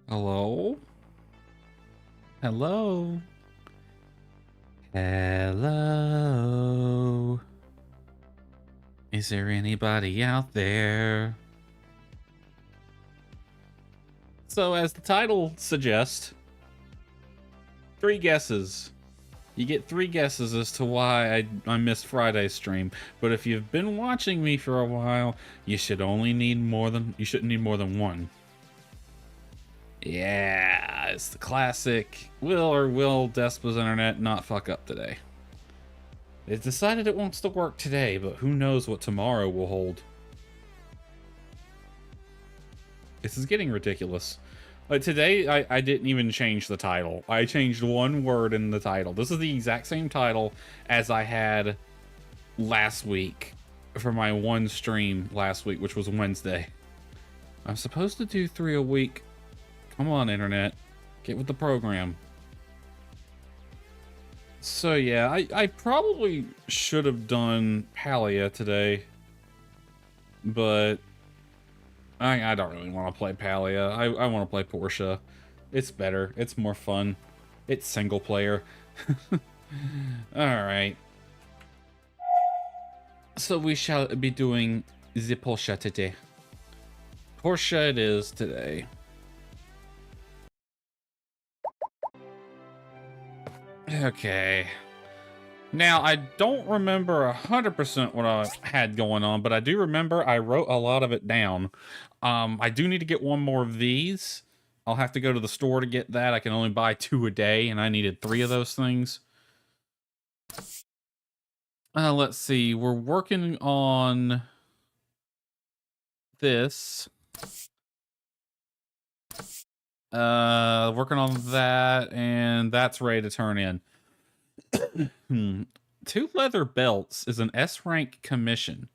Hello? Hello? Hello? Is there anybody out there? So, as the title suggests, 3 guesses. You get 3 guesses as to why I missed Friday's stream. But if you've been watching me for a while, you shouldn't need more than one. Yeah, it's the classic will Despa's internet not fuck up today. It's decided it wants to work today, but who knows what tomorrow will hold. This is getting ridiculous. Like today, I didn't even change the title. I changed one word in the title. This is the exact same title as I had last week for my one stream last week, which was Wednesday. I'm supposed to do 3 a week. Come on, internet. Get with the program. So yeah, I probably should have done Palia today, but I don't really want to play Palia. I want to play Portia. It's better. It's more fun. It's single player. Alright. So we shall be doing the Portia today. Portia it is today. Okay. Now, I don't remember 100% what I had going on, but I do remember I wrote a lot of it down. I do need to get one more of these. I'll have to go to the store to get that. I can only buy 2 a day, and I needed 3 of those things. Let's see. We're working on this. Working on that, and that's ready to turn in. 2 leather belts is an S rank commission.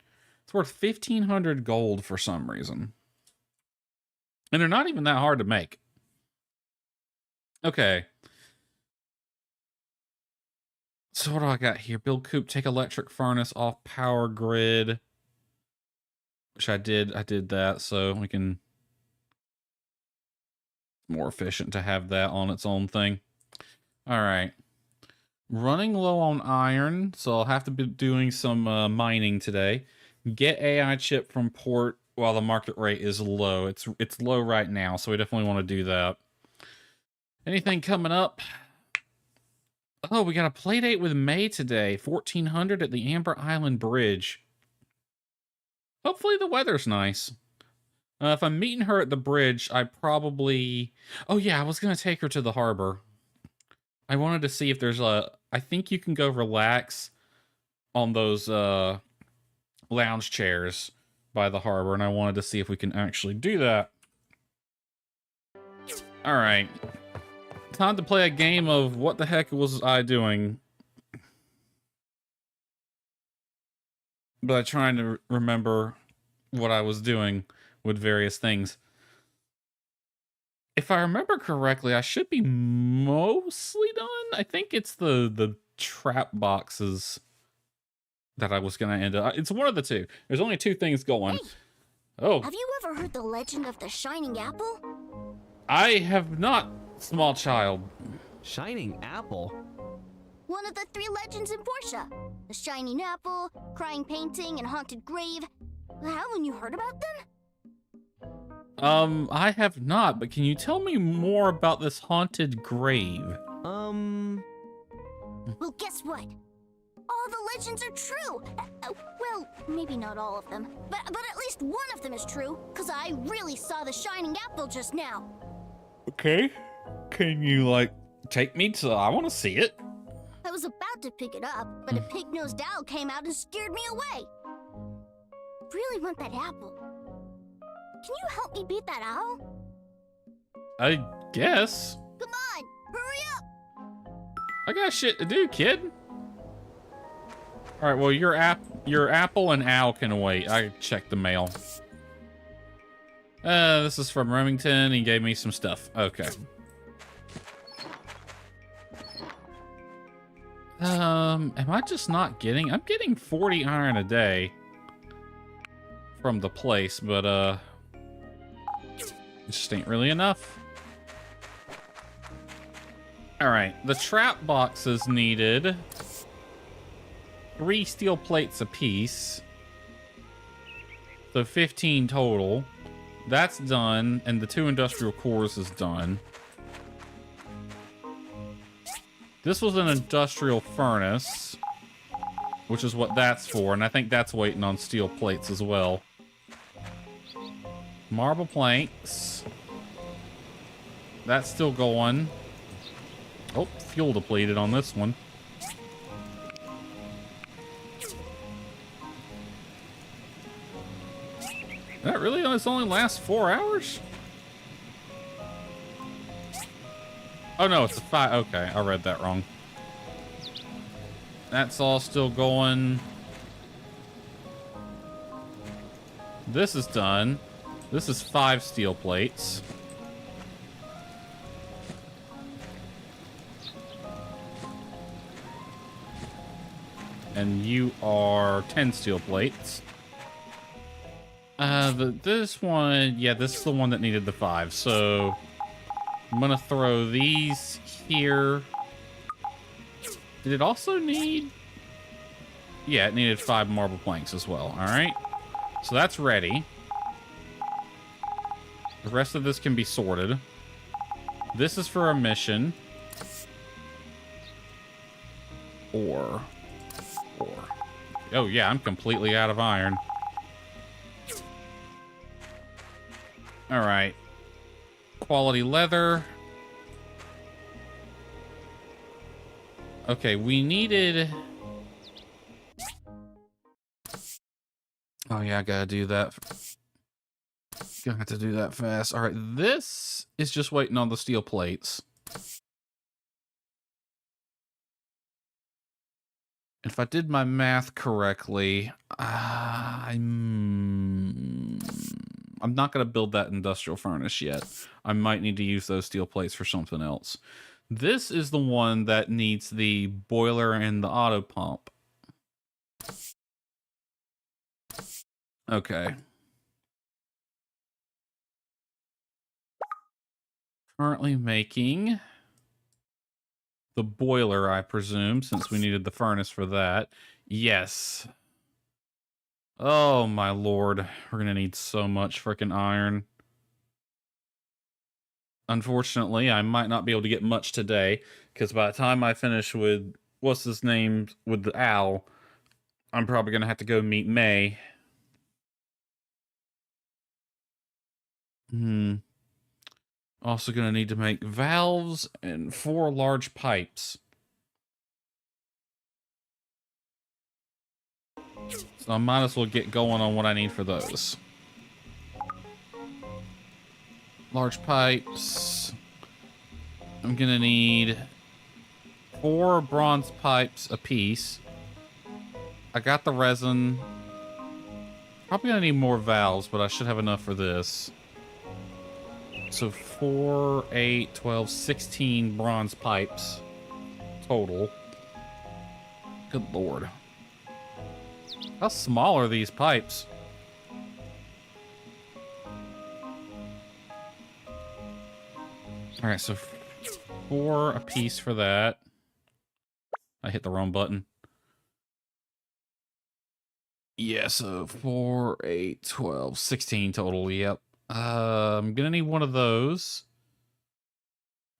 It's worth 1,500 gold for some reason. And they're not even that hard to make. Okay. So what do I got here? Build coop, take electric furnace off power grid. Which I did that, so we can... more efficient to have that on its own thing. All right. Running low on iron, so I'll have to be doing some mining today. Get AI chip from port while the market rate is low. It's low right now, so we definitely want to do that. Anything coming up? Oh, we got a play date with May today. 1400 at the Amber Island Bridge. Hopefully the weather's nice. If I'm meeting her at the bridge, I probably... Oh yeah, I was going to take her to the harbor. I wanted to see if there's a... I think you can go relax on those lounge chairs by the harbor, and I wanted to see if we can actually do that. Alright. Time to play a game of what the heck was I doing? But I'm trying to remember what I was doing with various things. If I remember correctly, I should be mostly done. I think it's the trap boxes that I was going to end up. It's one of the 2. There's only 2 things going. Hey, oh. Have you ever heard the legend of the Shining Apple? I have not, small child. Shining Apple? One of the 3 legends in Portia. The Shining Apple, Crying Painting, and Haunted Grave. Haven't you heard about them? I have not, but can you tell me more about this haunted grave? Well, guess what? All the legends are true. Well, maybe not all of them, but at least one of them is true, because I really saw the Shining Apple just now. Okay. Can you, like, take me to... I want to see it. I was about to pick it up, but a pig-nosed owl came out and scared me away. Really want that apple. Can you help me beat that owl? I guess. Come on, hurry up! I got shit to do, kid. All right, well, your apple and owl can wait. I checked the mail. This is from Remington. He gave me some stuff. Okay. Am I just not getting... I'm getting 40 iron a day from the place, but, it just ain't really enough. All right, the trap boxes needed 3 steel plates apiece. So 15 total. That's done, and the 2 industrial cores is done. This was an industrial furnace, which is what that's for, and I think that's waiting on steel plates as well. Marble planks. That's still going. Oh, fuel depleted on this one. That really only lasts 4 hours? Oh no, it's a 5. Okay, I read that wrong. That's all still going. This is done. This is 5 steel plates. And you are 10 steel plates. This one, yeah, this is the one that needed the 5. So I'm gonna throw these here. Did it also need? Yeah, it needed 5 marble planks as well. All right, so that's ready. The rest of this can be sorted. This is for a mission. Or. Oh yeah, I'm completely out of iron. All right. Quality leather. Okay, we needed... Oh yeah, I gotta do that. Gonna have to do that fast. All right, this is just waiting on the steel plates. If I did my math correctly, I'm not going to build that industrial furnace yet. I might need to use those steel plates for something else. This is the one that needs the boiler and the auto pump. Okay. Currently making the boiler, I presume, since we needed the furnace for that. Yes. Oh, my lord. We're going to need so much freaking iron. Unfortunately, I might not be able to get much today, because by the time I finish with, what's his name, with the owl, I'm probably going to have to go meet May. Also going to need to make valves and 4 large pipes. So I might as well get going on what I need for those. Large pipes. I'm going to need 4 bronze pipes apiece. I got the resin. Probably going to need more valves, but I should have enough for this. So 4, 8, 12, 16 bronze pipes total. Good lord. How small are these pipes? Alright, so 4 a piece for that. I hit the wrong button. Yeah, so 4, 8, 12, 16 total, yep. I'm gonna need one of those.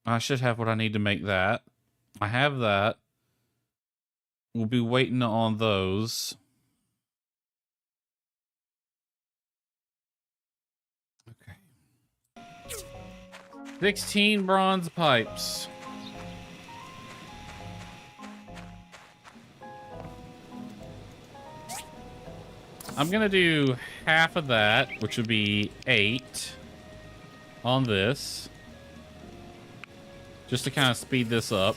I should have what I need to make that. I have that. We'll be waiting on those. Okay. 16 bronze pipes. I'm gonna do half of that, which would be 8 on this, just to kind of speed this up.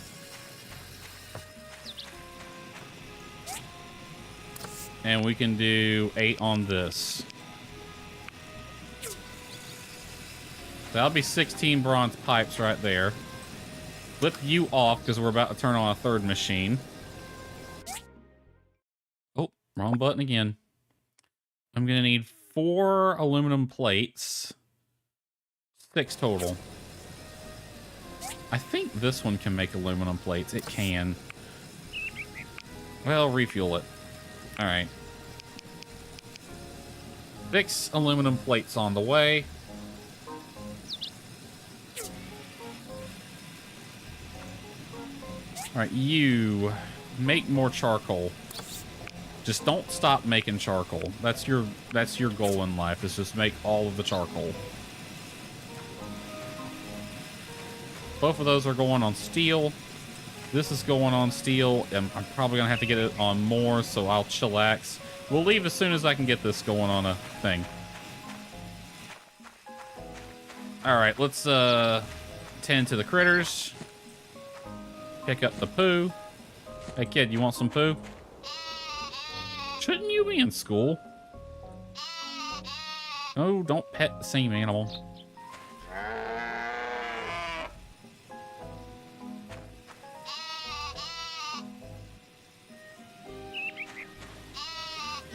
And we can do 8 on this. That'll be 16 bronze pipes right there. Flip you off because we're about to turn on a 3rd machine. Oh, wrong button again. I'm going to need 4 aluminum plates. 6 total. I think this one can make aluminum plates. It can. Well, refuel it. All right. 6 aluminum plates on the way. All right, you make more charcoal. Just don't stop making charcoal. That's your goal in life, is just make all of the charcoal. Both of those are going on steel. This is going on steel. I'm probably gonna have to get it on more, so I'll chillax. We'll leave as soon as I can get this going on a thing. All right, let's tend to the critters. Pick up the poo. Hey kid, you want some poo? Shouldn't you be in school? Oh, don't pet the same animal.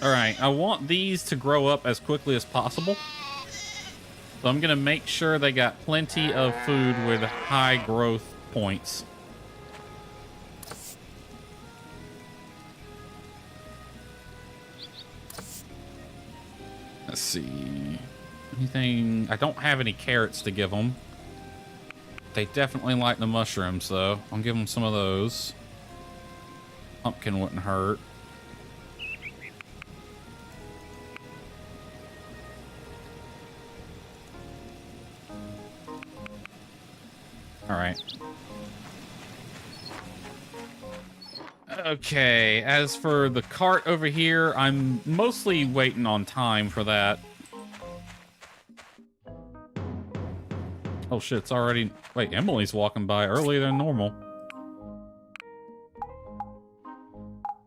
All right, I want these to grow up as quickly as possible. So I'm gonna make sure they got plenty of food with high growth points. Let's see. Anything? I don't have any carrots to give them. They definitely like the mushrooms, though. I'll give them some of those. Pumpkin wouldn't hurt. All right. Okay, as for the cart over here, I'm mostly waiting on time for that. Oh shit, it's already... Wait, Emily's walking by earlier than normal.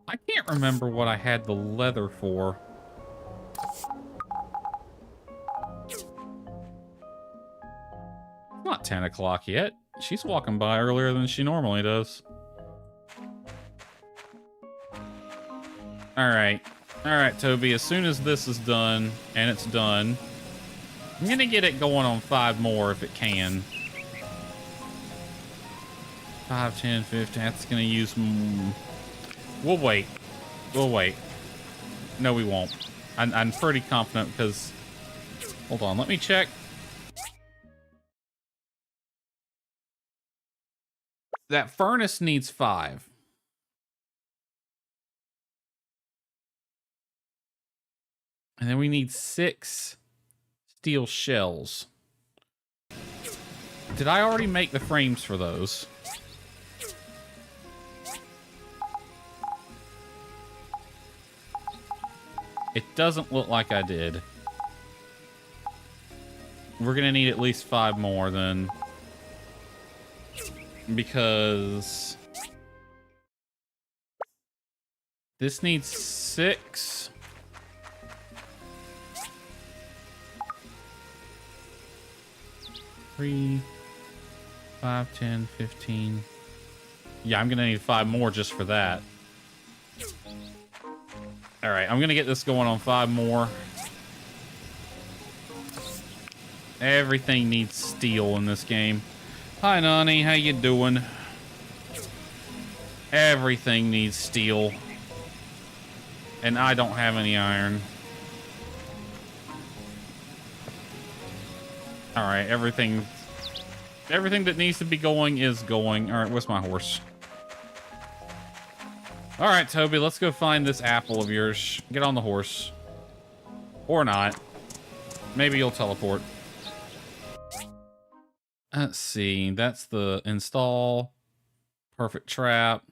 I can't remember what I had the leather for. It's not 10 o'clock yet. She's walking by earlier than she normally does. Alright. Alright, Toby, as soon as this is done, and it's done, I'm gonna get it going on 5 more if it can. 5, 10, 15, that's gonna use... We'll wait. We'll wait. No, we won't. I'm pretty confident because... Hold on, let me check. That furnace needs 5. And then we need 6 steel shells. Did I already make the frames for those? It doesn't look like I did. We're gonna need at least 5 more then. Because... this needs 6. 3, 5, 10, 15. Yeah, I'm gonna need 5 more just for that. Alright, I'm gonna get this going on 5 more. Everything needs steel in this game. Hi, Nani, how you doing? Everything needs steel. And I don't have any iron. Alright, everything that needs to be going is going. Alright, where's my horse? Alright, Toby, let's go find this apple of yours. Get on the horse. Or not. Maybe you'll teleport. Let's see. That's the install. Perfect trap.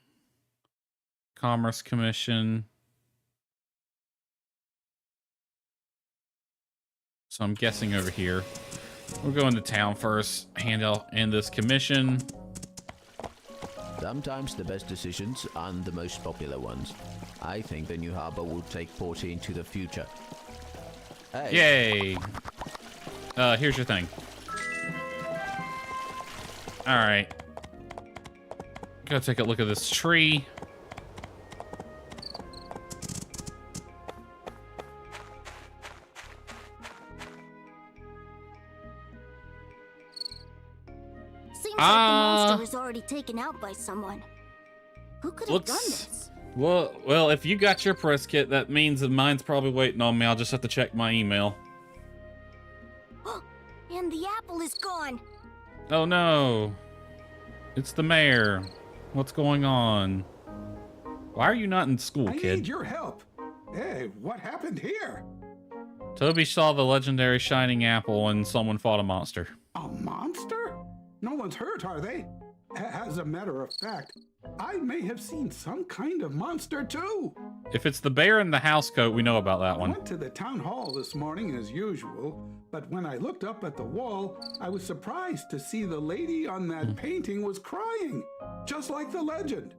Commerce Commission. So I'm guessing over here. We'll go into town first. Hand in this commission. Sometimes the best decisions aren't the most popular ones. I think the new harbor will take Portia into the future. Hey. Yay! Here's your thing. Alright. Go take a look at this tree. Seems like the monster was already taken out by someone. Who could have done Let's- this? Well, if you got your press kit, that means that mine's probably waiting on me. I'll just have to check my email. And the apple is gone. Oh no. It's the mayor. What's going on? Why are you not in school, I kid? need your help. Hey, what happened here? Toby saw the legendary shining apple and someone fought a monster. A monster? No one's hurt, are they? As a matter of fact, I may have seen some kind of monster too. If it's the bear in the house coat, we know about that I one. went to the town hall this morning as usual, but when I looked up at the wall, I was surprised to see the lady on that painting was crying, just like the legend.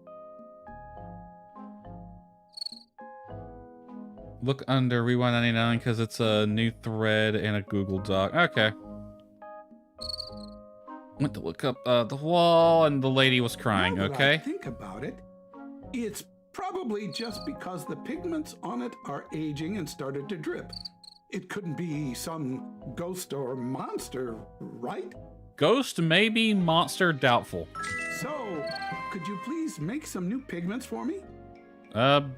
Look under Rewind 99 because it's a new thread and a Google Doc. Okay. Went to look up the wall and the lady was crying, Now that I okay? think about it, it's probably just because the pigments on it are aging and started to drip. It couldn't be some ghost or monster, right? Ghost, maybe. Monster, doubtful. So, could you please make some new pigments for me?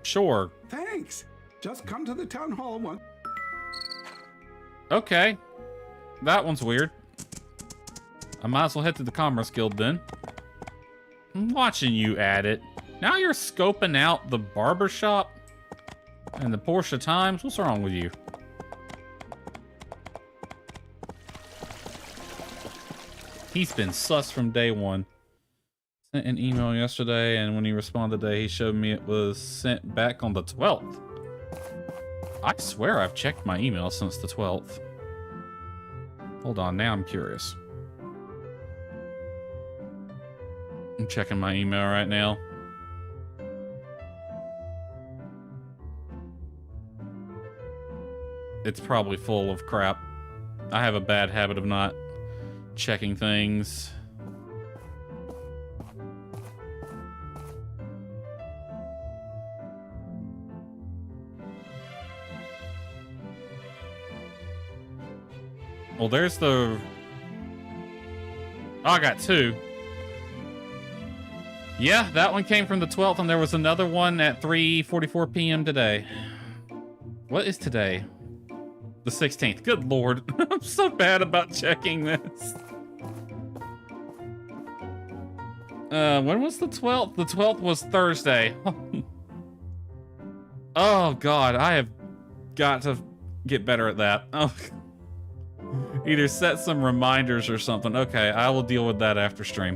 Sure. Thanks. Just come to the town hall once. Okay. That one's weird. I might as well head to the Commerce Guild then. I'm watching you at it. Now you're scoping out the barber shop and the Portia Times. What's wrong with you? He's been sus from day one. Sent an email yesterday, and when he responded today, he showed me it was sent back on the 12th. I swear I've checked my email since the 12th. Hold on, now I'm curious. I'm checking my email right now. It's probably full of crap. I have a bad habit of not checking things. Well, there's the... Oh, I got two. Yeah, that one came from the 12th, and there was another one at 3:44 p.m. today. What is today? The 16th. Good lord. I'm so bad about checking this. When was the 12th? The 12th was Thursday. Oh, God. I have got to get better at that. Oh. Either set some reminders or something. Okay, I will deal with that after stream.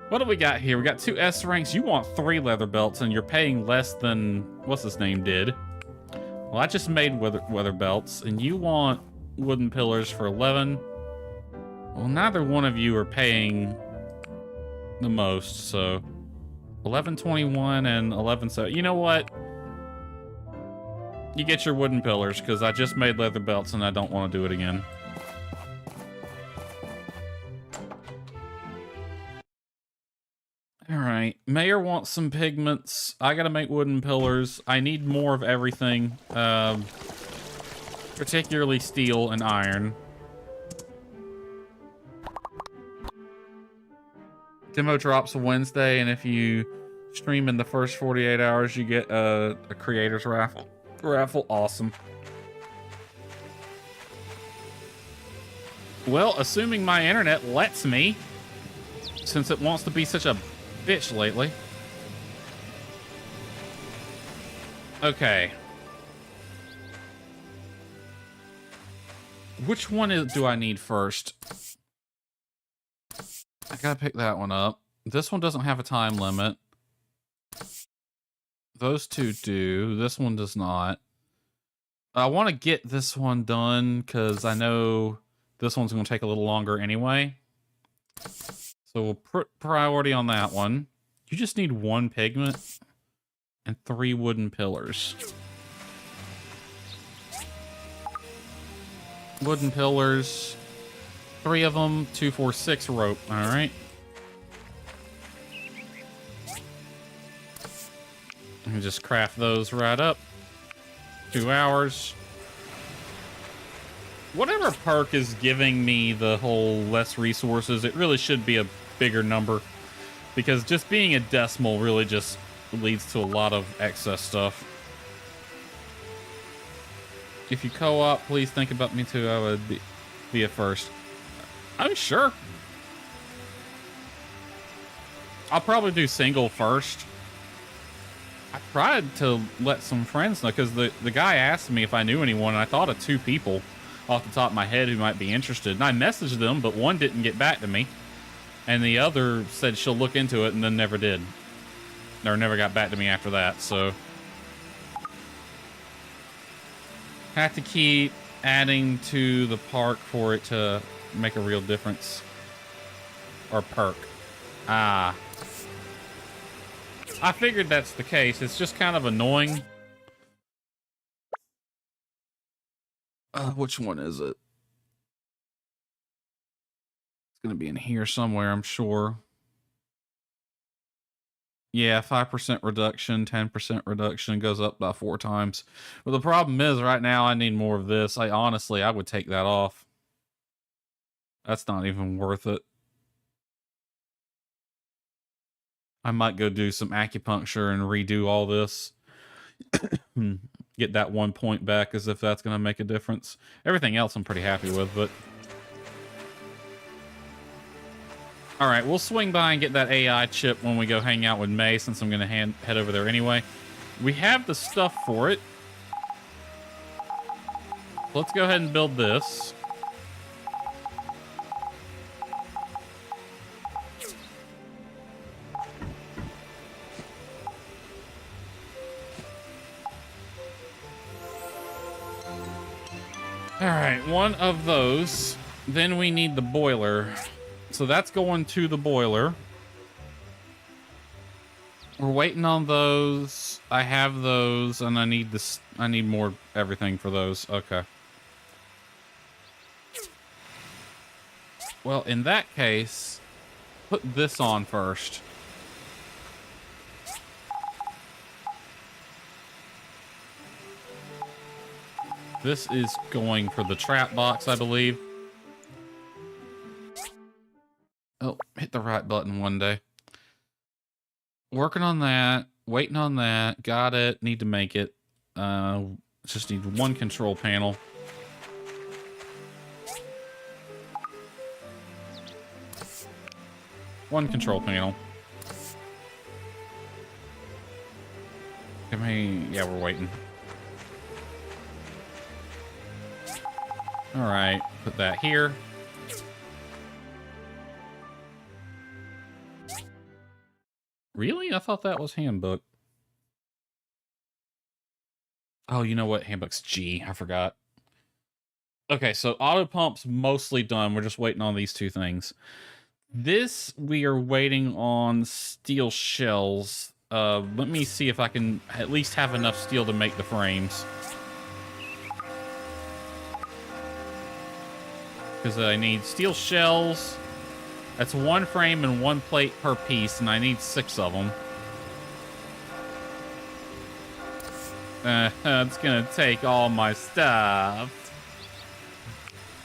What do we got here? We got 2 S ranks. You want 3 leather belts, and you're paying less than what's his name did. Well, I just made weather belts, and you want wooden pillars for 11. Well, neither one of you are paying the most, so 11.21 and 11. So you know what? You get your wooden pillars because I just made leather belts and I don't want to do it again. All right, Mayor wants some pigments. I gotta make wooden pillars. I need more of everything, particularly steel and iron. Demo drops Wednesday, and if you stream in the first 48 hours, you get a creator's raffle. Awesome. Well, assuming my internet lets me, since it wants to be such a bitch lately. Okay. Which one do I need first? I gotta pick that one up. This one doesn't have a time limit. Those two do. This one does not. I want to get this one done because I know this one's going to take a little longer anyway. So we'll put priority on that one. You just need 1 pigment and 3 wooden pillars. Wooden pillars. 3 of them, 2, 4, 6 rope. All right. And just craft those right up. 2 hours. Whatever perk is giving me the whole less resources, it really should be a bigger number. Because just being a decimal really just leads to a lot of excess stuff. If you co-op, please think about me too. I would be at first. I'm sure. I'll probably do single first. I tried to let some friends know because the guy asked me if I knew anyone, and I thought of 2 people off the top of my head who might be interested. And I messaged them, but one didn't get back to me. And the other said she'll look into it and then never did. Or never got back to me after that, so. Have to keep adding to the park for it to make a real difference. Or perk. Ah. I figured that's the case. It's just kind of annoying. Which one is it? It's going to be in here somewhere, I'm sure. Yeah, 5% reduction, 10% reduction, goes up by 4 times. But the problem is right now I need more of this. I would take that off. That's not even worth it. I might go do some acupuncture and redo all this. Get that 1 point back as if that's going to make a difference. Everything else I'm pretty happy with, but... Alright, we'll swing by and get that AI chip when we go hang out with May, since I'm going to head over there anyway. We have the stuff for it. Let's go ahead and build this. Alright, one of those. Then we need the boiler. So that's going to the boiler. We're waiting on those. I have those, and I need this. I need more everything for those. Okay. Well, in that case, put this on first. This is going for the trap box, I believe. Oh, hit the right button one day. Working on that. Waiting on that. Got it. Need to make it. Just need one control panel. One control panel. I mean, yeah, we're waiting. All right, put that here. Really? I thought that was handbook. Oh, you know what? Handbook's G. I forgot. Okay, so auto pump's mostly done. We're just waiting on these 2 things. This, we are waiting on steel shells. Let me see if I can at least have enough steel to make the frames. Because I need steel shells. That's 1 frame and 1 plate per piece, and I need 6 of them. It's gonna take all my stuff.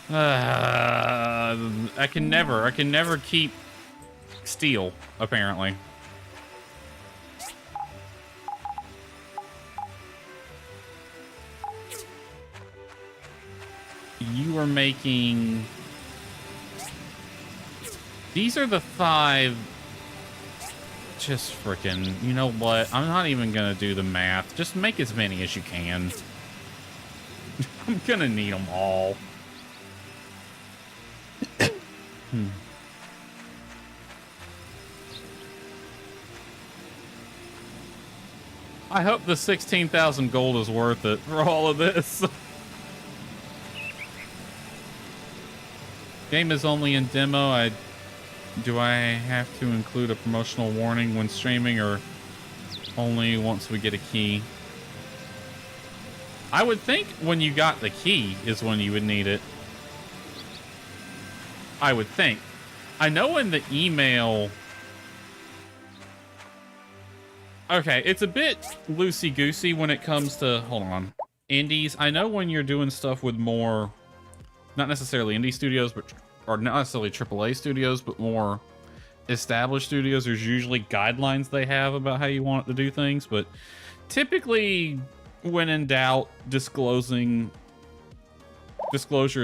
I can never keep steel, apparently. You are making... These are the 5... Just freaking... You know what? I'm not even gonna do the math. Just make as many as you can. I'm gonna need them all. I hope the 16,000 gold is worth it for all of this. Game is only in demo. Do I have to include a promotional warning when streaming, or only once we get a key? I would think when you got the key is when you would need it. I would think. I know in the email... Okay, it's a bit loosey-goosey when it comes to... Hold on. Indies. I know when you're doing stuff with more not necessarily indie studios, but or not necessarily AAA studios, but more established studios. There's usually guidelines they have about how you want it to do things, but typically, when in doubt, disclosure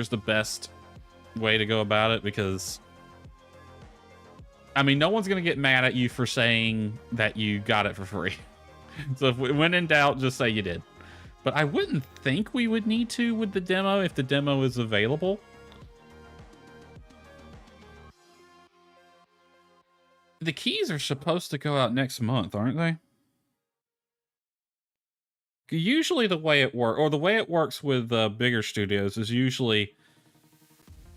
is the best way to go about it, because I mean, no one's gonna get mad at you for saying that you got it for free. So if when in doubt, just say you did. But I wouldn't think we would need to with the demo if the demo is available. The keys are supposed to go out next month, aren't they? Usually the way it works, or the way it works with bigger studios, is usually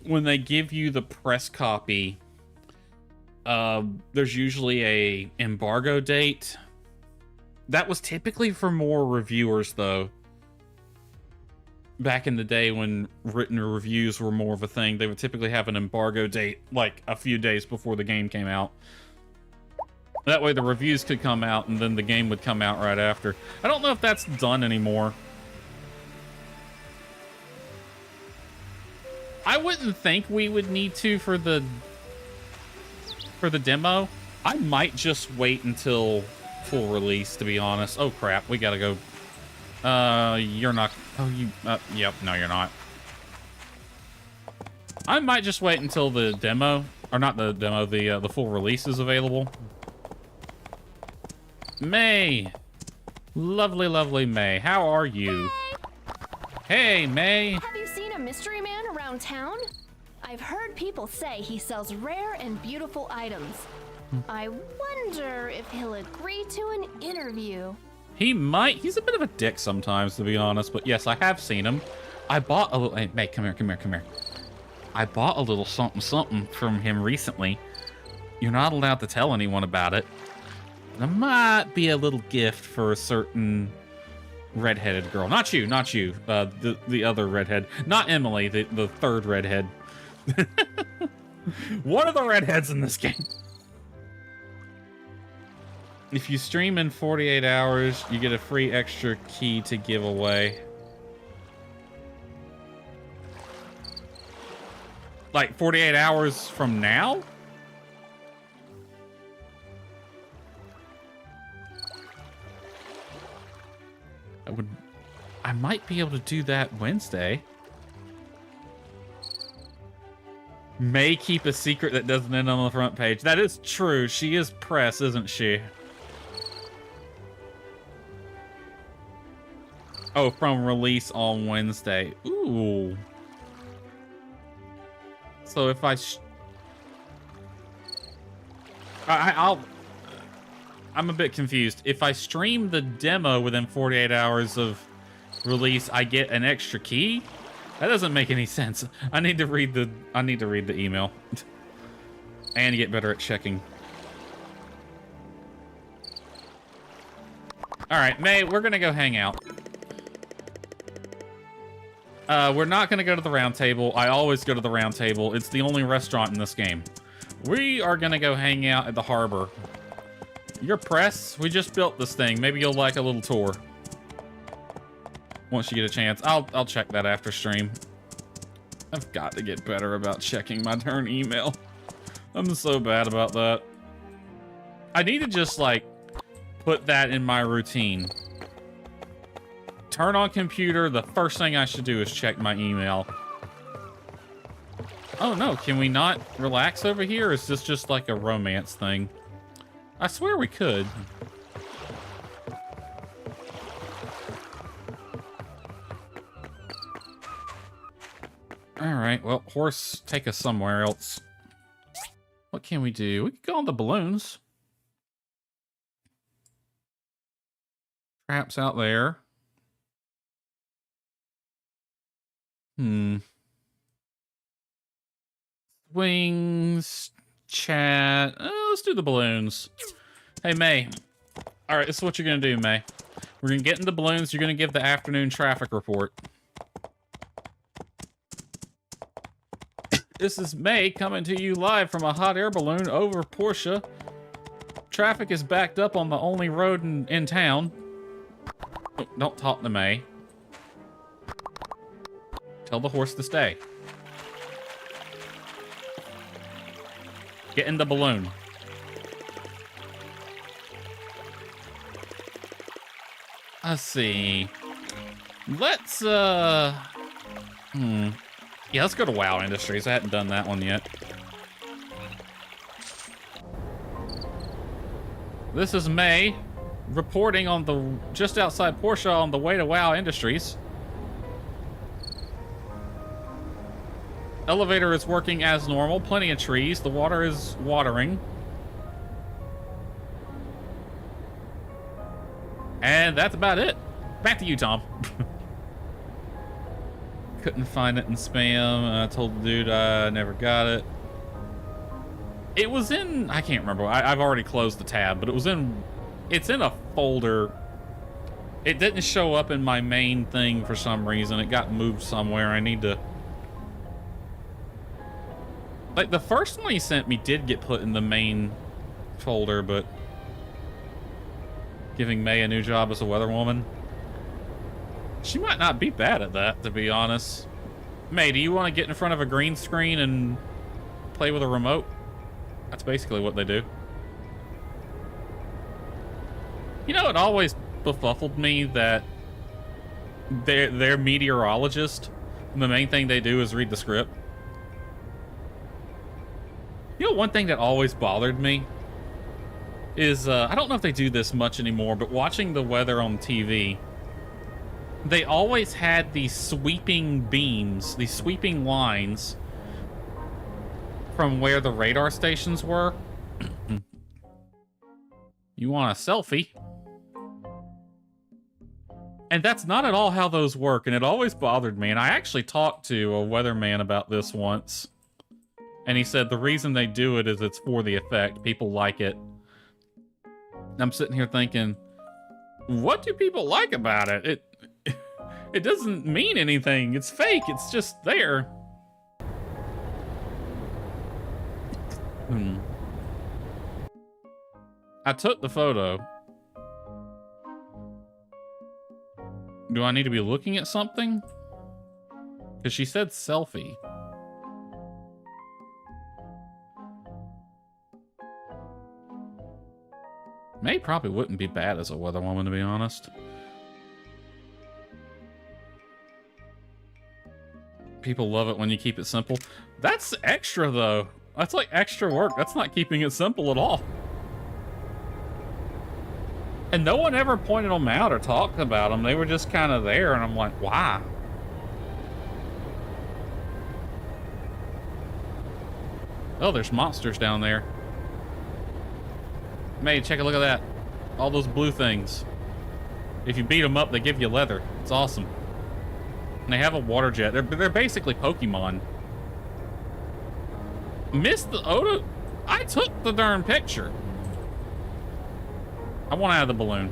when they give you the press copy, there's usually a embargo date. That was typically for more reviewers, though. Back in the day when written reviews were more of a thing, they would typically have an embargo date like a few days before the game came out. That way the reviews could come out and then the game would come out right after. I don't know if that's done anymore. I wouldn't think we would need to for the demo. I might just wait until full release, to be honest. Oh crap, we gotta go. You're not. Oh, yep, no, you're not. I might just wait until the demo, or not the demo, the full release is available. May, lovely, lovely May, how are you? Hey, May. Have you seen a mystery man around town? I've heard people say he sells rare and beautiful items. I wonder if he'll agree to an interview. He might. He's a bit of a dick sometimes, to be honest. But yes, I have seen him. I bought a little... Hey, May, come here, come here, come here. I bought a little something from him recently. You're not allowed to tell anyone about it. There might be a little gift for a certain redheaded girl. Not you, not you. The other redhead. Not Emily, the third redhead. One of the redheads in this game. If you stream in 48 hours, you get a free extra key to give away. Like 48 hours from now? I might be able to do that Wednesday. May keep a secret that doesn't end on the front page. That is true. She is press, isn't she? Oh, from release on Wednesday. Ooh. So if I'm a bit confused. If I stream the demo within 48 hours of release, I get an extra key? That doesn't make any sense. I need to read the email. And get better at checking. Alright, May, we're gonna go hang out. We're not gonna go to the round table. I always go to the round table. It's the only restaurant in this game. We are gonna go hang out at the harbor. Your press? We just built this thing. Maybe you'll like a little tour. Once you get a chance. I'll check that after stream. I've got to get better about checking my darn email. I'm so bad about that. I need to just, like, put that in my routine. Turn on computer, the first thing I should do is check my email. Oh no, can we not relax over here? Or is this just like a romance thing? I swear we could. Alright, well, horse, take us somewhere else. What can we do? We could go on the balloons. Traps out there. Wings, chat. Let's do the balloons. Hey, May. All right, this is what you're going to do, May. We're going to get in the balloons. You're going to give the afternoon traffic report. This is May coming to you live from a hot air balloon over Portia. Traffic is backed up on the only road in town. Oh, don't talk to May. Tell the horse to stay. Get in the balloon. Let's see. Let's, Yeah, let's go to WoW Industries. I hadn't done that one yet. This is May, reporting on just outside Portia on the way to WoW Industries. Elevator is working as normal. Plenty of trees. The water is watering. And that's about it. Back to you, Tom. Couldn't find it in spam. I told the dude I never got it. It was in... I can't remember. I've already closed the tab, but it's in a folder. It didn't show up in my main thing for some reason. It got moved somewhere. I need to... Like, the first one he sent me did get put in the main folder, but... Giving May a new job as a weather woman. She might not be bad at that, to be honest. May, do you want to get in front of a green screen and play with a remote? That's basically what they do. You know, it always befuddled me that they're meteorologists, and the main thing they do is read the script. You know, one thing that always bothered me is, I don't know if they do this much anymore, but watching the weather on TV, they always had these sweeping beams, these sweeping lines from where the radar stations were. You want a selfie? And that's not at all how those work, and it always bothered me. And I actually talked to a weatherman about this once, and he said the reason they do it is it's for the effect. People like it. I'm sitting here thinking, what do people like about it? It doesn't mean anything. It's fake. It's just there. I took the photo. Do I need to be looking at something? Because she said selfie. May probably wouldn't be bad as a weather woman, to be honest. People love it when you keep it simple. That's extra, though. That's like extra work. That's not keeping it simple at all. And no one ever pointed them out or talked about them. They were just kind of there, and I'm like, why? Oh, there's monsters down there. May, check a look at that. All those blue things. If you beat them up, they give you leather. It's awesome. And they have a water jet. They're basically Pokemon. Missed the Oda? I took the darn picture. I want out of the balloon.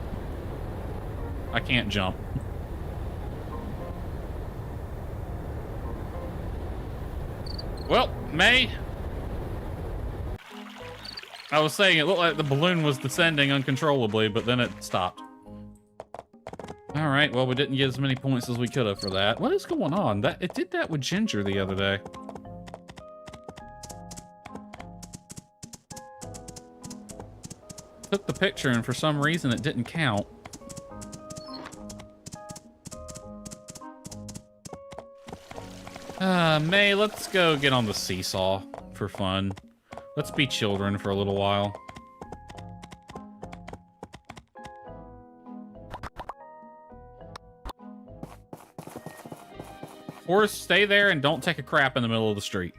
I can't jump. Well, May. I was saying it looked like the balloon was descending uncontrollably, but then it stopped. Alright, well, we didn't get as many points as we could have for that. What is going on? It did that with Ginger the other day. Took the picture, and for some reason it didn't count. May, let's go get on the seesaw for fun. Let's be children for a little while. Or stay there and don't take a crap in the middle of the street.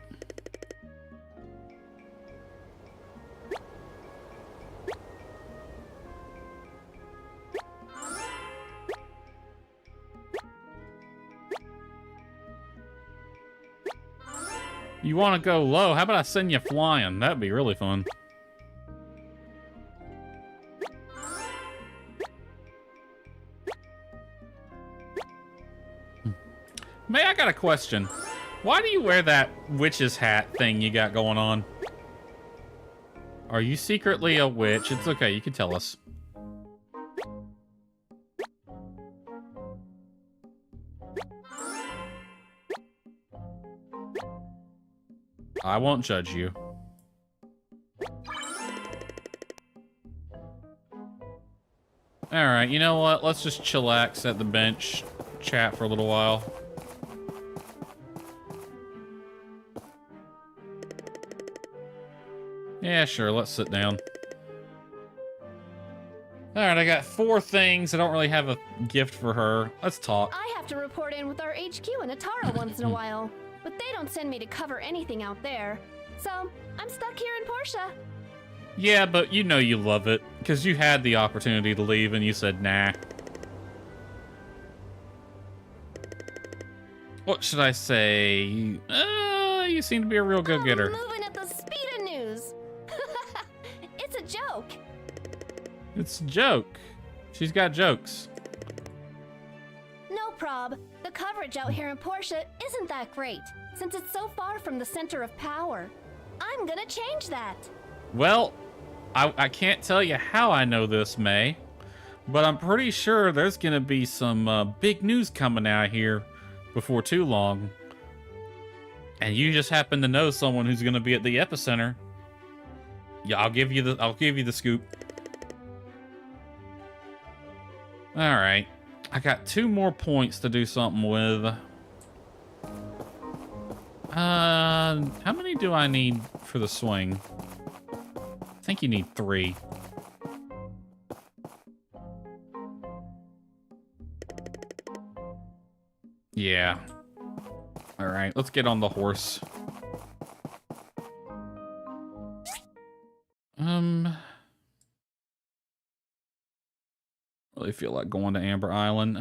You want to go low? How about I send you flying? That'd be really fun. May, I got a question. Why do you wear that witch's hat thing you got going on? Are you secretly a witch? It's okay, you can tell us. I won't judge you. All right, you know what? Let's just chillax at the bench, chat for a little while. Yeah, sure, let's sit down. All right, I got 4 things. I don't really have a gift for her. Let's talk. I have to report in with our HQ in Atara once in a while, but they don't send me to cover anything out there. So, I'm stuck here in Portia. Yeah, but you know you love it, because you had the opportunity to leave and you said nah. What should I say? You seem to be a real go-getter. Moving at the speed of news. It's a joke. It's a joke. She's got jokes. No prob. The coverage out here in Portia isn't that great, since it's so far from the center of power. I'm gonna change that. Well, I can't tell you how I know this, May, but I'm pretty sure there's going to be some big news coming out here before too long. And you just happen to know someone who's going to be at the epicenter. Yeah, I'll give you the scoop. All right. I got 2 more points to do something with. How many do I need for the swing? I think you need 3. Yeah. All right, let's get on the horse. Really feel like going to Amber Island.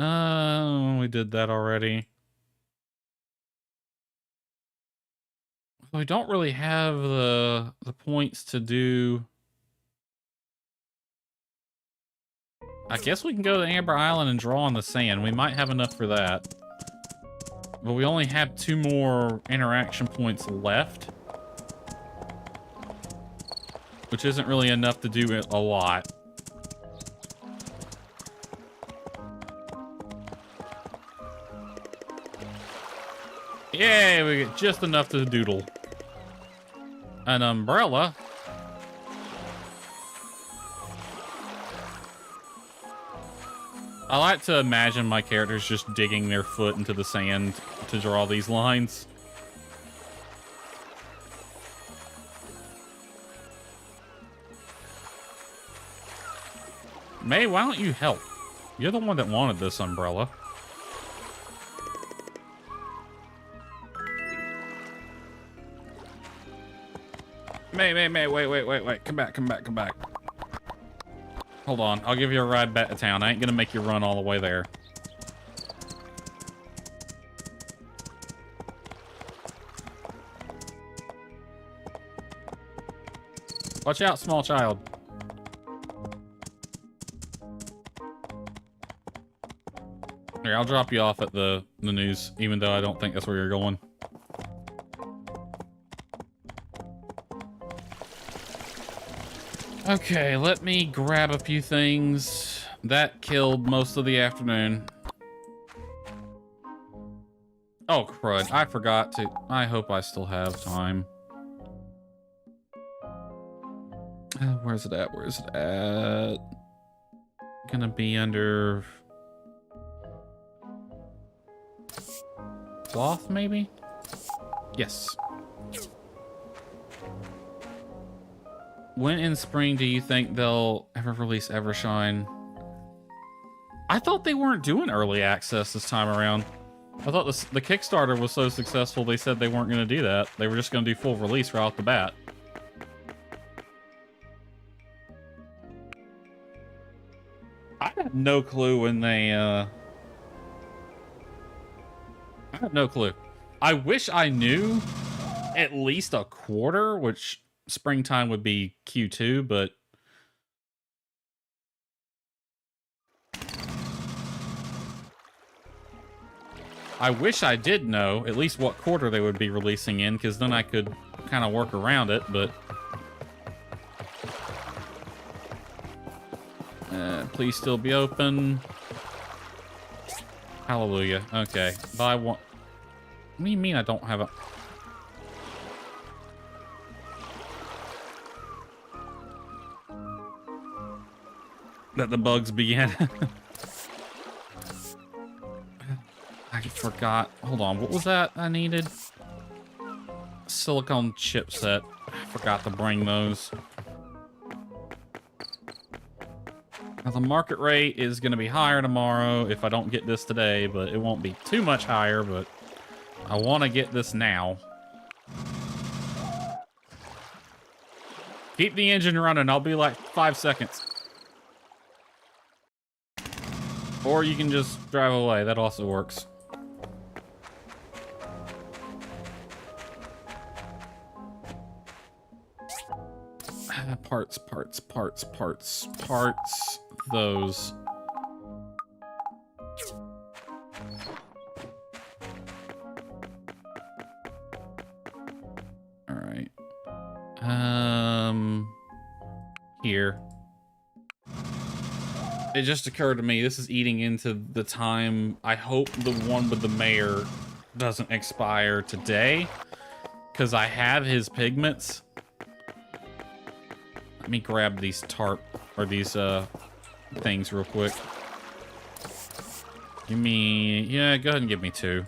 We did that already. We don't really have the points to do. I guess we can go to Amber Island and draw on the sand. We might have enough for that. But we only have 2 more interaction points left. Which isn't really enough to do a lot. Yay, we get just enough to doodle. An umbrella. I like to imagine my characters just digging their foot into the sand to draw these lines. May, why don't you help? You're the one that wanted this umbrella. May, wait. Come back. Hold on, I'll give you a ride back to town. I ain't gonna make you run all the way there. Watch out, small child. Here, I'll drop you off at the news, even though I don't think that's where you're going. Okay, let me grab a few things. That killed most of the afternoon. Oh, crud. I forgot to... I hope I still have time. Where's it at? Gonna be under... cloth, maybe? Yes. When in spring do you think they'll ever release Evershine? I thought they weren't doing early access this time around. I thought the Kickstarter was so successful they said they weren't going to do that. They were just going to do full release right off the bat. I had no clue when they... I have no clue. I wish I knew at least a quarter, which... springtime would be Q2, but I wish I did know at least what quarter they would be releasing in, because then I could kind of work around it, but please still be open. Hallelujah. Okay, buy one. What do you mean I don't have a... that the bugs begin. I forgot. Hold on. What was that I needed? Silicone chipset. I forgot to bring those. Now, the market rate is going to be higher tomorrow if I don't get this today, but it won't be too much higher, but I want to get this now. Keep the engine running. I'll be like 5 seconds. Or you can just drive away. That also works. Parts. Those. All right. Here. It just occurred to me, this is eating into the time. I hope the one with the mayor doesn't expire today, because I have his pigments. Let me grab these these things real quick. Give me, yeah, go ahead and give me 2.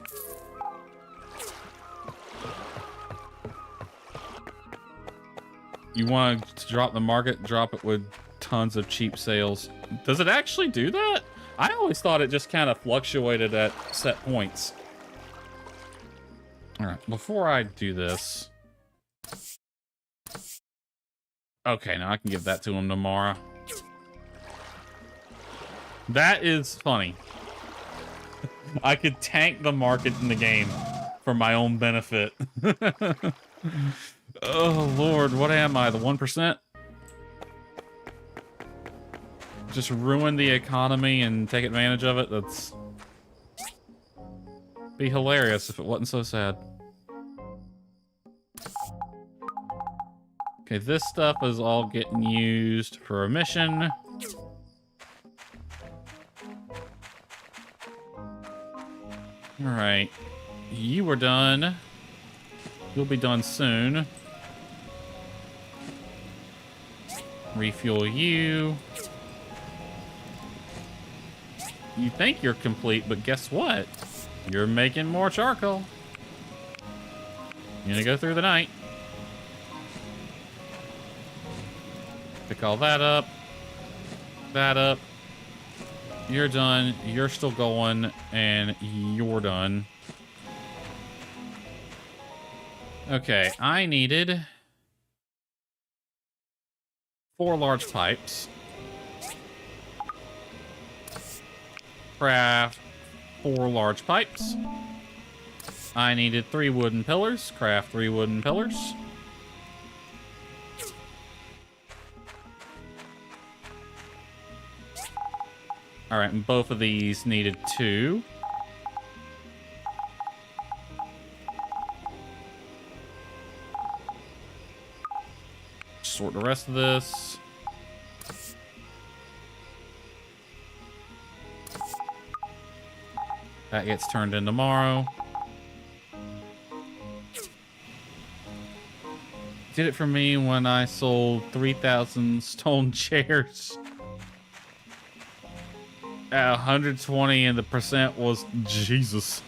You want to drop the market, drop it with tons of cheap sales. Does it actually do that? I always thought it just kind of fluctuated at set points. All right, before I do this. Okay, now I can give that to him tomorrow. That is funny. I could tank the market in the game for my own benefit. Oh, Lord, what am I, the 1%? Just ruin the economy and take advantage of it? That's... be hilarious if it wasn't so sad. Okay, this stuff is all getting used for a mission. Alright. You were done. You'll be done soon. Refuel you. You think you're complete, but guess what? You're making more charcoal. You're gonna go through the night. Pick all that up. That up. You're done. You're still going, and you're done. Okay, I needed 4 large pipes. Craft 4 large pipes. I needed 3 wooden pillars. Craft 3 wooden pillars. All right, and both of these needed 2. Sort the rest of this. That gets turned in tomorrow. Did it for me when I sold 3,000 stone chairs. At 120 and the percent was Jesus.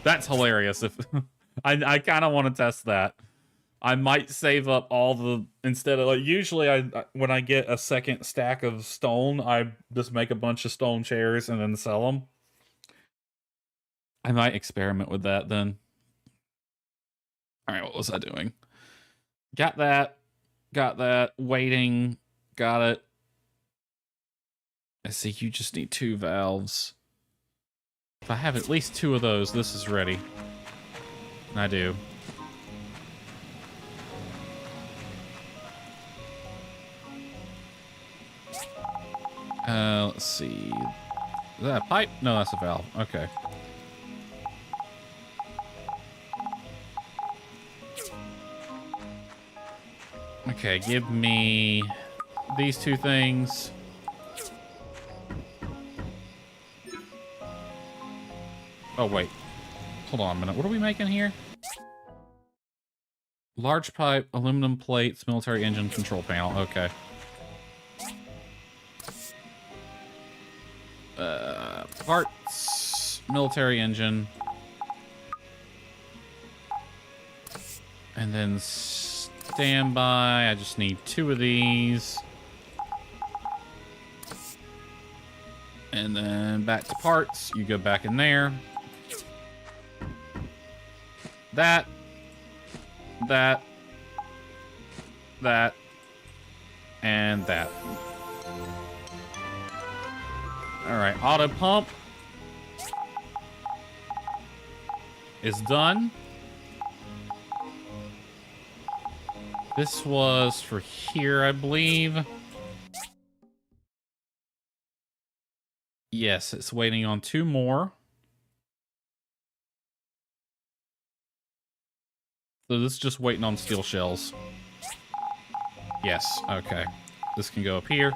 That's hilarious. If I kind of want to test that. I might save up all the, instead of, like, usually when I get a second stack of stone, I just make a bunch of stone chairs and then sell them. I might experiment with that then. All right, what was I doing? Got that, waiting, got it. I see you just need 2 valves. If I have at least 2 of those, this is ready. And I do. Let's see. Is that a pipe? No, that's a valve. Okay. Okay, give me these 2 things. Oh, wait. Hold on a minute. What are we making here? Large pipe, aluminum plates, military engine control panel. Okay. Parts, military engine. And then standby. I just need 2 of these. And then back to parts. You go back in there. That. And that. Alright, auto pump is done. This was for here, I believe. Yes, it's waiting on 2 more. So this is just waiting on steel shells. Yes, okay. This can go up here.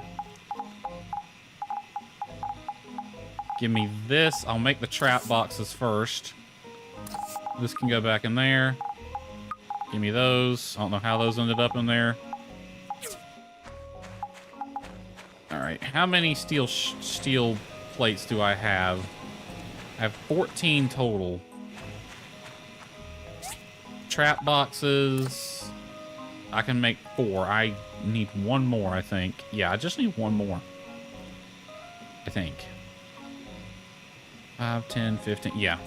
Give me this. I'll make the trap boxes first. This can go back in there. Give me those. I don't know how those ended up in there. Alright, how many steel plates do I have? I have 14 total. Trap boxes. I can make 4. I need 1 more, I think. Yeah, I just need 1 more. I think. 5, 10, 15. Yeah.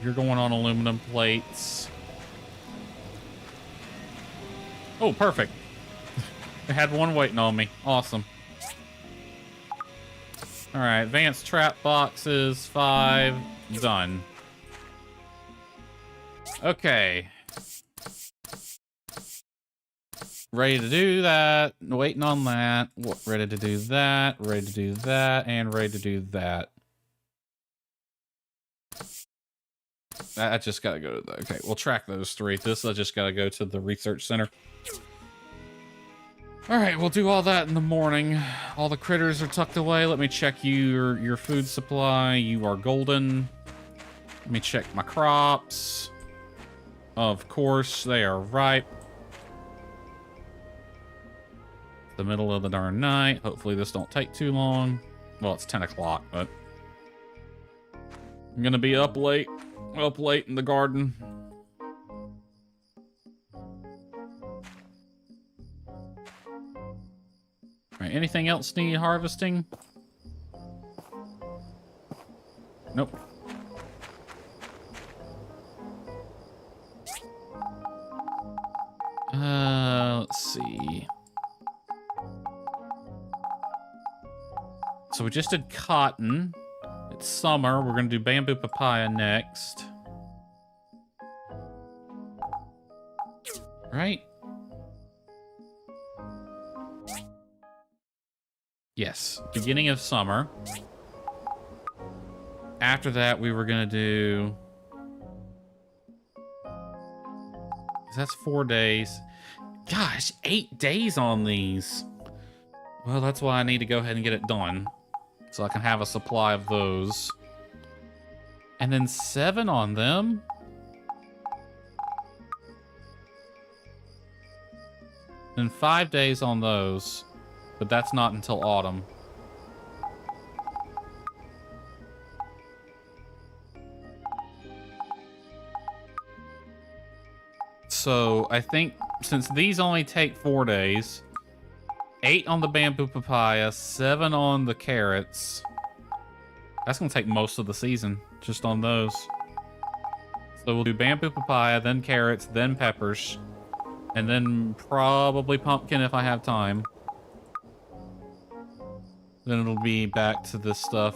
You're going on aluminum plates. Oh, perfect. I had 1 waiting on me. Awesome. Alright, advanced trap boxes, 5. Done. Okay. Ready to do that. Waiting on that. Ready to do that. Ready to do that. And ready to do that. I just gotta go to the... Okay, we'll track those 3. This, I just gotta go to the research center. Alright, we'll do all that in the morning. All the critters are tucked away. Let me check your food supply. You are golden. Let me check my crops. Of course, they are ripe. The middle of the darn night. Hopefully this don't take too long. Well, it's 10 o'clock, but... I'm gonna be up late in the garden. Alright, anything else need harvesting? Nope. Let's see. So we just did cotton. It's summer. We're gonna do bamboo papaya next. Right? Yes, beginning of summer. After that, we were gonna do... That's 4 days. Gosh, 8 days on these. Well, that's why I need to go ahead and get it done. So I can have a supply of those. And then 7 on them. Then 5 days on those. But that's not until autumn. So I think since these only take 4 days, 8 on the bamboo papaya, 7 on the carrots. That's gonna take most of the season just on those. So we'll do bamboo papaya, then carrots, then peppers, and then probably pumpkin if I have time. Then it'll be back to this stuff.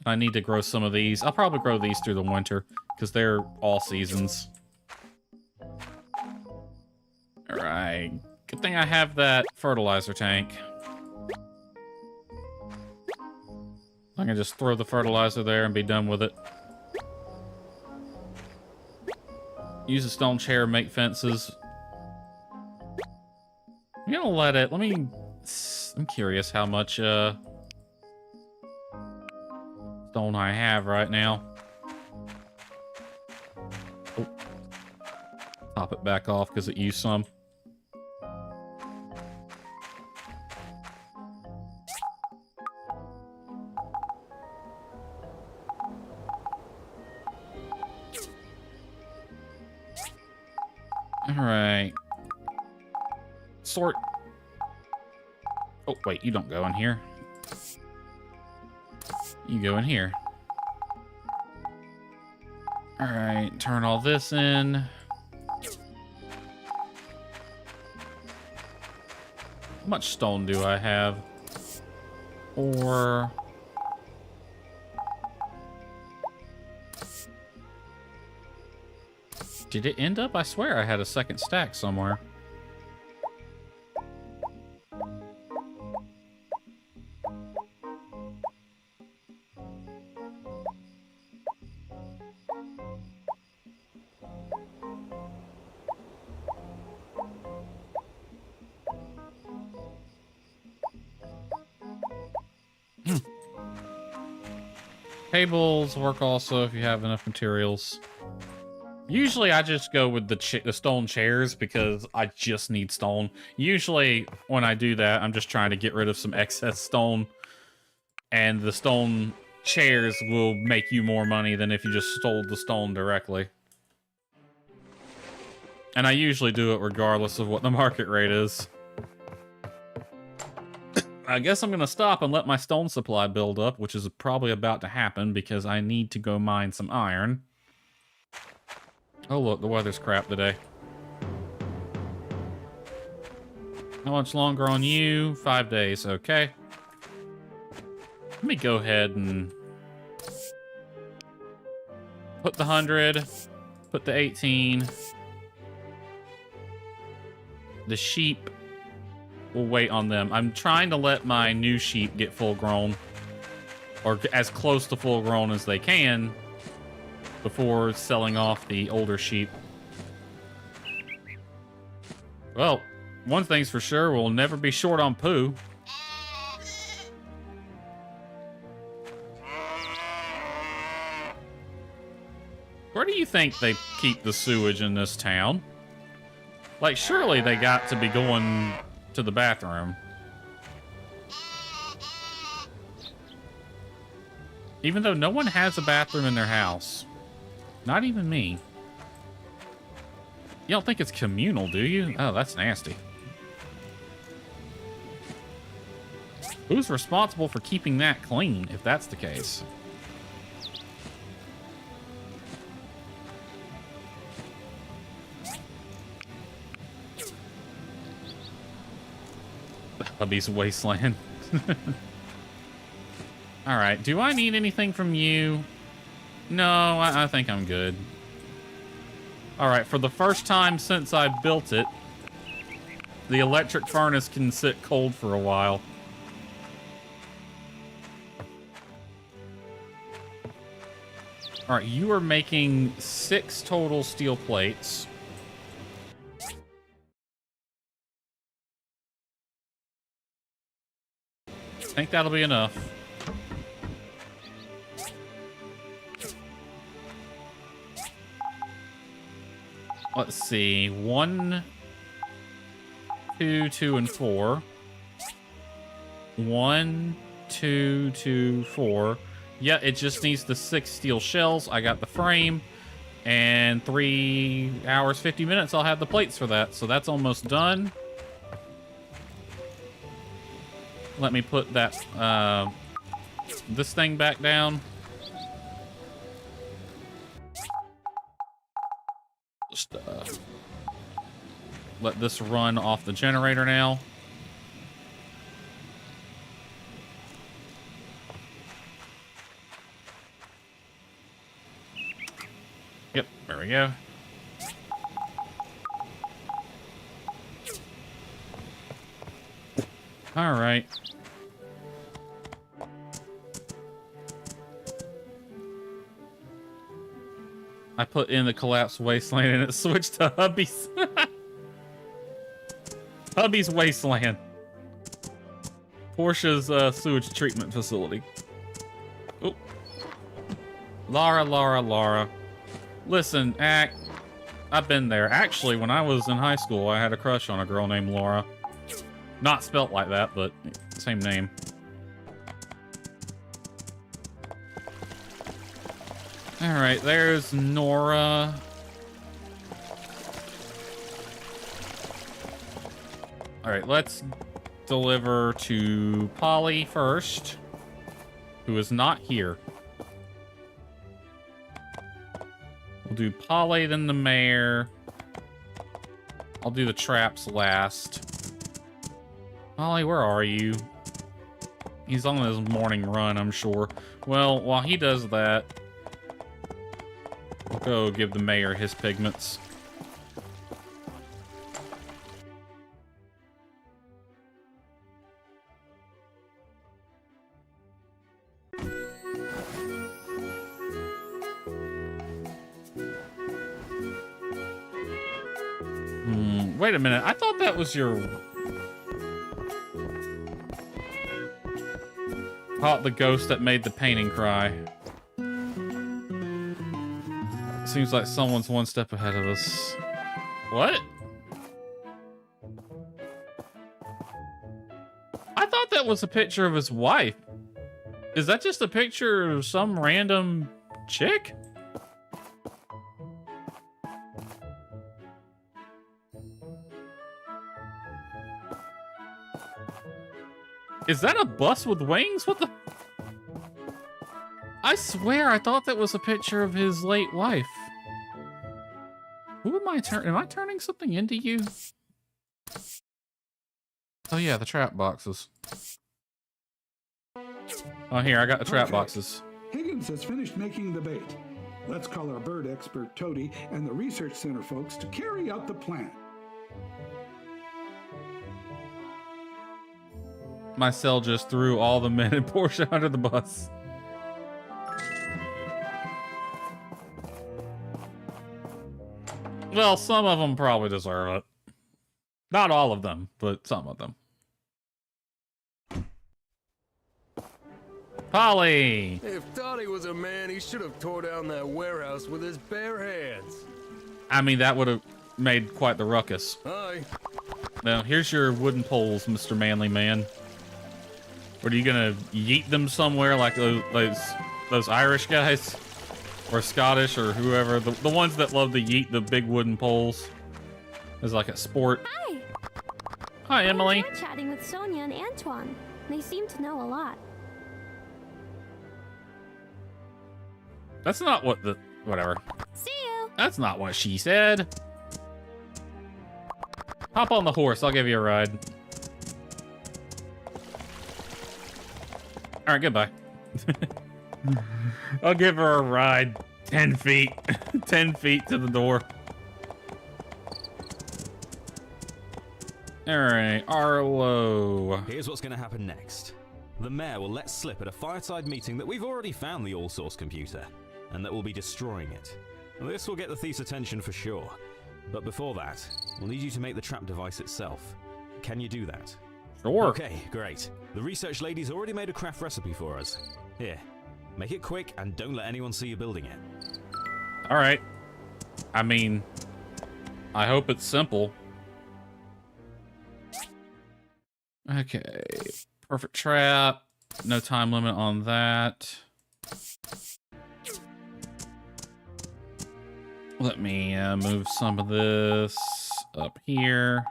I need to grow some of these. I'll probably grow these through the winter because they're all seasons. All right. Good thing I have that fertilizer tank. I can just throw the fertilizer there and be done with it. Use a stone chair, make fences. I'm gonna let it... I'm curious how much stone I have right now. Oh. Top it back off because it used some. Alright. Sort. Oh, wait, you don't go in here. You go in here. Alright, turn all this in. How much stone do I have? Or... Did it end up? I swear I had a second stack somewhere. Tables work also if you have enough materials. Usually I just go with the stone chairs because I just need stone. Usually when I do that, I'm just trying to get rid of some excess stone. And the stone chairs will make you more money than if you just stole the stone directly. And I usually do it regardless of what the market rate is. I guess I'm going to stop and let my stone supply build up, which is probably about to happen because I need to go mine some iron. Oh, look, the weather's crap today. How much longer on you? 5 days, okay. Let me go ahead and put the 100, put the 18. The sheep, we'll wait on them. I'm trying to let my new sheep get full grown, or as close to full grown as they can, before selling off the older sheep. Well, one thing's for sure, we'll never be short on poo. Where do you think they keep the sewage in this town? Like, surely they got to be going to the bathroom. Even though no one has a bathroom in their house. Not even me. You don't think it's communal, do you? Oh, that's nasty. Who's responsible for keeping that clean, if that's the case? Hubby's wasteland. Alright, do I need anything from you? No, I think I'm good. Alright, for the first time since I built it, the electric furnace can sit cold for a while. Alright, you are making 6 total steel plates. I think that'll be enough. Let's see. 1, 2, 2, and 4. 1, 2, 2, 4. Yeah, it just needs the 6 steel shells. I got the frame. And 3 hours, 50 minutes, I'll have the plates for that. So that's almost done. Let me put that, this thing back down. Just, let this run off the generator now. Yep, there we go. All right. I put in the collapsed wasteland and it switched to Hubby's. Hubby's wasteland. Portia's sewage treatment facility. Oh. Laura. Listen, I've been there. Actually, when I was in high school, I had a crush on a girl named Laura. Not spelt like that, but same name. Alright, there's Nora. All right, let's deliver to Polly first, who is not here. We'll do Polly, then the mayor. I'll do the traps last. Polly, where are you? He's on his morning run, I'm sure. Well, while he does that, we'll go give the mayor his pigments. Wait a minute. I thought that was your... Caught the ghost that made the painting cry. Seems like someone's one step ahead of us. What? I thought that was a picture of his wife. Is that just a picture of some random chick? Is that a bus with wings? What the? I swear I thought that was a picture of his late wife. Who am I turning? Am I turning something into you? Oh yeah, the trap boxes. Oh, here, I got the trap boxes. Higgins has finished making the bait. Let's call our bird expert, Toady, and the research center folks to carry out the plan. My cell just threw all the men in Portia under the bus. Well, some of them probably deserve it. Not all of them, but some of them. Polly! If Dottie was a man, he should have tore down that warehouse with his bare hands. I mean, that would have made quite the ruckus. Aye. Now, here's your wooden poles, Mr. Manly Man. What, are you gonna yeet them somewhere like those Irish guys? Or Scottish or whoever. The ones that love to yeet the big wooden poles. As like a sport. Hi. Hi, Emily. I enjoyed chatting with Sonia and Antoine. They seem to know a lot. That's not what the... Whatever. See you. That's not what she said. Hop on the horse. I'll give you a ride. All right, goodbye. I'll give her a ride. 10 feet. 10 feet to the door. All right, Arlo. Here's what's going to happen next. The mayor will let slip at a fireside meeting that we've already found the all-source computer, and that we'll be destroying it. This will get the thief's attention for sure. But before that, we'll need you to make the trap device itself. Can you do that? Sure. Okay, great. The research lady's already made a craft recipe for us. Here, make it quick and don't let anyone see you building it. All right. I mean, I hope it's simple. Okay. Perfect trap. No time limit on that. Let me move some of this up here.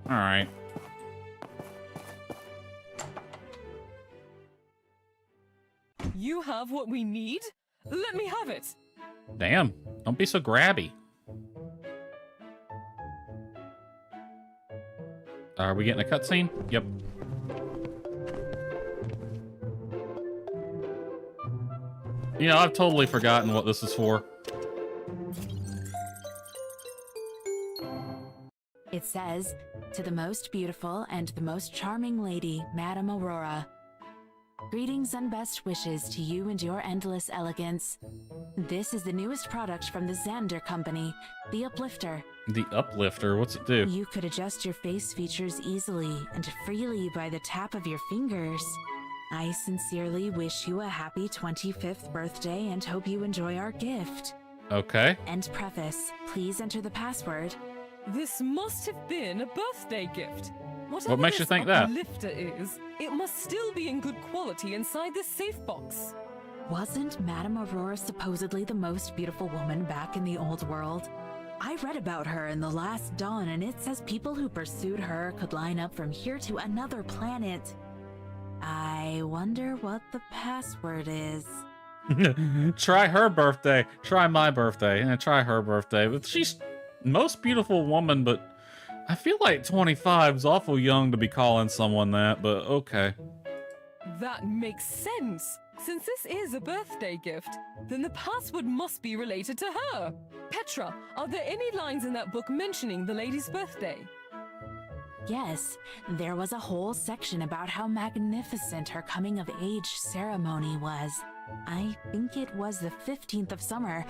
All right. You have what we need? Let me have it. Damn. Don't be so grabby. Are we getting a cutscene? Yep. You know, I've totally forgotten what this is for. It says, "To the most beautiful and the most charming lady, Madame Aurora. Greetings and best wishes to you and your endless elegance. This is the newest product from the Xander Company, the Uplifter. The Uplifter? What's it do? You could adjust your face features easily and freely by the tap of your fingers. I sincerely wish you a happy 25th birthday and hope you enjoy our gift." Okay. End preface. Please enter the password. This must have been a birthday gift. Whatever makes you this think that? uplifter is, it must still be in good quality inside this safe box. Wasn't Madame Aurora supposedly the most beautiful woman back in the old world? I read about her in The Last Dawn, and it says people who pursued her could line up from here to another planet. I wonder what the password is. Try her birthday. Try my birthday. And try her birthday. But she's most beautiful woman, but I feel like 25 is awful young to be calling someone that, but okay. That makes sense. Since this is a birthday gift, then the password must be related to her. Petra, are there any lines in that book mentioning the lady's birthday? Yes, there was a whole section about how magnificent her coming of age ceremony was. I think it was the 15th of summer.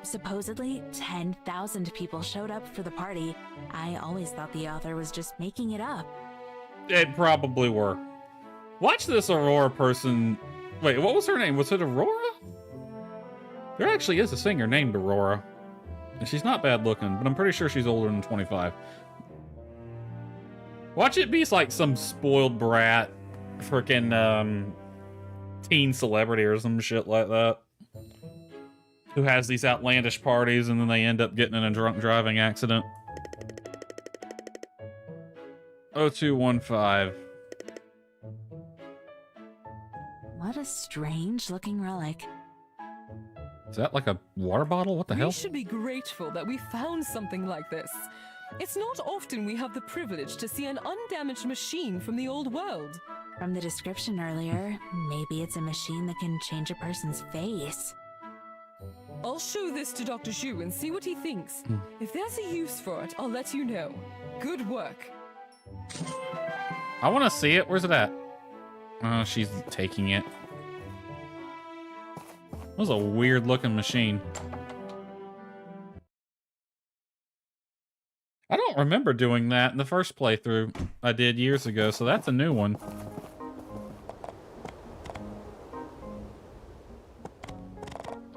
Supposedly, 10,000 people showed up for the party. I always thought the author was just making it up. It probably were. Watch this Aurora person. Wait, what was her name? Was it Aurora? There actually is a singer named Aurora. And she's not bad looking, but I'm pretty sure she's older than 25. Watch it be like some spoiled brat freaking teen celebrity or some shit like that. Who has these outlandish parties and then they end up getting in a drunk driving accident. 0215. What a strange looking relic. Is that like a water bottle? What the hell? We should be grateful that we found something like this. It's not often we have the privilege to see an undamaged machine from the old world. From the description earlier, maybe it's a machine that can change a person's face. I'll show this to Dr. Zhu and see what he thinks. If there's a use for it, I'll let you know. Good work. I want to see it. Where's it at? Oh, she's taking it. That was a weird looking machine. I don't remember doing that in the first playthrough I did years ago, so that's a new one.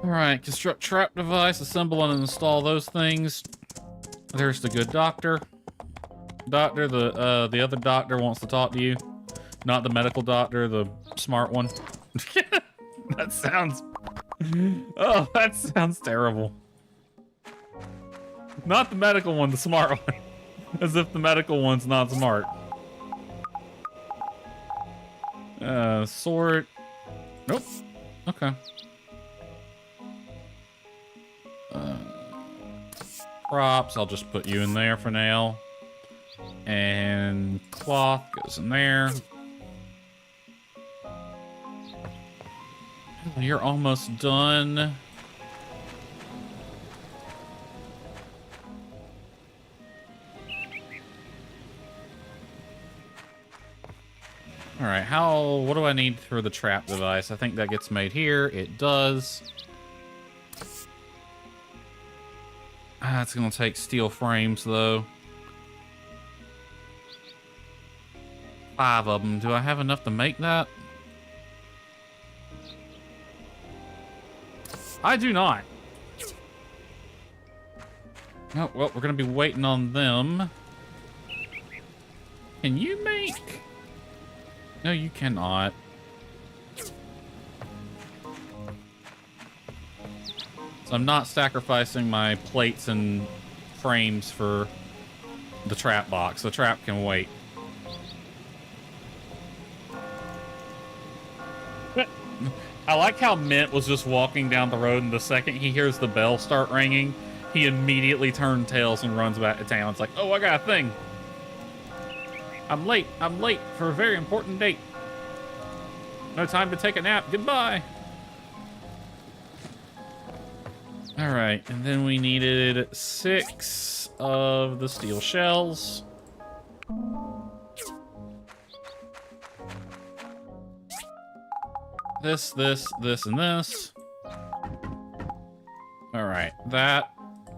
Alright, construct trap device, assemble and install those things. There's the good doctor. Doctor, the other doctor wants to talk to you. Not the medical doctor, the smart one. That sounds... Oh, that sounds terrible. Not the medical one, the smart one. As if the medical one's not smart. Sort. Nope. Okay. Props, I'll just put you in there for now. And cloth goes in there. You're almost done. Alright, what do I need for the trap device? I think that gets made here. It does. It's gonna take steel frames, though. 5 of them. Do I have enough to make that? I do not. Oh, well, we're gonna be waiting on them. Can you make... No, you cannot. So I'm not sacrificing my plates and frames for the trap box. The trap can wait. I like how Mint was just walking down the road, and the second he hears the bell start ringing, he immediately turns tails and runs back to town. It's like, oh, I got a thing. I'm late for a very important date. No time to take a nap. Goodbye. All right, and then we needed 6 of the steel shells. This, and this. All right, that,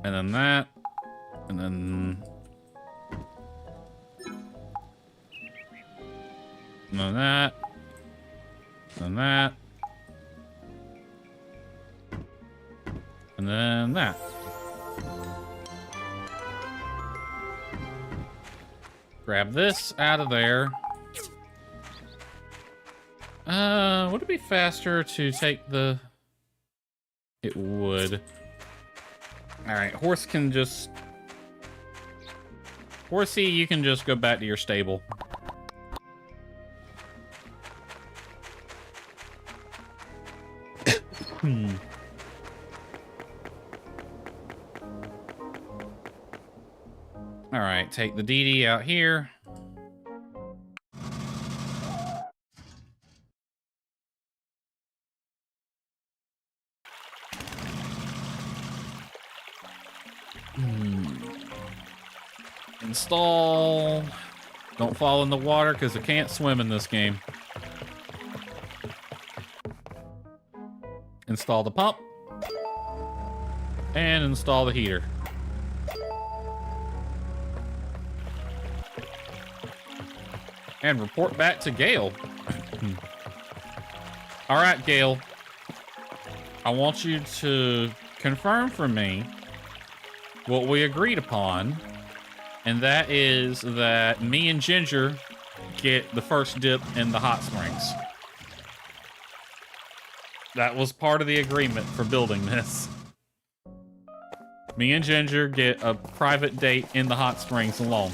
and then that, and then... And then that, and that, and then that. Grab this out of there. Would it be faster to take the... It would. Alright, horse can just... Horsey, you can just go back to your stable. Alright, take the DD out here. Install. Don't fall in the water because I can't swim in this game. Install the pump. And install the heater. And report back to Gale. All right, Gale. I want you to confirm for me what we agreed upon. And that is that me and Ginger get the first dip in the hot springs. That was part of the agreement for building this. Me and Ginger get a private date in the hot springs alone.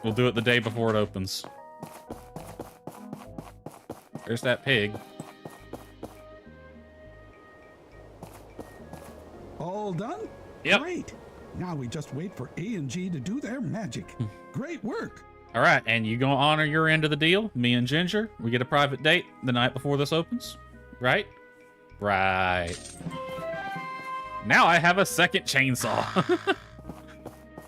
We'll do it the day before it opens. There's that pig. All done? Yep. Great. Now we just wait for A and G to do their magic. Great work. All right, and you gonna honor your end of the deal? Me and Ginger, we get a private date the night before this opens, right? Right. Now I have a second chainsaw.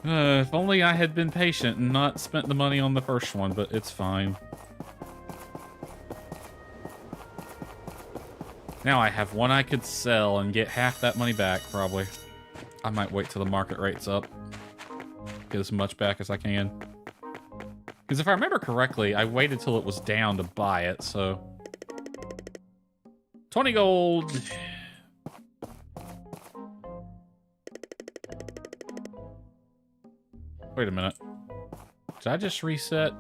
If only I had been patient and not spent the money on the first one, but it's fine. Now I have one I could sell and get half that money back, probably. I might wait till the market rate's up. Get as much back as I can. Because if I remember correctly, I waited till it was down to buy it, so... 20 gold! Wait a minute. Did I just reset?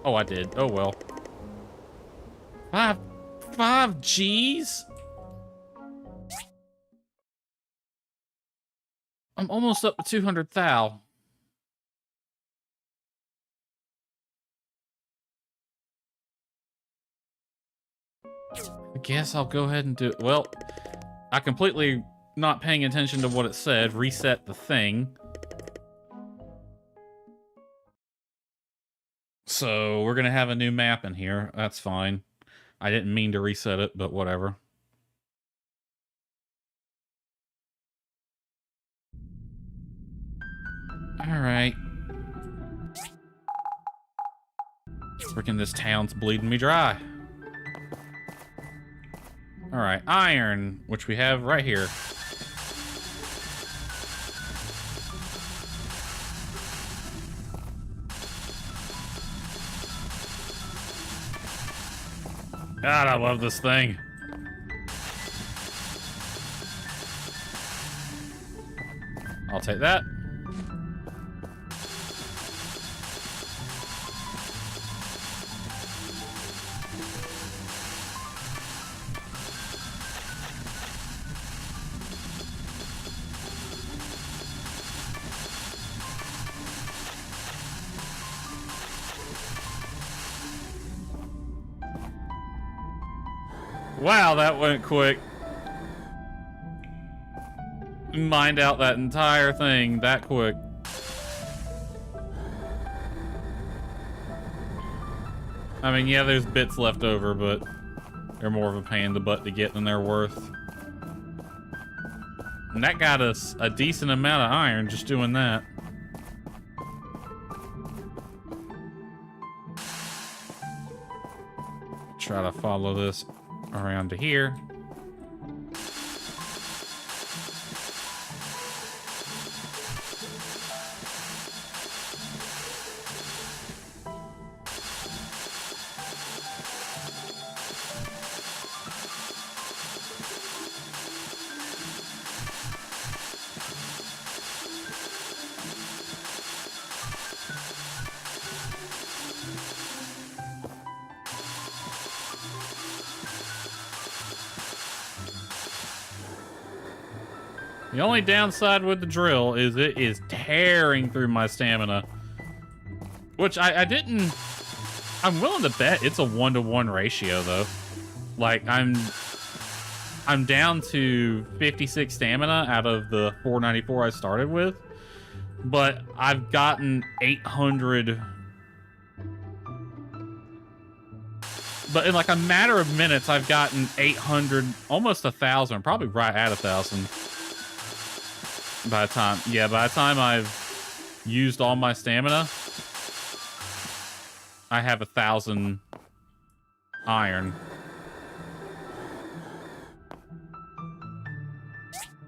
Oh, I did. Oh, well. 5 G's? I'm almost up to 200 thou. I guess I'll go ahead and do it. Well, I completely not paying attention to what it said. Reset the thing. So we're going to have a new map in here. That's fine. I didn't mean to reset it, but whatever. Alright. Freaking this town's bleeding me dry. Alright, iron, which we have right here. God, I love this thing. I'll take that. Wow, that went quick. Mined out that entire thing that quick. I mean, yeah, there's bits left over, but they're more of a pain in the butt to get than they're worth. And that got us a decent amount of iron just doing that. Try to follow this around to here. The only downside with the drill is it is tearing through my stamina. Which I didn't... I'm willing to bet it's a 1-to-1 ratio, though. Like, I'm down to 56 stamina out of the 494 I started with. But I've gotten 800... But in like a matter of minutes, I've gotten 800, almost 1,000, probably right at 1,000. By the time I've used all my stamina, I have 1,000 iron.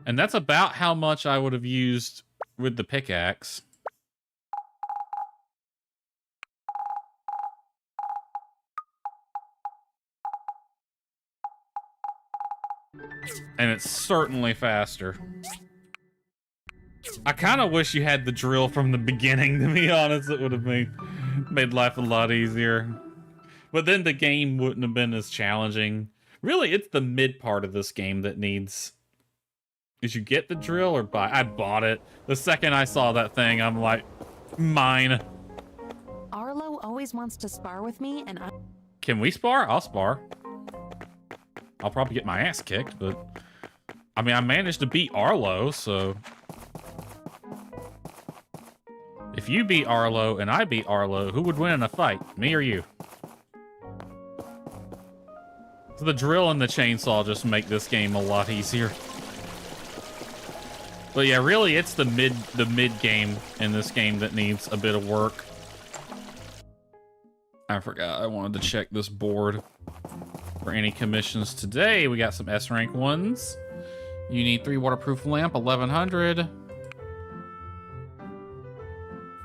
And that's about how much I would have used with the pickaxe. And it's certainly faster. I kind of wish you had the drill from the beginning, to be honest. It would have made life a lot easier. But then the game wouldn't have been as challenging. Really, it's the mid part of this game that needs... Did you get the drill or buy? I bought it. The second I saw that thing, I'm like, mine. Arlo always wants to spar with me, and I... Can we spar? I'll spar. I'll probably get my ass kicked, but... I mean, I managed to beat Arlo, so... If you beat Arlo and I beat Arlo, who would win in a fight? Me or you? So the drill and the chainsaw just make this game a lot easier. But yeah, really, it's the mid game in this game that needs a bit of work. I forgot, I wanted to check this board for any commissions today. We got some S rank ones. You need 3 waterproof lamp, 1,100.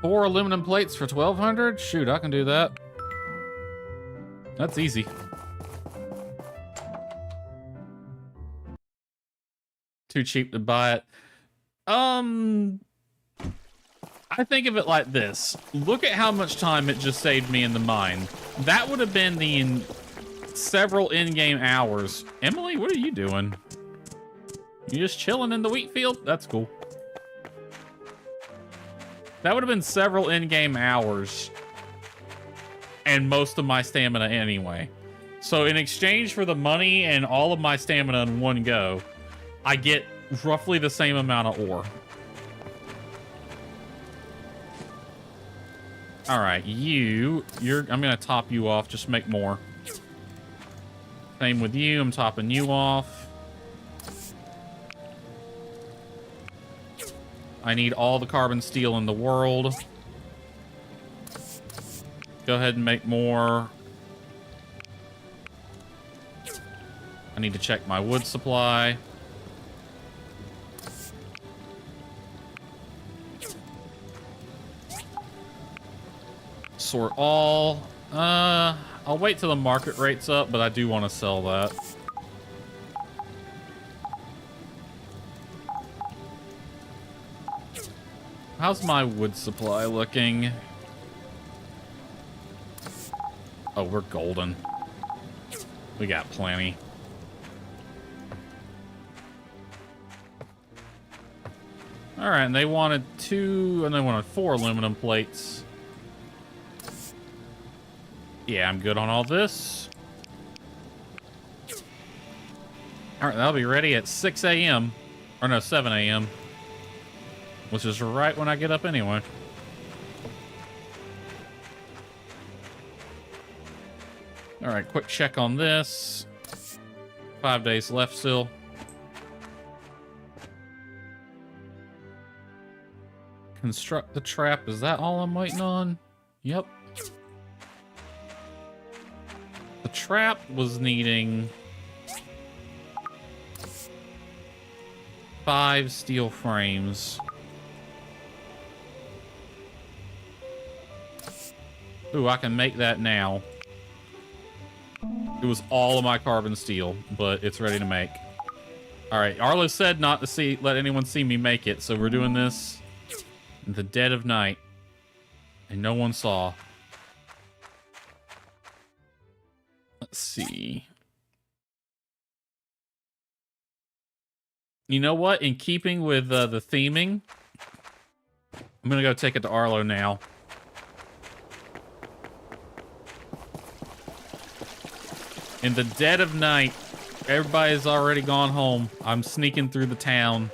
4 aluminum plates for 1,200. Shoot, I can do that. That's easy. Too cheap to buy it. I think of it like this. Look at how much time it just saved me in the mine. That would have been the several in-game hours. Emily, what are you doing? You just chilling in the wheat field? That's cool. That would have been several in-game hours. And most of my stamina anyway. So in exchange for the money and all of my stamina in one go, I get roughly the same amount of ore. All right, I'm gonna top you off, just make more. Same with you, I'm topping you off. I need all the carbon steel in the world. Go ahead and make more. I need to check my wood supply. Sort all. I'll wait till the market rate's up, but I do want to sell that. How's my wood supply looking? Oh, we're golden. We got plenty. All right, and they wanted 2, and they wanted 4 aluminum plates. Yeah, I'm good on all this. All right, that'll be ready at 6 a.m. Or no, 7 a.m. Which is right when I get up anyway. All right, quick check on this. 5 days left still. Construct the trap. Is that all I'm waiting on? Yep. The trap was needing 5 steel frames. Ooh, I can make that now. It was all of my carbon steel, but it's ready to make. All right, Arlo said not to let anyone see me make it, so we're doing this in the dead of night, and no one saw. Let's see. You know what? In keeping with the theming, I'm gonna go take it to Arlo now. In the dead of night, everybody's already gone home. I'm sneaking through the town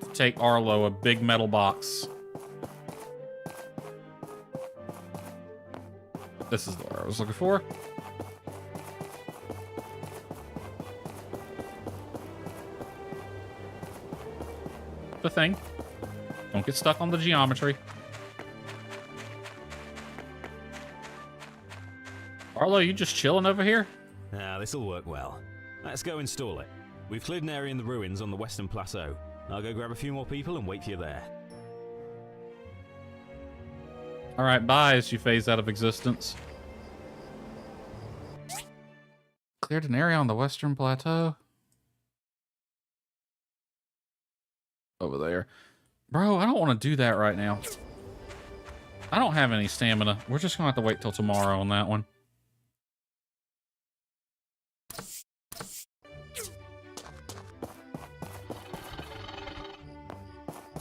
to take Arlo a big metal box. This is the word I was looking for. The thing. Don't get stuck on the geometry. Arlo, you just chilling over here? Ah, this'll work well. Let's go install it. We've cleared an area in the ruins on the western plateau. I'll go grab a few more people and wait for you there. Alright, bye as you phase out of existence. Cleared an area on the western plateau. Over there. Bro, I don't want to do that right now. I don't have any stamina. We're just gonna have to wait till tomorrow on that one.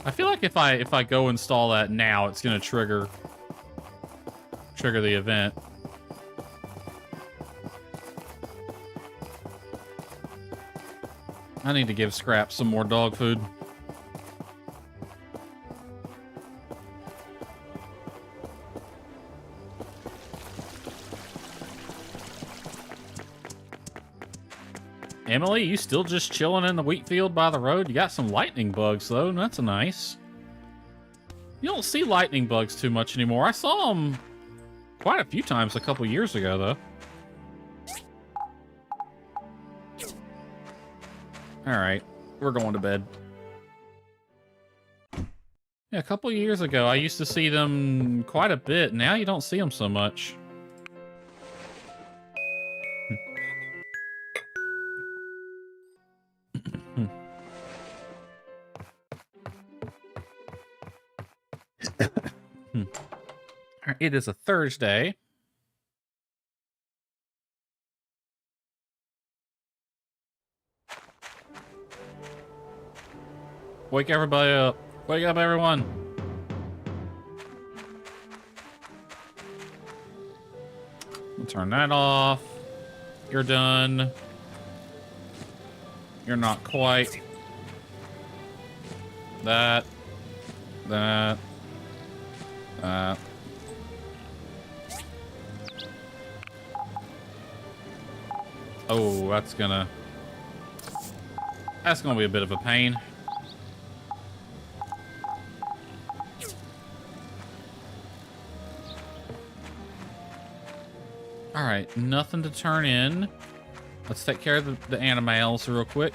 I feel like if I go install that now, it's gonna trigger the event. I need to give Scrap some more dog food. Emily, you still just chilling in the wheat field by the road? You got some lightning bugs, though, and that's nice. You don't see lightning bugs too much anymore. I saw them quite a few times a couple years ago, though. Alright, we're going to bed. Yeah, a couple years ago, I used to see them quite a bit. Now you don't see them so much. It is a Thursday. Wake everybody up. Wake up, everyone. We'll turn that off. You're done. You're not quite. That. Oh, that's gonna be a bit of a pain. All right, nothing to turn in. Let's take care of the animals real quick.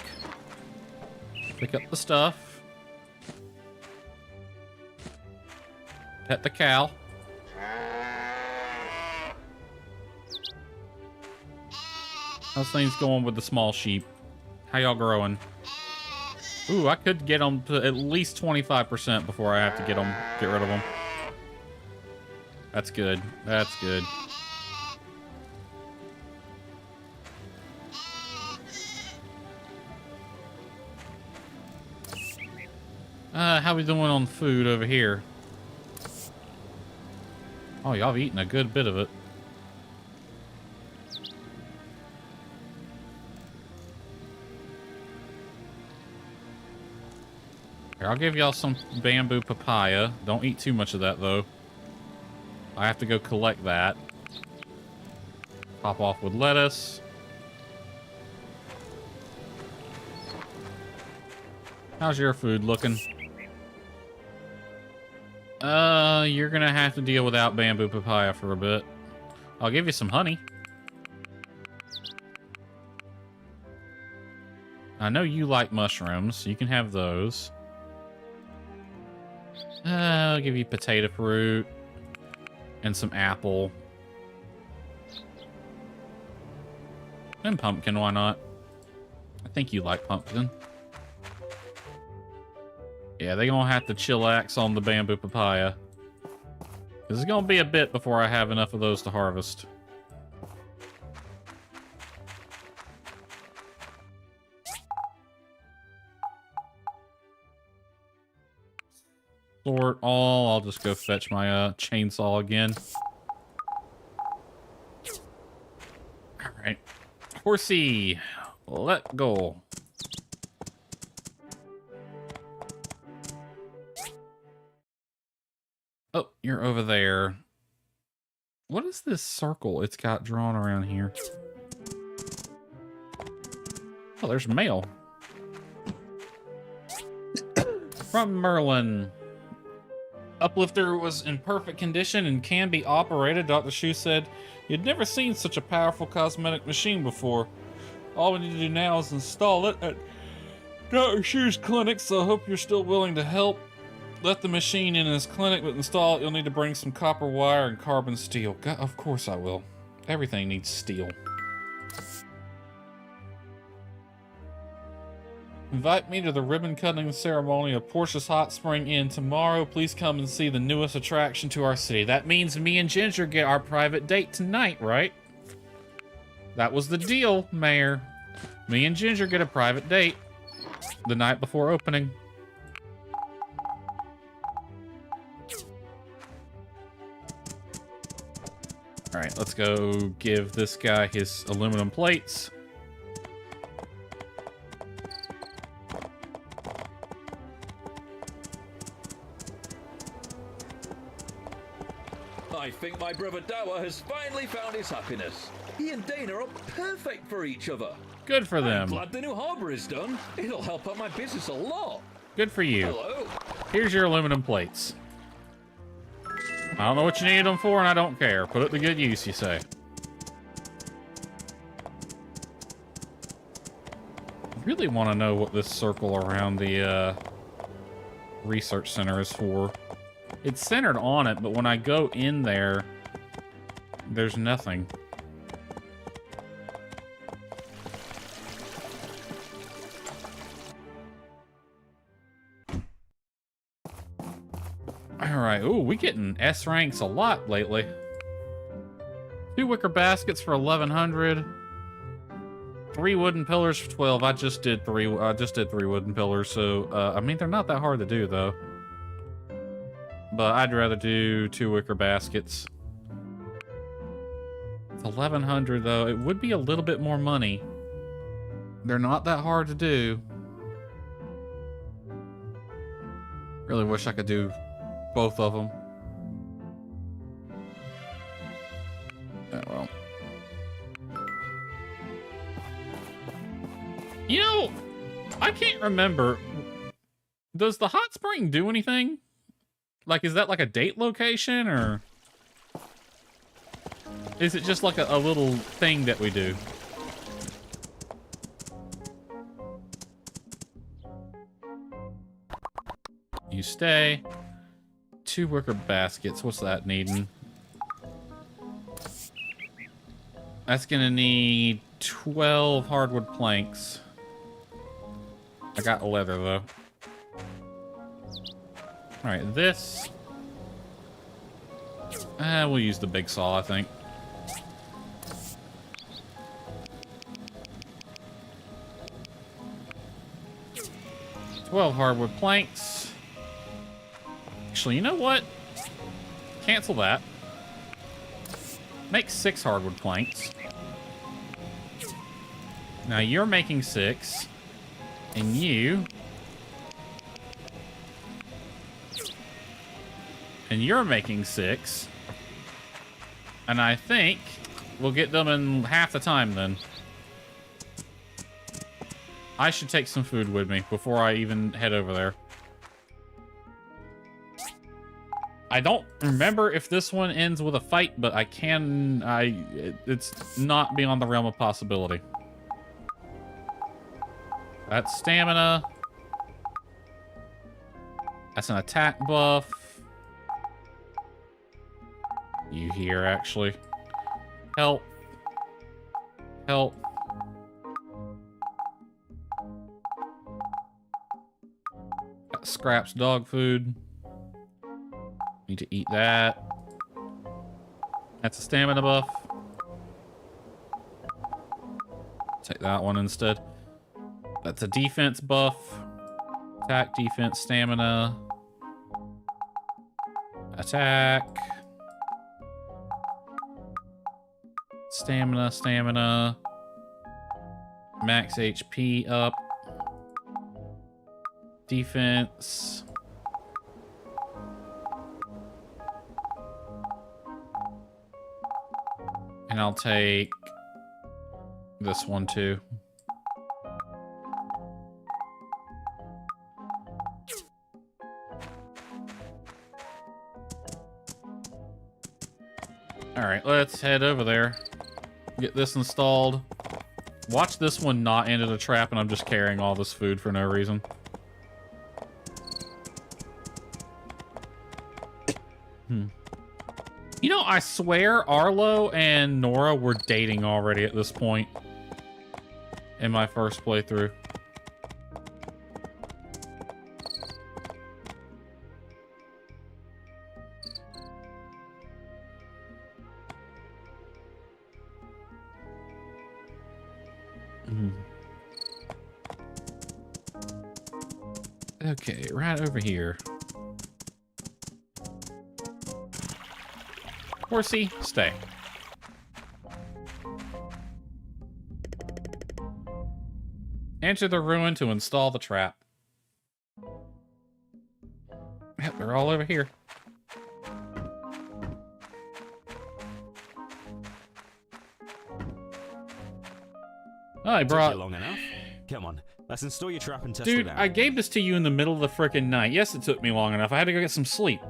Pick up the stuff. Pet the cow. How's things going with the small sheep? How y'all growing? Ooh, I could get them to at least 25% before I have to get rid of them. That's good. That's good. How we doing on food over here? Oh, y'all have eaten a good bit of it. Here, I'll give y'all some bamboo papaya. Don't eat too much of that, though. I have to go collect that. Pop off with lettuce. How's your food looking? You're gonna have to deal without bamboo papaya for a bit. I'll give you some honey. I know you like mushrooms, so you can have those. I'll give you potato fruit and some apple. And pumpkin, why not? I think you like pumpkin. Yeah, they're gonna have to chillax on the bamboo papaya. This is gonna be a bit before I have enough of those to harvest. Sort all. I'll just go fetch my chainsaw again. All right. Horsey, let go. Oh, you're over there. What is this circle it's got drawn around here? Oh, there's mail. From Merlin. Uplifter was in perfect condition and can be operated. Dr. Shu said, "You'd never seen such a powerful cosmetic machine before. All we need to do now is install it at Dr. Shu's clinic, so I hope you're still willing to help. Let the machine in his clinic, but install it, you'll need to bring some copper wire and carbon steel." God, of course I will. Everything needs steel. Invite me to the ribbon cutting ceremony of Portia's Hot Spring Inn tomorrow. Please come and see the newest attraction to our city. That means me and Ginger get our private date tonight, right? That was the deal, Mayor. Me and Ginger get a private date the night before opening. All right, let's go give this guy his aluminum plates. I think my brother Dawa has finally found his happiness. He and Dana are perfect for each other. Good for them. I'm glad the new harbor is done. It'll help out my business a lot. Good for you. Hello. Here's your aluminum plates. I don't know what you need them for, and I don't care. Put it to good use, you say. I really want to know what this circle around the research center is for. It's centered on it, but when I go in there, there's nothing. Alright, ooh, we getting S ranks a lot lately. 2 wicker baskets for 1,100. 3 wooden pillars for 12. I just did 3 wooden pillars, so I mean they're not that hard to do though. But I'd rather do 2 wicker baskets. It's 1,100 though. It would be a little bit more money. They're not that hard to do. Really wish I could do both of them. Oh well. You know, I can't remember. Does the hot spring do anything? Like, is that like a date location, or is it just like a little thing that we do? You stay. 2 wicker baskets. What's that needing? That's gonna need 12 hardwood planks. I got leather though. Alright, this. We'll use the big saw, I think. "12 hardwood planks." Actually, you know what? Cancel that. Make 6 hardwood planks. Now you're making 6. And you... And you're making 6. And I think we'll get them in half the time then. I should take some food with me before I even head over there. I don't remember if this one ends with a fight, but it's not beyond the realm of possibility. That's stamina. That's an attack buff. You here, actually. Help. Help. Got scraps dog food. Need to eat that. That's a stamina buff. Take that one instead. That's a defense buff. Attack, defense, stamina. Attack. Stamina, stamina. Max HP up. Defense. And I'll take this one too. All right, let's head over there. Get this installed. Watch this one not into the trap, and I'm just carrying all this food for no reason. You know, I swear Arlo and Nora were dating already at this point in my first playthrough. Okay, right over here. Horsey, stay. Enter the ruin to install the trap. Yep, they're all over here. Oh, I brought... Took you long enough. Come on, let's install your trap and test Dude, it out. I gave this to you in the middle of the frickin' night. Yes, it took me long enough. I had to go get some sleep.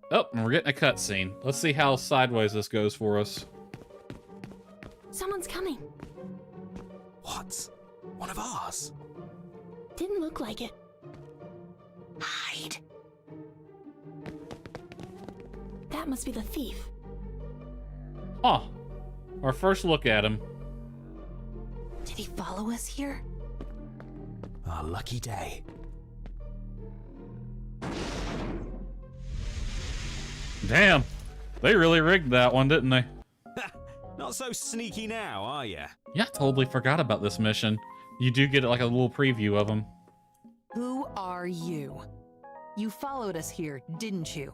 Oh, and we're getting a cutscene. Let's see how sideways this goes for us. Someone's coming. What? One of ours? Didn't look like it. Hide. That must be the thief. Huh. Our first look at him. Did he follow us here? Our lucky day. Damn. They really rigged that one, didn't they? Not so sneaky now, are ya? Yeah, totally forgot about this mission. You do get like a little preview of him. Who are you? You followed us here, didn't you?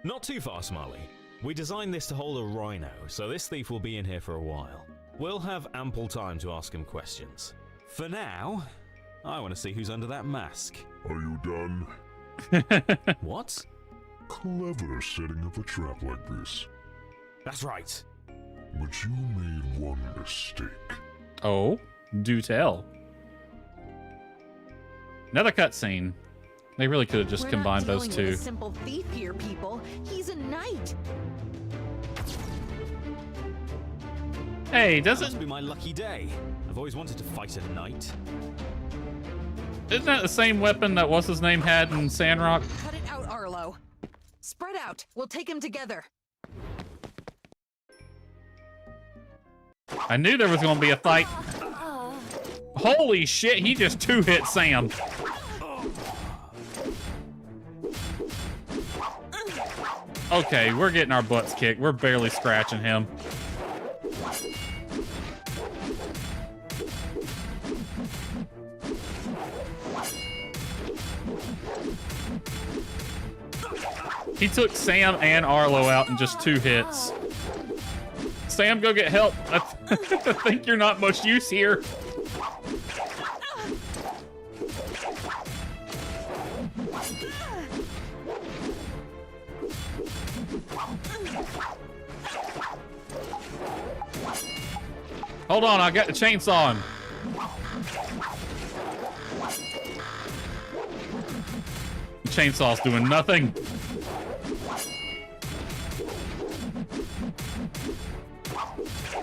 Not too far, Smiley. We designed this to hold a rhino, so this thief will be in here for a while. We'll have ample time to ask him questions. For now, I want to see who's under that mask. Are you done? What? Clever setting up a trap like this. That's right. But you made one mistake. Oh, do tell. Another cutscene. They really could have just combined those two. We're not dealing with a simple thief here, people. He's a knight. Hey, That doesn't... must be my lucky day. I've always wanted to fight a knight. Isn't that the same weapon that what's-his-name had in Sandrock? Cut it out, Arlo. Spread out. We'll take him together. I knew there was going to be a fight. Holy shit, he just two-hit Sam. Okay, we're getting our butts kicked. We're barely scratching him. He took Sam and Arlo out in just 2 hits. Sam, go get help. I think you're not much use here. Hold on, I got the chainsaw on. The chainsaw's doing nothing.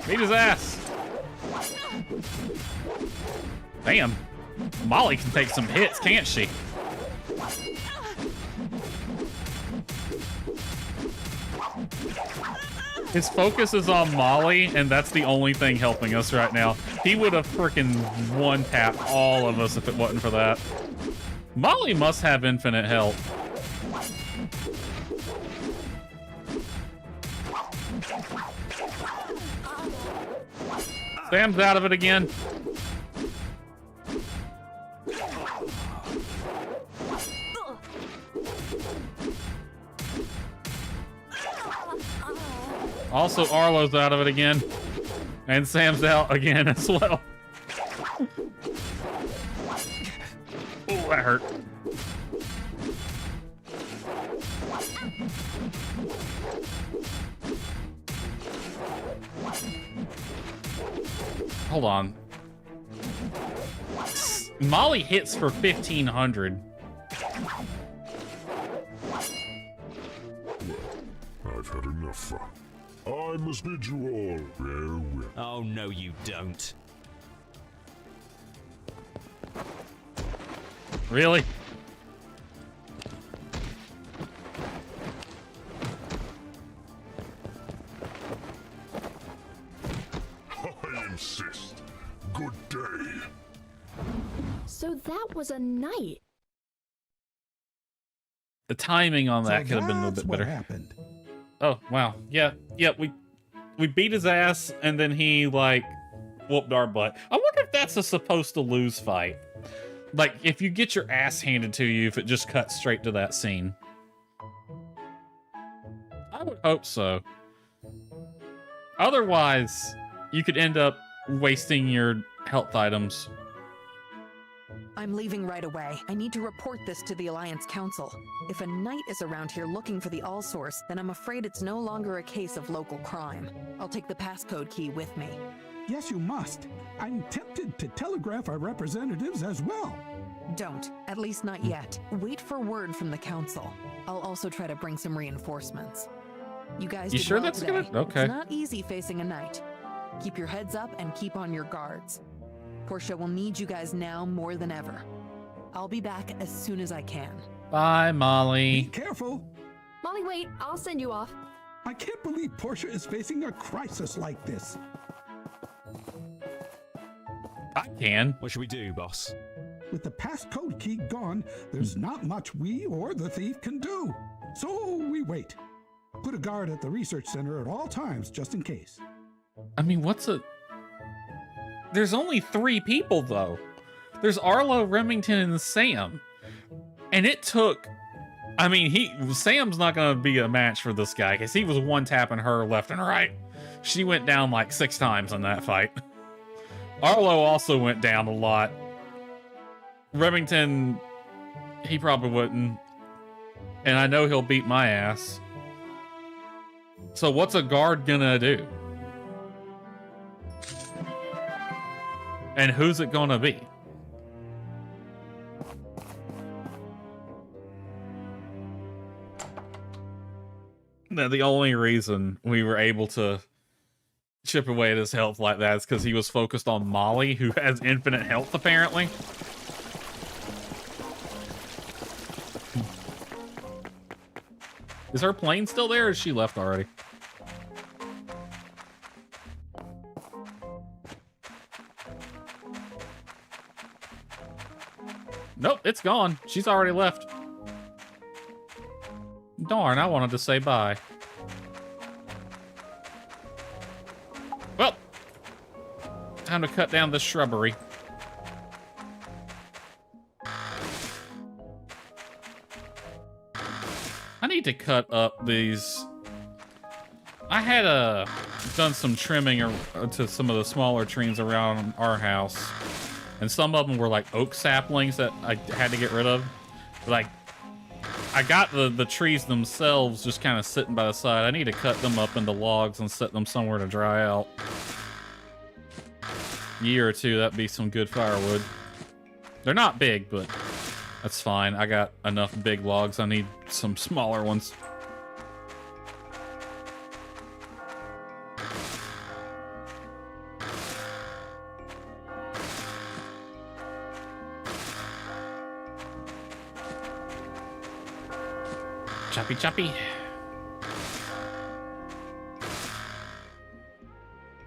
Beat his ass. Damn. Molly can take some hits, can't she? His focus is on Molly, and that's the only thing helping us right now. He would have freaking one-tapped all of us if it wasn't for that. Molly must have infinite health. Sam's out of it again. so Arlo's out of it again. And Sam's out again as well. Oh, that hurt. Hold on. Molly hits for 1,500. I've had enough fun. I must bid you all farewell. Oh, no, you don't. Really? I insist. Good day. So that was a knight. The timing on that could have been a little bit better. What happened? Oh, wow. Yeah, we beat his ass, and then he, like, whooped our butt. I wonder if that's a supposed to lose fight. Like, if you get your ass handed to you, if it just cuts straight to that scene. I would hope so. Otherwise, you could end up wasting your health items. I'm leaving right away. I need to report this to the Alliance Council. If a knight is around here looking for the All-Source, then I'm afraid it's no longer a case of local crime. I'll take the passcode key with me. Yes, you must. I'm tempted to telegraph our representatives as well. Don't. At least not yet. Wait for word from the Council. I'll also try to bring some reinforcements. You guys You did sure well that's today. gonna... Okay. It's not easy facing a knight. Keep your heads up and keep on your guards. Portia will need you guys now more than ever. I'll be back as soon as I can. Bye, Molly. Be careful. Molly, wait. I'll send you off. I can't believe Portia is facing a crisis like this. I can. What should we do, boss? With the passcode key gone, there's not much we or the thief can do. So we wait. Put a guard at the research center at all times, just in case. I mean, what's a... There's only 3 people, though. There's Arlo, Remington, and Sam. And it took... I mean, Sam's not going to be a match for this guy, because he was one-tapping her left and right. She went down like 6 times in that fight. Arlo also went down a lot. Remington, he probably wouldn't. And I know he'll beat my ass. So what's a guard gonna do? And who's it gonna be? Now, the only reason we were able to chip away at his health like that is because he was focused on Molly, who has infinite health, apparently. Is her plane still there, or is she left already? Nope, it's gone. She's already left. Darn, I wanted to say bye. Well, time to cut down this shrubbery. I need to cut up these. I had done some trimming to some of the smaller trees around our house, and some of them were like oak saplings that I had to get rid of. But I got the trees themselves just kind of sitting by the side. I need to cut them up into logs and set them somewhere to dry out. Year or two, that'd be some good firewood. They're not big, but that's fine. I got enough big logs. I need some smaller ones. Choppy, choppy.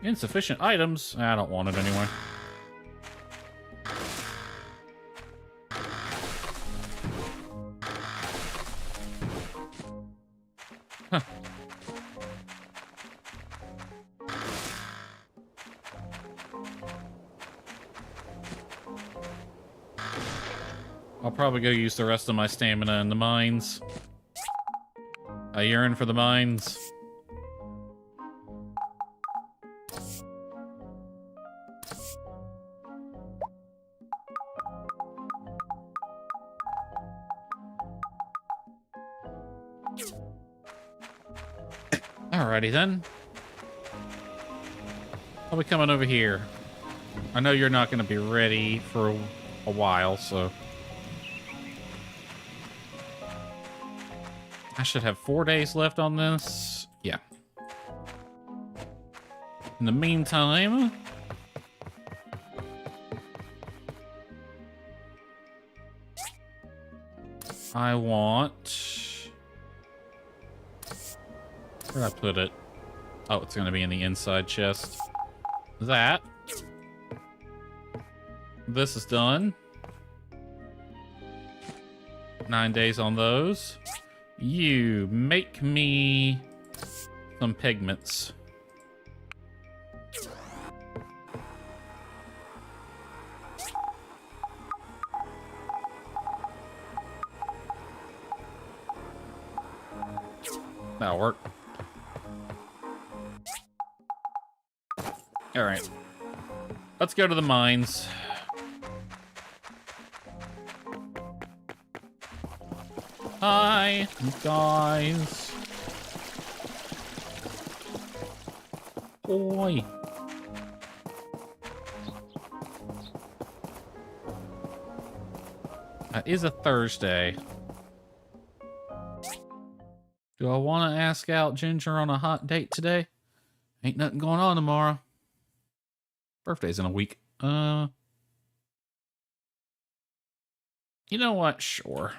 Insufficient items. I don't want it anyway. Huh. I'll probably go use the rest of my stamina in the mines. I yearn for the mines. Alrighty then. I'll be coming over here. I know you're not going to be ready for a while, so... I should have 4 days left on this. Yeah. In the meantime... I want... Where did I put it? Oh, it's going to be in the inside chest. That. This is done. 9 days on those. You make me some pigments. That'll work. All right. Let's go to the mines. Hi, guys. Oi. That is a Thursday. Do I want to ask out Ginger on a hot date today? Ain't nothing going on tomorrow. Birthday's in a week. You know what? Sure.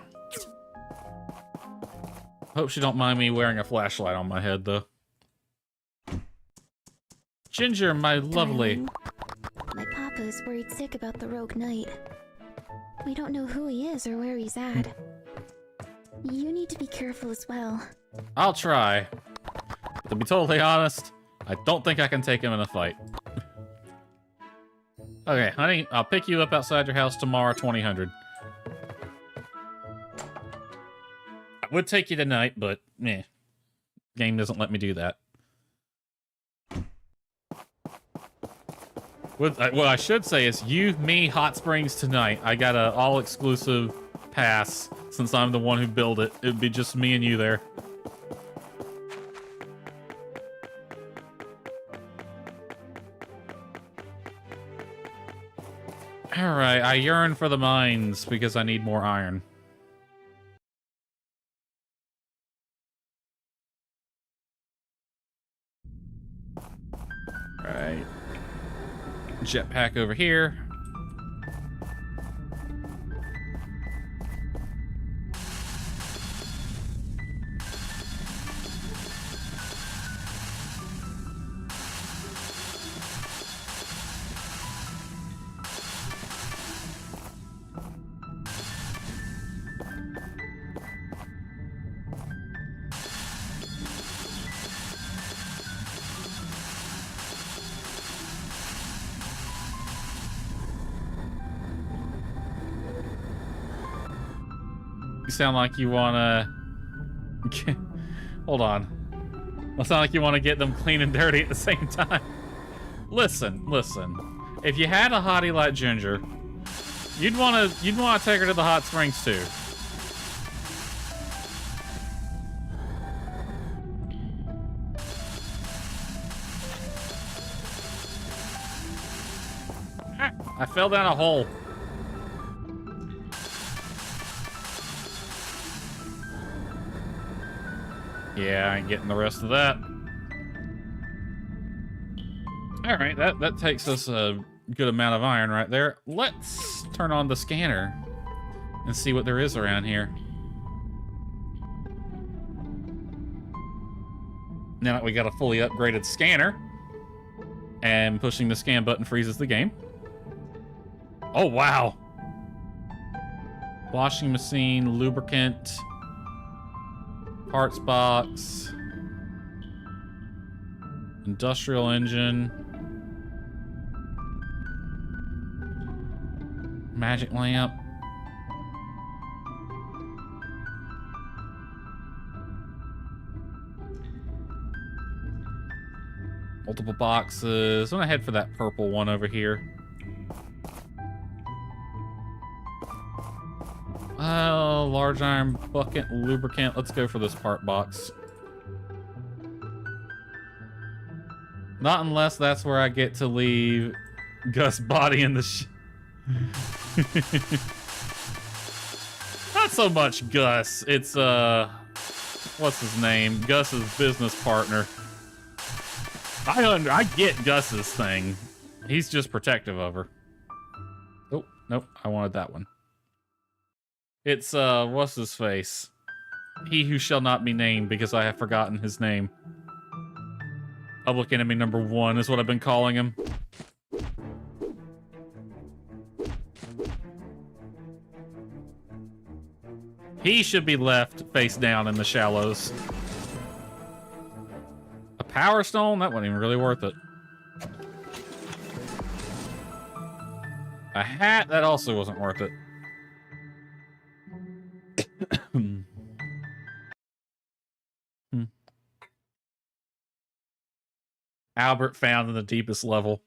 Hope she don't mind me wearing a flashlight on my head, though. Ginger, my lovely. Darling, my papa's worried sick about the rogue knight. We don't know who he is or where he's at. You need to be careful as well. I'll try. To be totally honest, I don't think I can take him in a fight. Okay, honey, I'll pick you up outside your house tomorrow, 2000. I would take you tonight, but meh. Game doesn't let me do that. What I should say is you, me, Hot Springs tonight. I got a all-exclusive pass since I'm the one who built it. It would be just me and you there. Alright, I yearn for the mines because I need more iron. Alright. Jetpack over here. You sound like you wanna... Hold on. You sound like you want to get them clean and dirty at the same time. Listen. If you had a hottie like Ginger, you'd want to take her to the hot springs too. I fell down a hole. Yeah, I ain't getting the rest of that. Alright, that takes us a good amount of iron right there. Let's turn on the scanner and see what there is around here. Now that we got a fully upgraded scanner, and pushing the scan button freezes the game. Oh, wow. Washing machine, lubricant, parts box, industrial engine, magic lamp. Multiple boxes. I'm gonna head for that purple one over here. Oh, large iron bucket, lubricant. Let's go for this part box. Not unless that's where I get to leave Gus' body in the Not so much Gus. It's, what's his name? Gus's business partner. I get Gus's thing. He's just protective of her. Oh, nope. I wanted that one. It's, what's his face? He who shall not be named because I have forgotten his name. Public enemy number 1 is what I've been calling him. He should be left face down in the shallows. A power stone? That wasn't even really worth it. A hat? That also wasn't worth it. Albert found in the deepest level.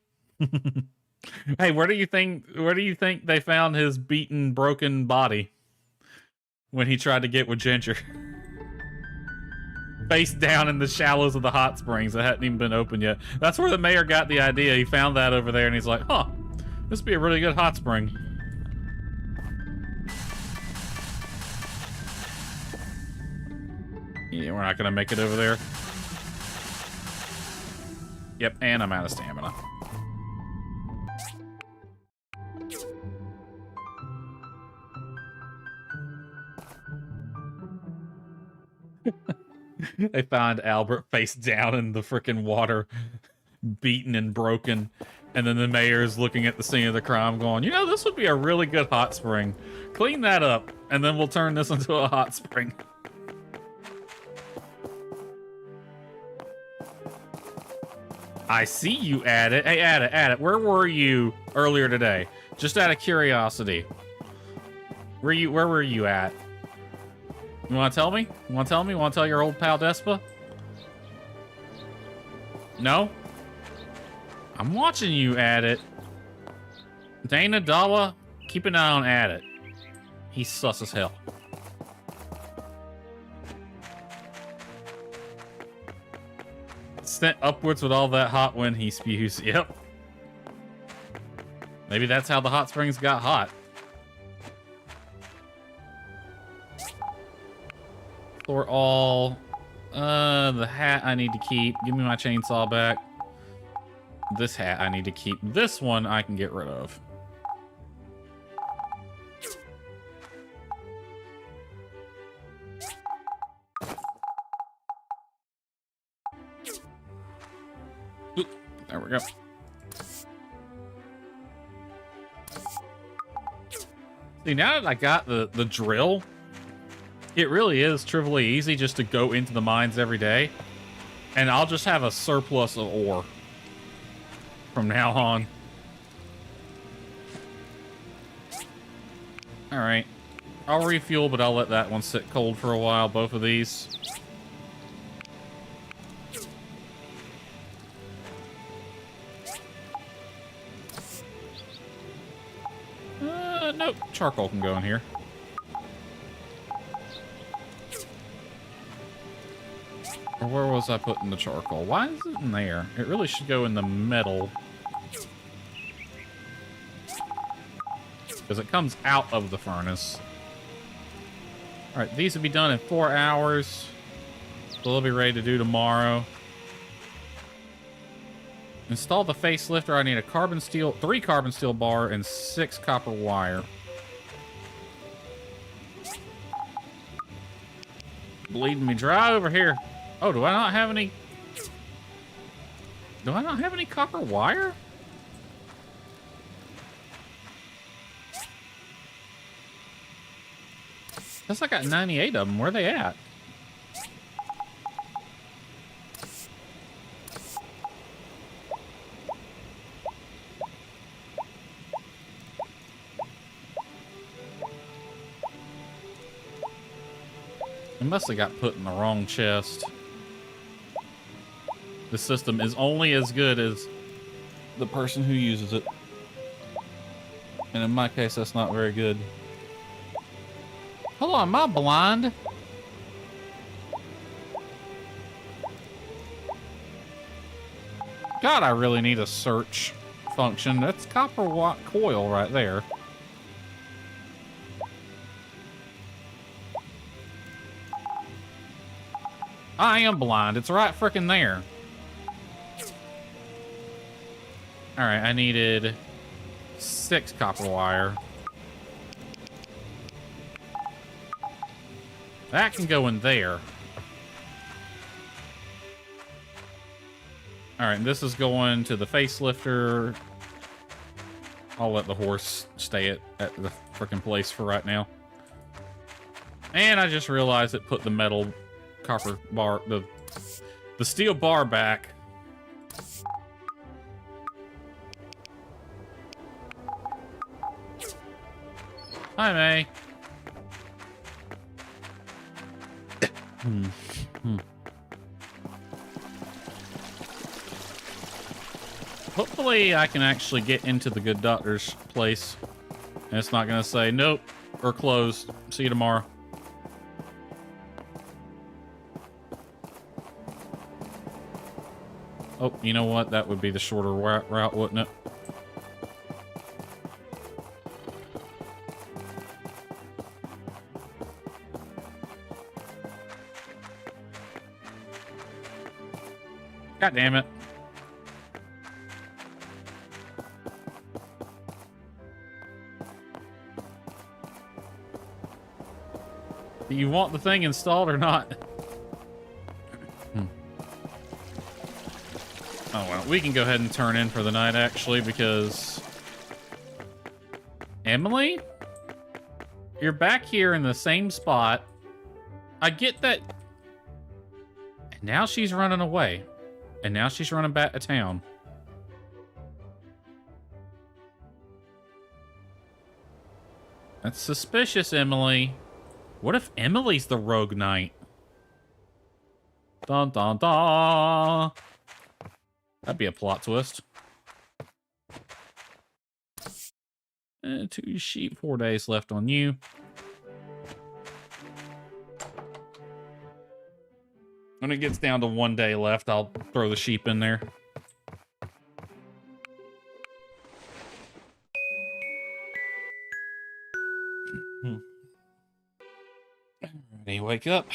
Hey, where do you think they found his beaten, broken body when he tried to get with Ginger? Face down in the shallows of the hot springs that hadn't even been opened yet. That's where the mayor got the idea. He found that over there and he's like, huh, this would be a really good hot spring. Yeah, we're not gonna make it over there. Yep, and I'm out of stamina. They found Albert face down in the frickin' water, beaten and broken. And then the mayor's looking at the scene of the crime going, you know, this would be a really good hot spring. Clean that up, and then we'll turn this into a hot spring. I see you, Addit. Hey, Addit, where were you earlier today? Just out of curiosity. Where were you at? You want to tell me? You want to tell me? You want to tell your old pal Despa? No? I'm watching you, Addit. Dana, Dawa, keep an eye on Addit. He's sus as hell. Sent upwards with all that hot wind he spews. Yep. Maybe that's how the hot springs got hot. Or all. The hat I need to keep. Give me my chainsaw back. This hat I need to keep. This one I can get rid of. Oop, there we go. See, now that I got the drill, it really is trivially easy just to go into the mines every day. And I'll just have a surplus of ore from now on. Alright. I'll refuel, but I'll let that one sit cold for a while, both of these. Nope. Charcoal can go in here. Or where was I putting the charcoal? Why is it in there? It really should go in the metal. Because it comes out of the furnace. Alright, these will be done in 4 hours. So they'll be ready to do tomorrow. Install the facelifter. I need a carbon steel, 3 carbon steel bar and 6 copper wire. Bleeding me dry over here. Oh, do I not have any? Do I not have any copper wire? Guess I got 98 of them. Where are they at? It must have got put in the wrong chest. The system is only as good as the person who uses it. And in my case, that's not very good. Hold on, am I blind? God, I really need a search function. That's copper coil right there. I am blind. It's right frickin' there. Alright, I needed 6 copper wire. That can go in there. Alright, this is going to the facelifter. I'll let the horse stay at the frickin' place for right now. And I just realized it put the metal copper bar, the steel bar back. Hi, May. Hopefully I can actually get into the good doctor's place. And it's not going to say, nope, or closed. See you tomorrow. Oh, you know what? That would be the shorter route, wouldn't it? God damn it. Do you want the thing installed or not? Oh, well, we can go ahead and turn in for the night, actually, because... Emily? You're back here in the same spot. I get that... And now she's running away. And now she's running back to town. That's suspicious, Emily. What if Emily's the rogue knight? Dun dun dun! That'd be a plot twist. 2 sheep, 4 days left on you. When it gets down to 1 day left, I'll throw the sheep in there. Alrighty, wake up.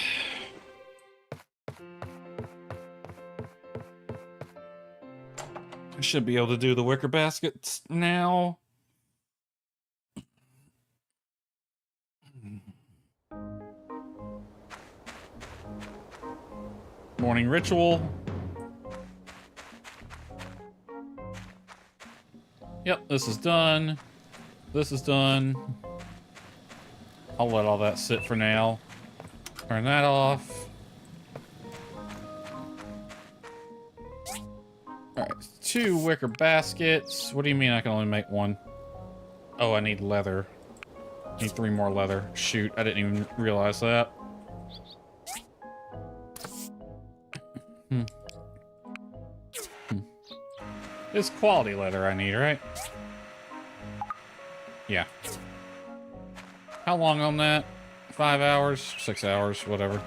I should be able to do the wicker baskets now. Morning ritual. Yep, this is done. This is done. I'll let all that sit for now. Turn that off. Alright, 2 wicker baskets. What do you mean I can only make 1? Oh, I need leather. I need 3 more leather. Shoot, I didn't even realize that. It's quality leather I need, right? Yeah. How long on that? 5 hours? 6 hours? Whatever.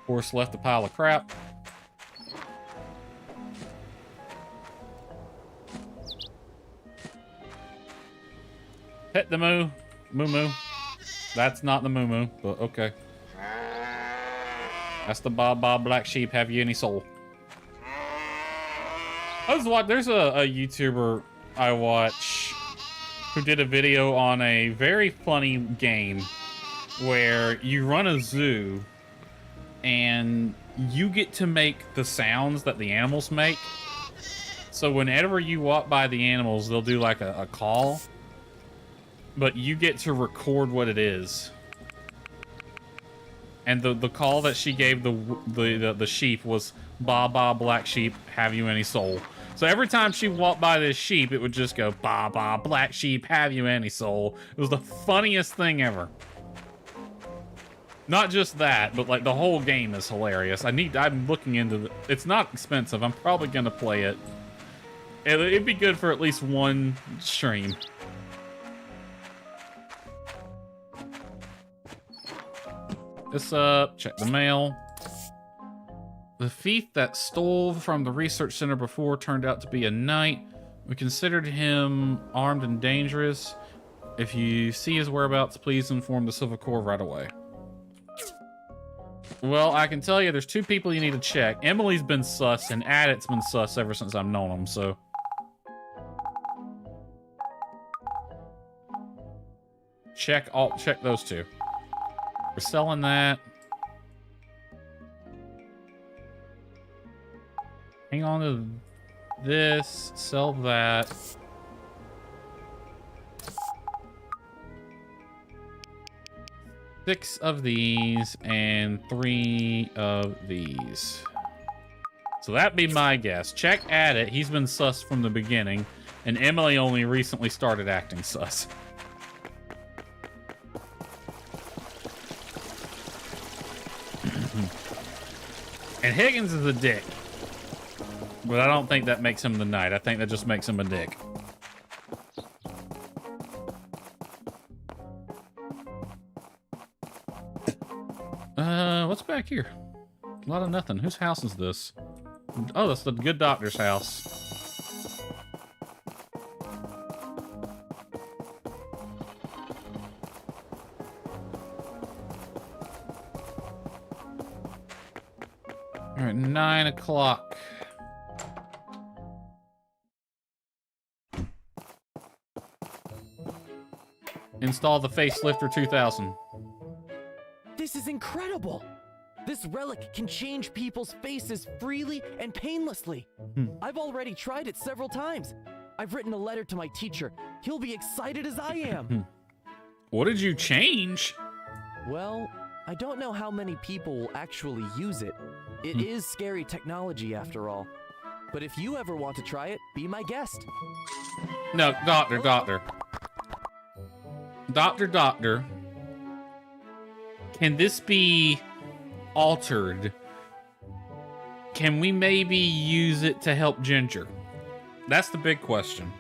Horse left a pile of crap. Pet the moo. Moo moo. That's not the moo moo, but okay. That's the Bob Bob Black Sheep. Have you any soul? There's a YouTuber I watch who did a video on a very funny game where you run a zoo and you get to make the sounds that the animals make. So whenever you walk by the animals, they'll do like a call, but you get to record what it is. And the call that she gave the sheep was, "Ba ba black sheep, have you any soul?" So every time she walked by this sheep, it would just go, "Ba ba black sheep, have you any soul?" It was the funniest thing ever. Not just that, but like the whole game is hilarious. I'm looking into it's not expensive. I'm probably gonna play it. It'd be good for at least 1 stream. This up, check the mail. The thief that stole from the research center before turned out to be a knight. We considered him armed and dangerous. If you see his whereabouts, please inform the Civil Corps right away. Well, I can tell you there's 2 people you need to check. Emily's been sus, and Adit's been sus ever since I've known him, so... check those 2. We're selling that. Hang on to this, sell that. Six of these and 3 of these. So that'd be my guess. Check Adit, he's been sus from the beginning, and Emily only recently started acting sus. And Higgins is a dick. But I don't think that makes him the knight. I think that just makes him a dick. What's back here? A lot of nothing. Whose house is this? Oh, that's the good doctor's house. All right, 9 o'clock. Install the facelifter 2000. This is incredible! This relic can change people's faces freely and painlessly. I've already tried it several times. I've written a letter to my teacher. He'll be excited as I am. What did you change? Well, I don't know how many people will actually use it. It is scary technology after all. But if you ever want to try it, be my guest. No, doctor. Doctor. Can this be altered? Can we maybe use it to help Ginger? That's the big question.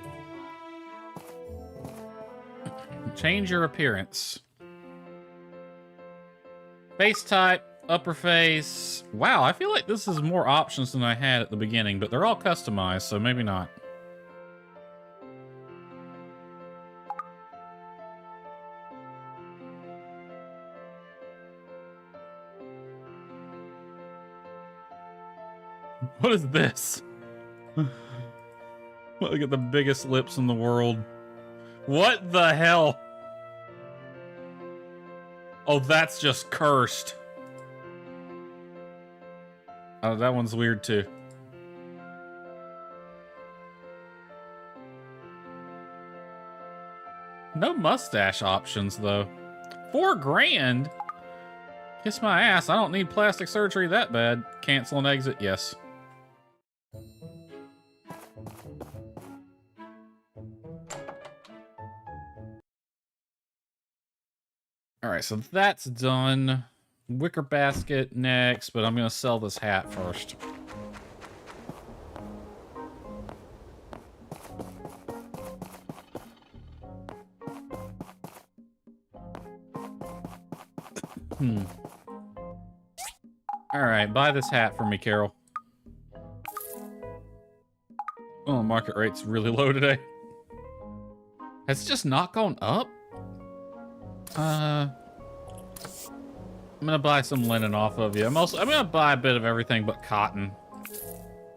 Change your appearance. Face type, upper face. Wow, I feel like this is more options than I had at the beginning, but they're all customized, so maybe not. What is this? Look at the biggest lips in the world. What the hell? Oh, that's just cursed. Oh, that one's weird too. No mustache options though. $4 grand? Kiss my ass. I don't need plastic surgery that bad. Cancel and exit. Yes. All right, so that's done. Wicker basket next, but I'm gonna sell this hat first. All right, buy this hat for me, Carol. Oh, market rate's really low today. Has it just not gone up? I'm gonna buy some linen off of you. I'm gonna buy a bit of everything but cotton,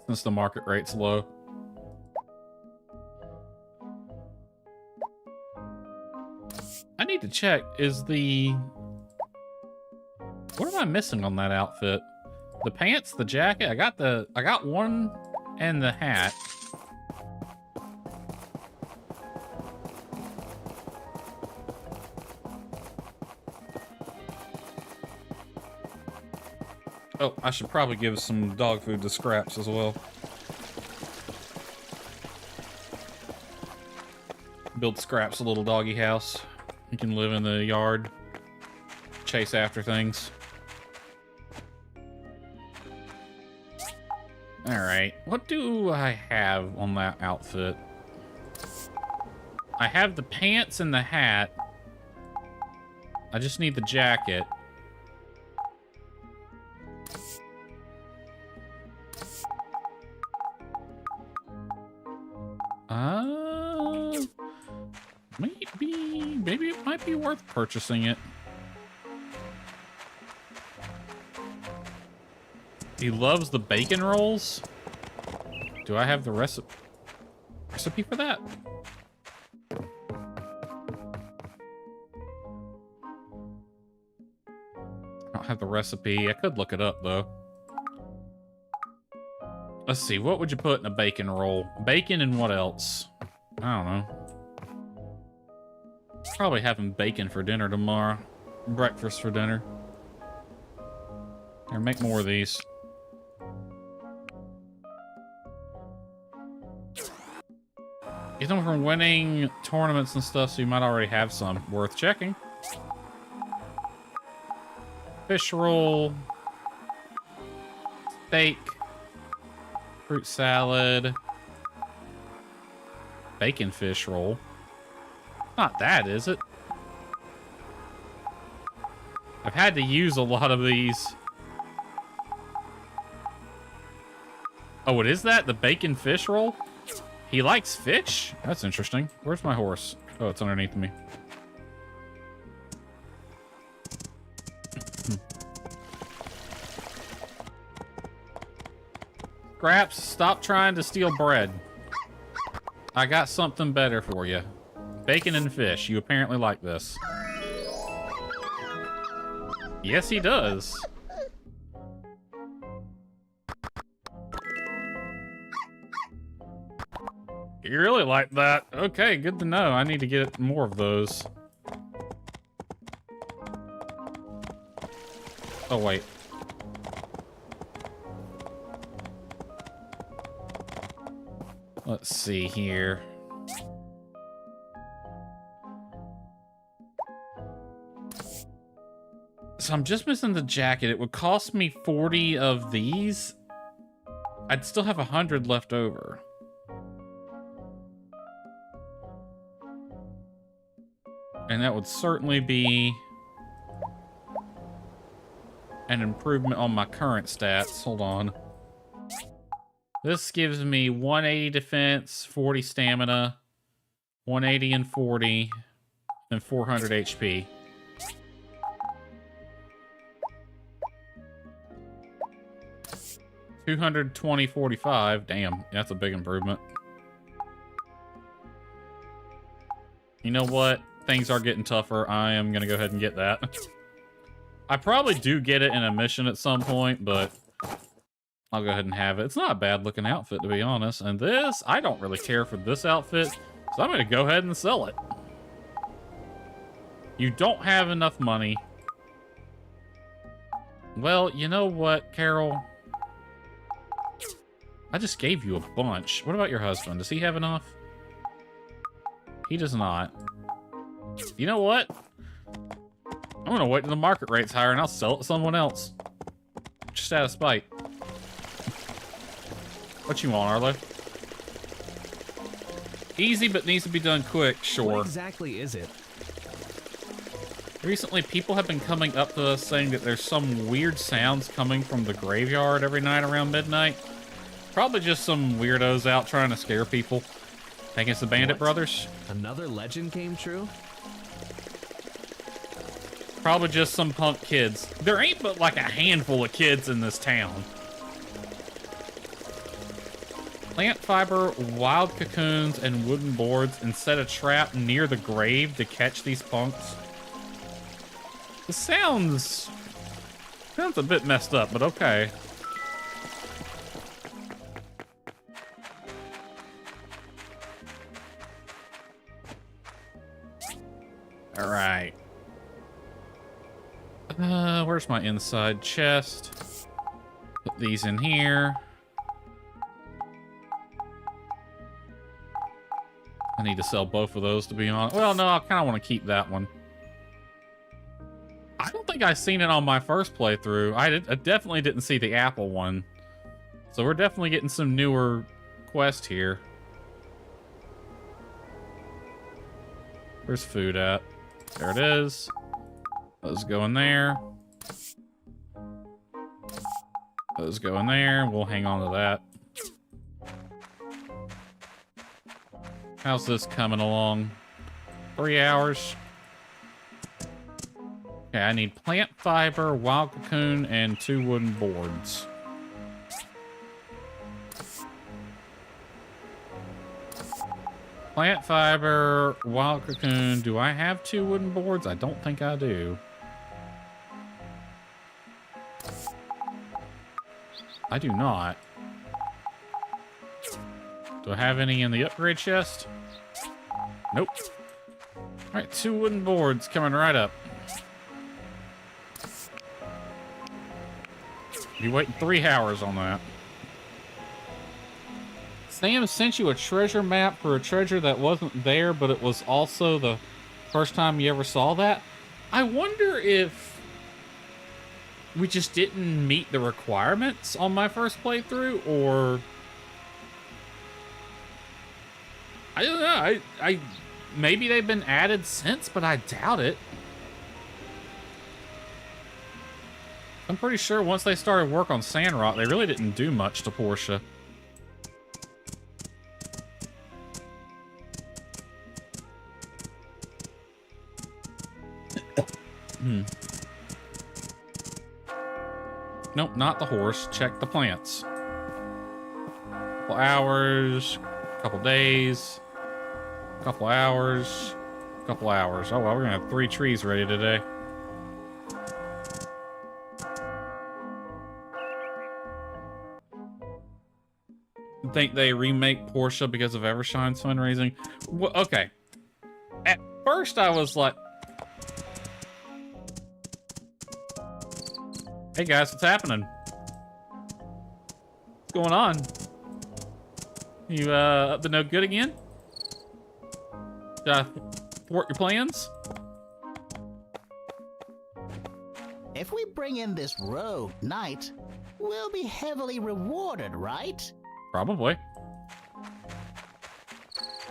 since the market rate's low. I need to check, what am I missing on that outfit? The pants, the jacket, I got one, and the hat. Oh, I should probably give some dog food to Scraps as well. Build Scraps a little doggy house. He can live in the yard, chase after things. All right, what do I have on that outfit? I have the pants and the hat. I just need the jacket. Maybe it might be worth purchasing it. He loves the bacon rolls. Do I have the recipe for that? I don't have the recipe. I could look it up though. Let's see, what would you put in a bacon roll? Bacon and what else? I don't know. Probably having bacon for dinner tomorrow. Breakfast for dinner. Here, make more of these. Get them from winning tournaments and stuff, so you might already have some. Worth checking. Fish roll. Steak. Fruit salad. Bacon fish roll. Not that, is it? I've had to use a lot of these. Oh, what is that? The bacon fish roll? He likes fish? That's interesting. Where's my horse? Oh, it's underneath me. Scraps, stop trying to steal bread. I got something better for you. Bacon and fish. You apparently like this. Yes, he does. You really like that? Okay, good to know. I need to get more of those. Oh, wait. Let's see here. So I'm just missing the jacket. It would cost me 40 of these. I'd still have 100 left over. And that would certainly be an improvement on my current stats. Hold on. This gives me 180 defense, 40 stamina, 180 and 40, and 400 HP. $220.45. Damn, that's a big improvement. You know what? Things are getting tougher. I am going to go ahead and get that. I probably do get it in a mission at some point, but I'll go ahead and have it. It's not a bad looking outfit, to be honest. And this, I don't really care for this outfit, so I'm going to go ahead and sell it. You don't have enough money. Well, you know what, Carol? I just gave you a bunch. What about your husband? Does he have enough? He does not. You know what? I'm gonna wait till the market rate's higher and I'll sell it to someone else. Just out of spite. What you want, Arlo? Easy, but needs to be done quick, sure. What exactly is it? Recently, people have been coming up to us saying that there's some weird sounds coming from the graveyard every night around midnight. Probably just some weirdos out trying to scare people. Think it's the Bandit Brothers? Another legend came true? Probably just some punk kids. There ain't but like a handful of kids in this town. Plant fiber, wild cocoons, and wooden boards and set a trap near the grave to catch these punks. This sounds a bit messed up, but okay. All right. Where's my inside chest? Put these in here. I need to sell both of those, to be honest. Well, no, I kind of want to keep that one. I don't think I seen it on my first playthrough. I definitely didn't see the apple one. So we're definitely getting some newer quests here. Where's food at? There it is. Those go in there. Those go in there. We'll hang on to that. How's this coming along? 3 hours. Okay, I need plant fiber, wild cocoon, and 2 wooden boards. Plant fiber, wild cocoon. Do I have 2 wooden boards? I don't think I do. I do not. Do I have any in the upgrade chest? Nope. Alright, 2 wooden boards coming right up. You waiting 3 hours on that. Sam sent you a treasure map for a treasure that wasn't there, but it was also the first time you ever saw that. I wonder if we just didn't meet the requirements on my first playthrough, or I don't know. I maybe they've been added since, but I doubt it. I'm pretty sure once they started work on Sandrock, they really didn't do much to Portia. Nope, not the horse. Check the plants. Couple hours, couple days, couple hours, couple hours. Oh well, we're gonna have 3 trees ready today. Think they remake Portia because of Evershine's fundraising? Well, okay. At first I was like, hey guys, what's happening? What's going on? You up to no good again? Did I thwart your plans? If we bring in this rogue knight, we'll be heavily rewarded, right? Probably.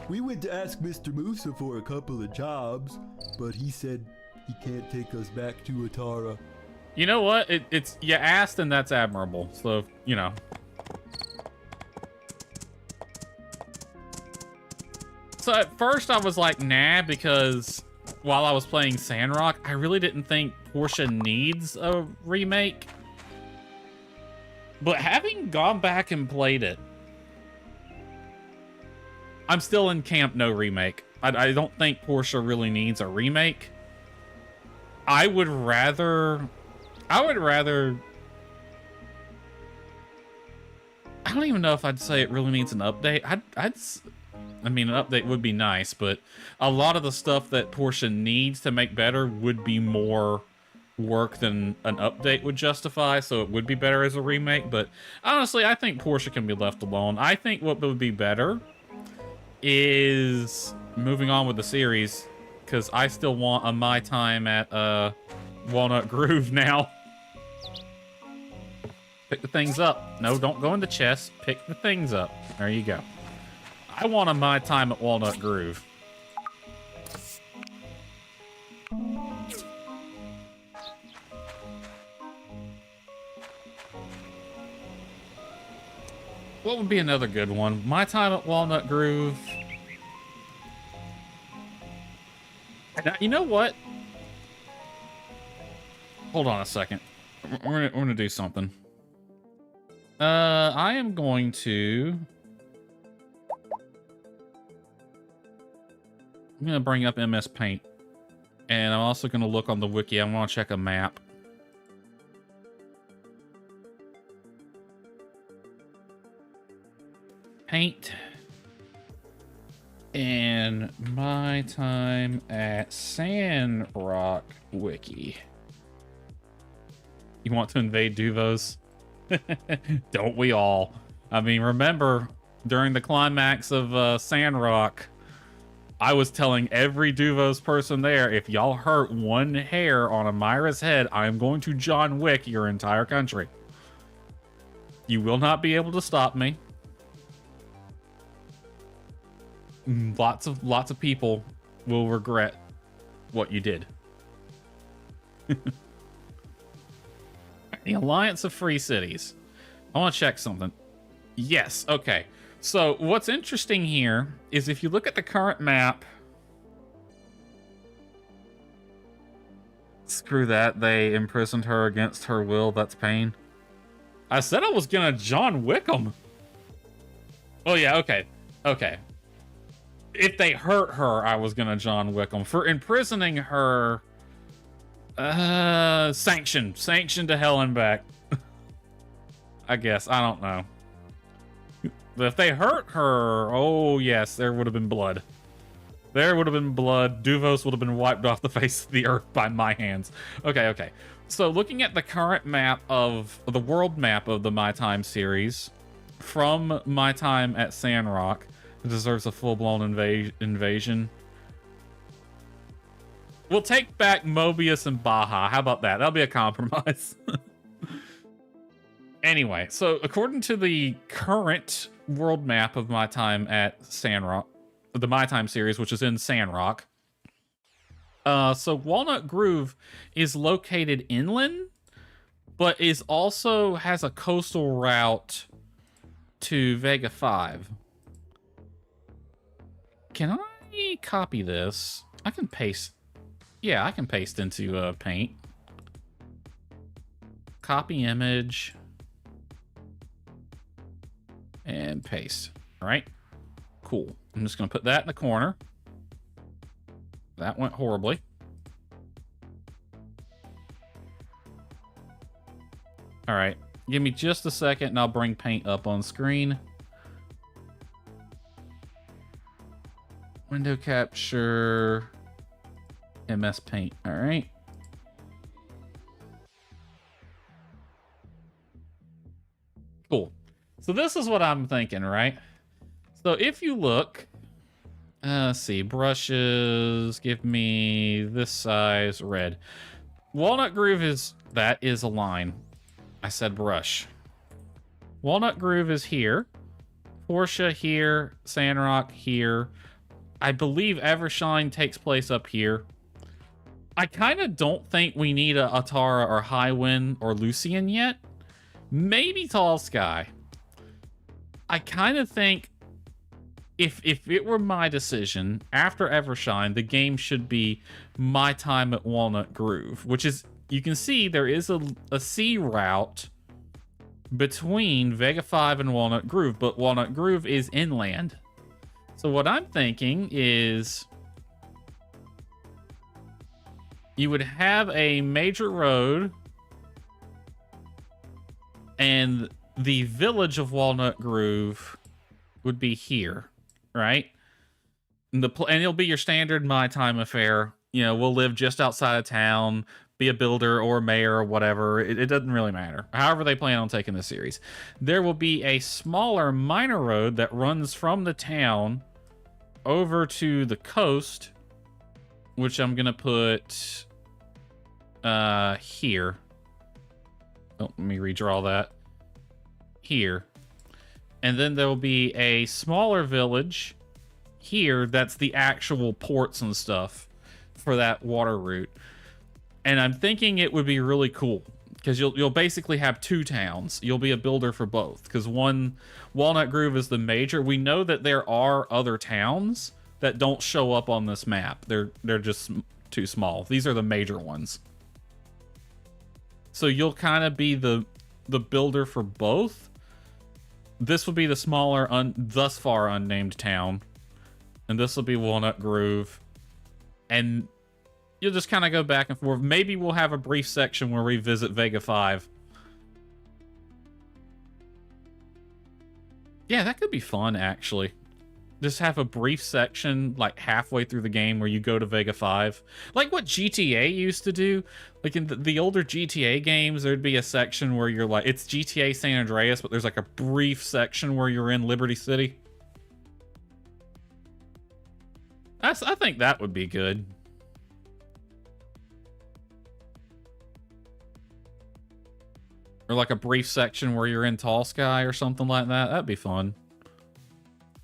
We went to ask Mr. Musa for a couple of jobs, but he said he can't take us back to Atara. You know what? It's you asked, and that's admirable. So, you know. So at first I was like, nah, because while I was playing Sandrock, I really didn't think Portia needs a remake. But having gone back and played it, I'm still in camp no remake. I don't think Portia really needs a remake. I would rather... I don't even know if I'd say it really needs an update. I mean, an update would be nice, but a lot of the stuff that Portia needs to make better would be more work than an update would justify, so it would be better as a remake. But honestly, I think Portia can be left alone. I think what would be better is moving on with the series, because I still want a my time at Walnut Groove now. Pick the things up. No, don't go in the chest. Pick the things up. There you go. I want a my time at Walnut Groove. What would be another good one? My time at Walnut Groove. Now, you know what? Hold on a second. We're gonna do something. I am going to... I'm gonna bring up MS Paint. And I'm also gonna look on the wiki. I want to check a map. Paint. And my time at Sandrock wiki. You want to invade Duvos? Don't we all? I mean, remember, during the climax of Sandrock, I was telling every Duvos person there, if y'all hurt one hair on Amira's head, I am going to John Wick your entire country. You will not be able to stop me. Lots of people will regret what you did. The Alliance of Free Cities. I want to check something. Yes, okay. So what's interesting here is if you look at the current map, screw that, they imprisoned her against her will, that's pain. I said I was gonna John Wick 'em. Oh yeah, okay. Okay. If they hurt her, I was gonna John Wick 'em. For imprisoning her, sanction to hell and back. I guess, I don't know. But if they hurt her, oh yes, there would have been blood. There would have been blood. Duvos would have been wiped off the face of the earth by my hands. Okay, okay. So looking at the current map of the world map of the My Time series, from my time at Sandrock, it deserves a full-blown invasion. We'll take back Mobius and Baja. How about that? That'll be a compromise. Anyway, so according to the current world map of my time at Sandrock, the My Time series, which is in Sandrock, so Walnut Grove is located inland, but is also has a coastal route to Vega 5. Can I copy this? I can paste. Yeah, I can paste into Paint. Copy image. And paste. All right. Cool. I'm just going to put that in the corner. That went horribly. All right. Give me just a second and I'll bring Paint up on screen. Window capture. MS Paint. All right. Cool. So this is what I'm thinking, right? So if you look, let's see, brushes, give me this size, red. Walnut Grove is, that is a line. I said brush. Walnut Grove is here. Portia here, Sandrock here. I believe Evershine takes place up here. I kind of don't think we need a Atara or Highwind or Lucian yet. Maybe Tall Sky. I kind of think if it were my decision, after Evershine, the game should be My Time at Walnut Grove, which is, you can see there is a sea route between Vega 5 and Walnut Grove, but Walnut Grove is inland. So what I'm thinking is you would have a major road and the village of Walnut Grove would be here, right? And it'll be your standard My Time affair. You know, we'll live just outside of town, be a builder or mayor or whatever. It doesn't really matter. However they plan on taking the series. There will be a smaller minor road that runs from the town over to the coast, which I'm going to put here. Oh, let me redraw that. Here. And then there will be a smaller village here that's the actual ports and stuff for that water route. And I'm thinking it would be really cool because you'll basically have two towns. You'll be a builder for both because one, Walnut Grove is the major. We know that there are other towns that don't show up on this map. They're just too small. These are the major ones. So you'll kind of be the builder for both. This will be the smaller, thus far unnamed town. And this will be Walnut Grove. And you'll just kind of go back and forth. Maybe we'll have a brief section where we visit Vega 5. Yeah, that could be fun, actually. Just have a brief section, like halfway through the game, where you go to Vega 5. Like what GTA used to do. Like in the older GTA games, there'd be a section where you're like, it's GTA San Andreas, but there's like a brief section where you're in Liberty City. I think that would be good. Or like a brief section where you're in Tall Sky or something like that. That'd be fun.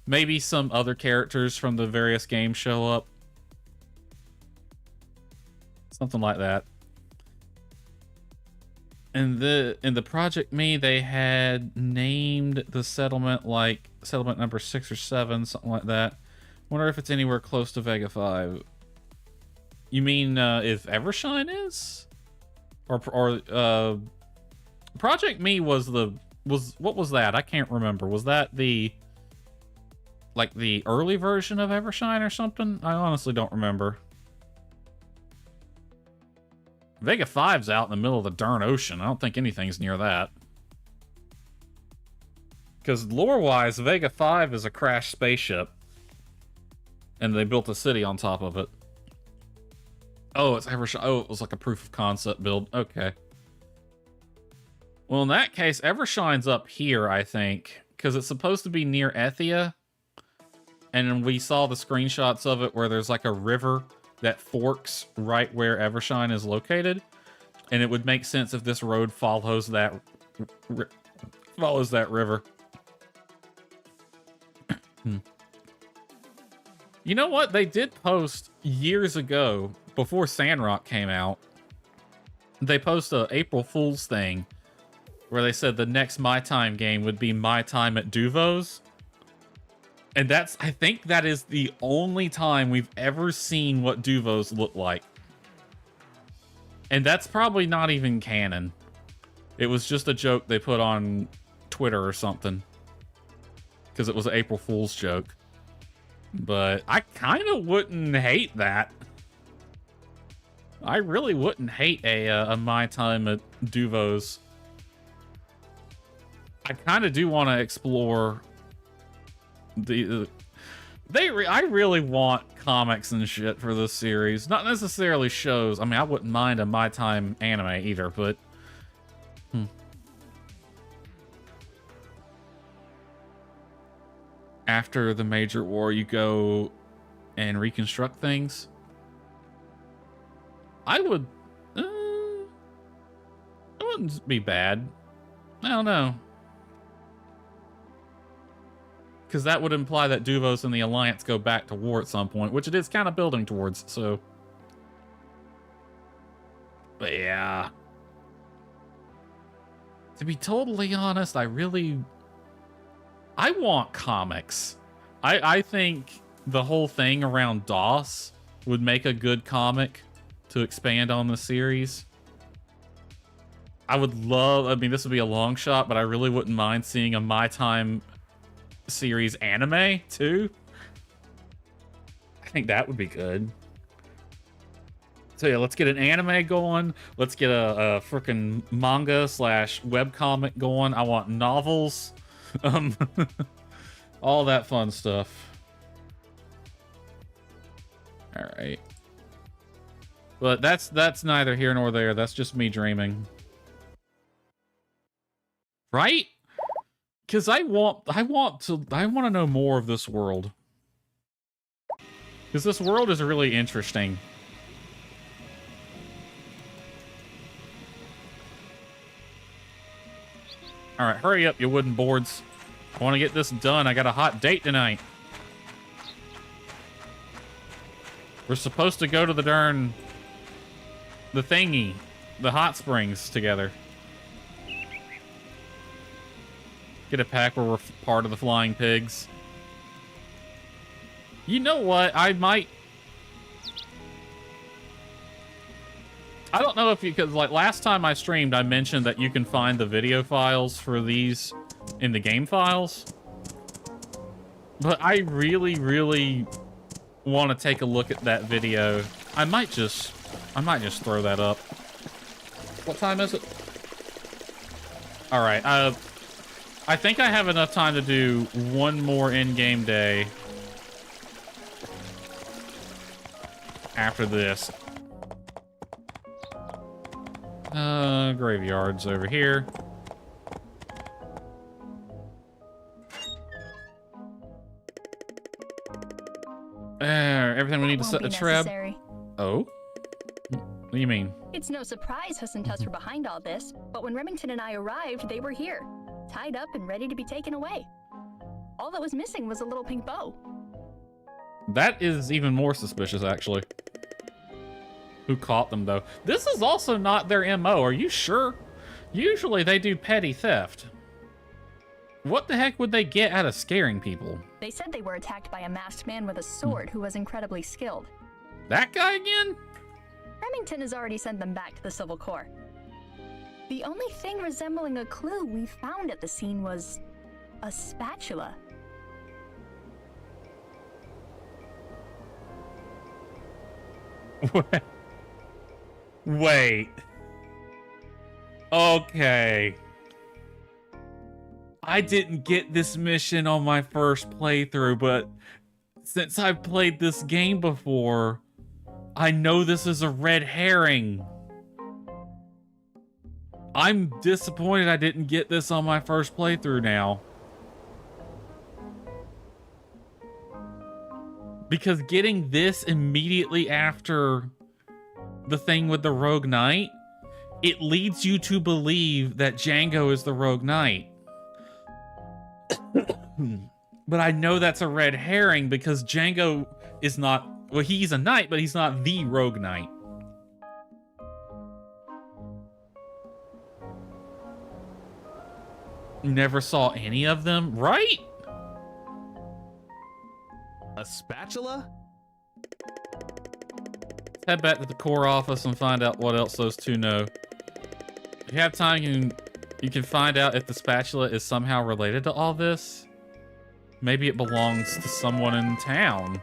Maybe some other characters from the various games show up. Something like that. in the Project Me, they had named the settlement like settlement number 6 or 7, something like that. Wonder if it's anywhere close to Vega 5. You mean if Evershine is? Or Project Me was what was that? I can't remember. Was that the like the early version of Evershine or something? I honestly don't remember. Vega 5's out in the middle of the darn ocean. I don't think anything's near that. Because lore-wise, Vega 5 is a crashed spaceship. And they built a city on top of it. Oh, it's Evershine. Oh, it was like a proof of concept build. Okay. Well, in that case, Evershine's up here, I think. Because it's supposed to be near Ethia. And we saw the screenshots of it where there's like a river that forks right where Evershine is located, and it would make sense if this road follows that river. You know what? They did post years ago, before Sandrock came out, they posted an April Fool's thing where they said the next My Time game would be My Time at Duvo's. And I think that is the only time we've ever seen what Duvos look like. And that's probably not even canon. It was just a joke they put on Twitter or something. Because it was an April Fool's joke. But I kind of wouldn't hate that. I really wouldn't hate a My Time at Duvos. I kind of do want to explore... I really want comics and shit for this series. Not necessarily shows. I mean, I wouldn't mind a My Time anime either, but... After the major war, you go and reconstruct things. I would... it wouldn't be bad. I don't know. Because that would imply that Duvos and the Alliance go back to war at some point, which it is kind of building towards, so... But yeah. To be totally honest, I want comics. I think the whole thing around DOS would make a good comic to expand on the series. I would love... I mean, this would be a long shot, but I really wouldn't mind seeing a My Time... series anime too. I think that would be good. So yeah, let's get an anime going. Let's get a freaking manga / webcomic going. I want novels. All that fun stuff. All right. But that's neither here nor there. That's just me dreaming. Right? Because I want to know more of this world. Because this world is really interesting. Alright, hurry up, you wooden boards. I want to get this done. I got a hot date tonight. We're supposed to go to the thingy, the hot springs together. Get a pack where we're part of the Flying Pigs. You know what? I don't know if you... Because, like, last time I streamed, I mentioned that you can find the video files for these in the game files. But I really, really want to take a look at that video. I might just throw that up. What time is it? Alright, I think I have enough time to do one more in-game day after this. Graveyard's over here. Everything we need to set the trap. Oh? What do you mean? It's no surprise Hussentuss were behind all this, but when Remington and I arrived, they were here, tied up and ready to be taken away. All that was missing was a little pink bow. That is even more suspicious, actually. Who caught them, though? This is also not their MO. Are you sure? Usually they do petty theft. What the heck would they get out of scaring people? They said they were attacked by a masked man with a sword who was incredibly skilled. That guy again? Remington has already sent them back to the Civil Corps. The only thing resembling a clue we found at the scene was a spatula. Wait. Okay. I didn't get this mission on my first playthrough, but since I've played this game before, I know this is a red herring. I'm disappointed I didn't get this on my first playthrough now. Because getting this immediately after the thing with the Rogue Knight, it leads you to believe that Django is the Rogue Knight. But I know that's a red herring because Django is not... Well, he's a knight, but he's not the Rogue Knight. Never saw any of them, right? A spatula? Let's head back to the core office and find out what else those two know. If you have time, you can find out if the spatula is somehow related to all this. Maybe it belongs to someone in town.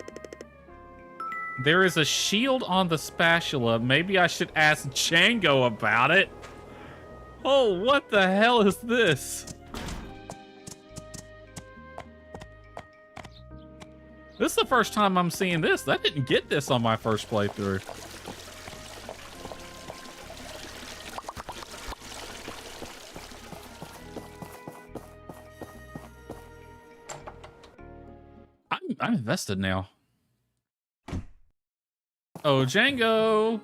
There is a shield on the spatula. Maybe I should ask Django about it. Oh, what the hell is this? This is the first time I'm seeing this. I didn't get this on my first playthrough. I'm invested now. Oh, Django!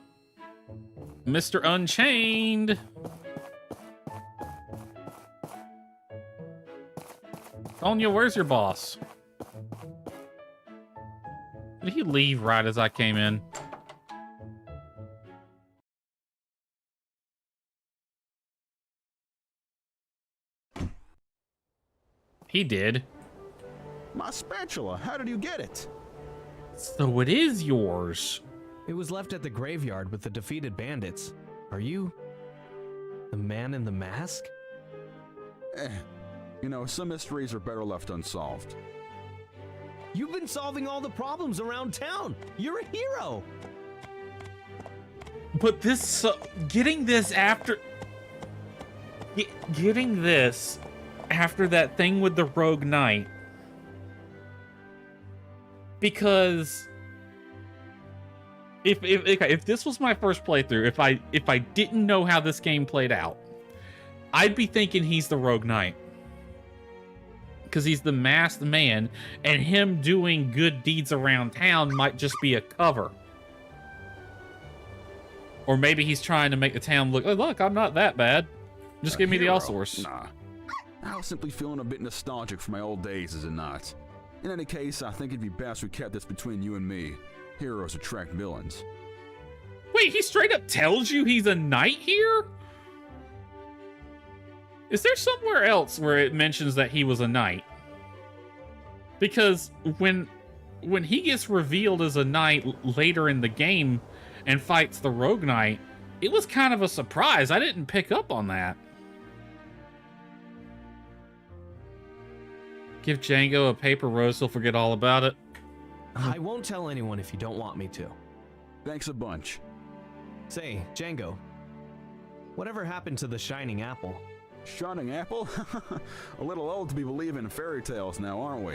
Mr. Unchained! Tonya, where's your boss? Did he leave right as I came in? He did. My spatula, how did you get it? So it is yours. It was left at the graveyard with the defeated bandits. Are you the man in the mask? You know, some mysteries are better left unsolved. You've been solving all the problems around town. You're a hero. But this, getting this after that thing with the Rogue Knight, because if this was my first playthrough, if I didn't know how this game played out, I'd be thinking he's the Rogue Knight. Because he's the masked man, and him doing good deeds around town might just be a cover. Or maybe he's trying to make the town look, oh, look, I'm not that bad. Just give me the all source. Nah. I was simply feeling a bit nostalgic for my old days, is it not? In any case, I think it'd be best we kept this between you and me. Heroes attract villains. Wait, he straight up tells you he's a knight here? Is there somewhere else where it mentions that he was a knight? Because when he gets revealed as a knight later in the game and fights the Rogue Knight, it was kind of a surprise. I didn't pick up on that. Give Django a paper rose, he'll forget all about it. I won't tell anyone if you don't want me to. Thanks a bunch. Say, Django, whatever happened to the shining apple? Shining apple? A little old to be believing in fairy tales now, aren't we?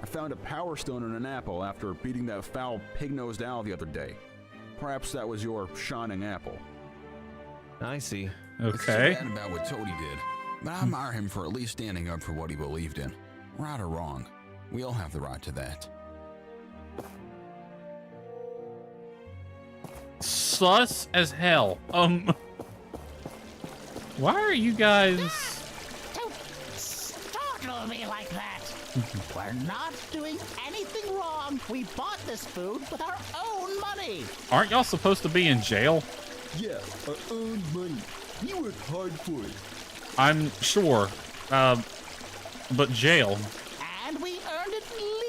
I found a power stone in an apple after beating that foul pig-nosed owl the other day. Perhaps that was your shining apple. I see. It's too bad about what Toady did, but I admire him for at least standing up for what he believed in. Right or wrong, we all have the right to that. Sus as hell. Why are you guys... Don't startle me like that. We're not doing anything wrong. We bought this food with our own money. Aren't y'all supposed to be in jail? Yeah, our own money. You worked hard for it. I'm sure. But jail. And we earned it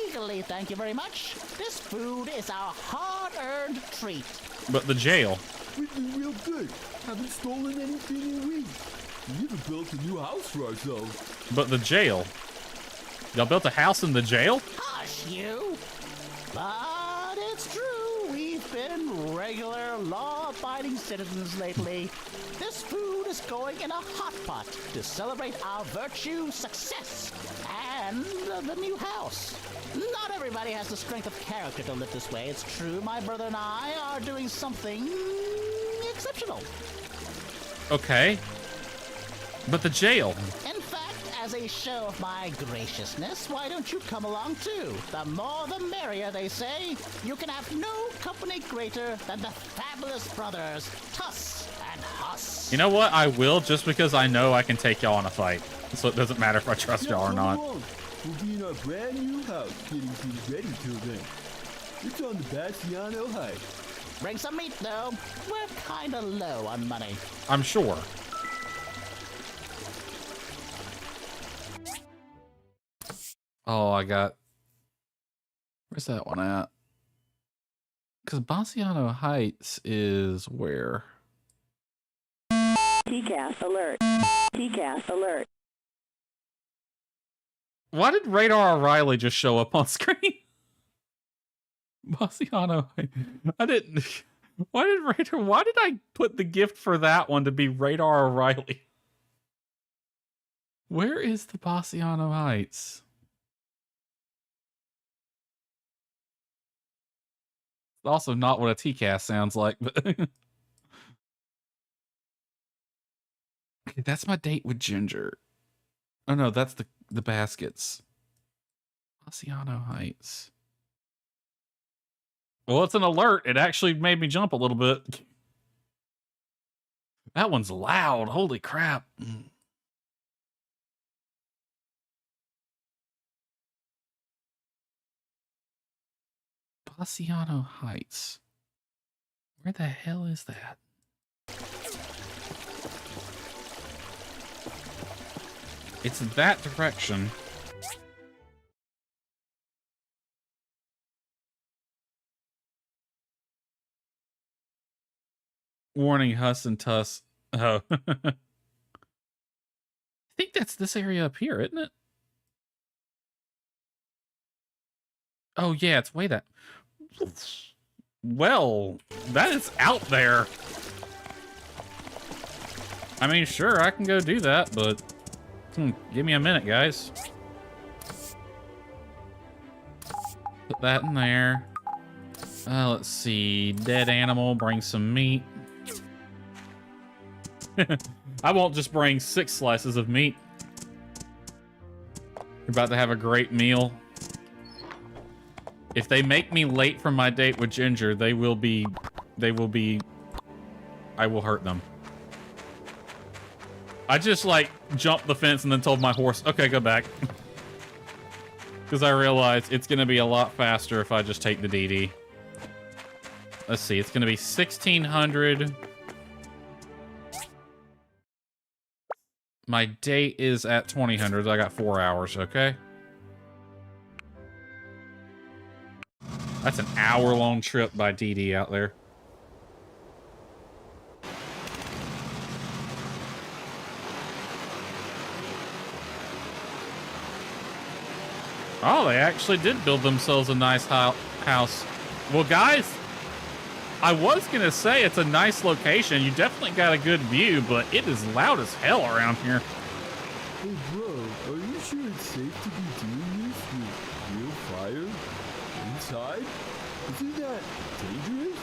legally, thank you very much. This food is our hard-earned treat. But the jail. We've been real good. Haven't stolen anything in weeks. We even built a new house for ourselves. But the jail. Y'all built a house in the jail? Hush, you! But it's true. We've been regular, law-abiding citizens lately. This food is going in a hot pot to celebrate our virtue, success, and the new house. Not everybody has the strength of character to live this way. It's true, my brother and I are doing something exceptional. Okay. But the jail. In fact, as a show of my graciousness, why don't you come along too? The more the merrier, they say. You can have no company greater than the fabulous brothers, Tuss and Huss. You know what? I will, just because I know I can take y'all in a fight. So it doesn't matter if I trust y'all or not. We'll be in our brand new house, getting things ready till then. It's on the Bastiano Heights. Bring some meat, though. We're kinda low on money. I'm sure. Oh, I got... Where's that one at? Because Bastiano Heights is where? TCAS alert. TCAS alert. Why did Radar O'Reilly just show up on screen? Bastiano, I didn't... Why did I put the gift for that one to be Radar O'Reilly? Where is the Bastiano Heights? It's also not what a TCAS sounds like, but... Okay, that's my date with Ginger. Oh no, that's the baskets. Bastiano Heights. Well, it's an alert. It actually made me jump a little bit. That one's loud. Holy crap. Bastiano Heights. Where the hell is that? It's that direction. Warning, Huss and Tuss. Oh. I think that's this area up here, isn't it? Oh, yeah, it's way that... Well, that is out there. I mean, sure, I can go do that, but... give me a minute, guys. Put that in there. Let's see. Dead animal, bring some meat. I won't just bring 6 slices of meat. You're about to have a great meal. If they make me late for my date with Ginger, I will hurt them. I just, like, jumped the fence and then told my horse, okay, go back. Because I realized it's going to be a lot faster if I just take the DD. Let's see, it's going to be 1,600. My date is at 2,000. I got 4 hours, okay? That's an hour-long trip by DD out there. Oh, they actually did build themselves a nice house. Well, guys, I was going to say it's a nice location. You definitely got a good view, but it is loud as hell around here. Hey, bro, are you sure it's safe to be doing this with real fire inside? Isn't that dangerous?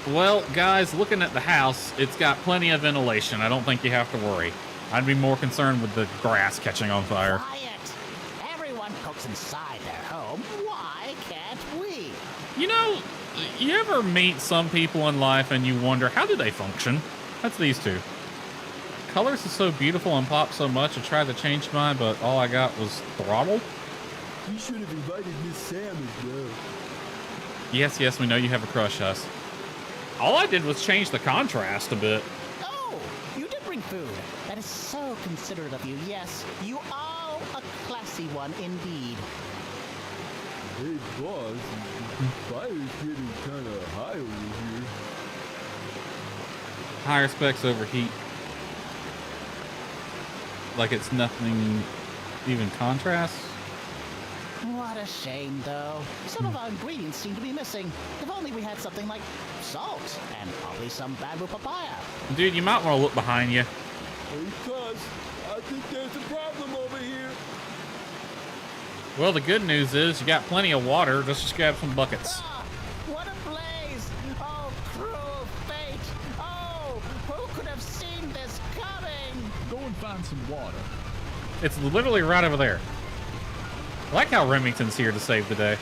Well, guys, looking at the house, it's got plenty of ventilation. I don't think you have to worry. I'd be more concerned with the grass catching on fire. Quiet! Everyone cooks inside their home. Why can't we? You know, you ever meet some people in life and you wonder, how do they function? That's these two. Colors is so beautiful and pop so much, I tried to change mine, but all I got was throttle. You should have invited Miss Sam as well. Yes, yes, we know you have a crush, Huss. All I did was change the contrast a bit. Oh, you did bring food. That is so considerate of you. Yes, you are a classy one indeed. Hey, boss, the fire's getting kind of high over here. Higher specs overheat. Like it's nothing even contrast. What a shame, though. Some of our ingredients seem to be missing. If only we had something like salt and probably some bamboo papaya. Dude, you might want to look behind you. Hey, cuz, I think there's a problem over here. Well, the good news is you got plenty of water. Just grab some buckets. What a blaze! Oh, cruel fate! Oh, who could have seen this coming? Go and find some water. It's literally right over there. I like how Remington's here to save the day.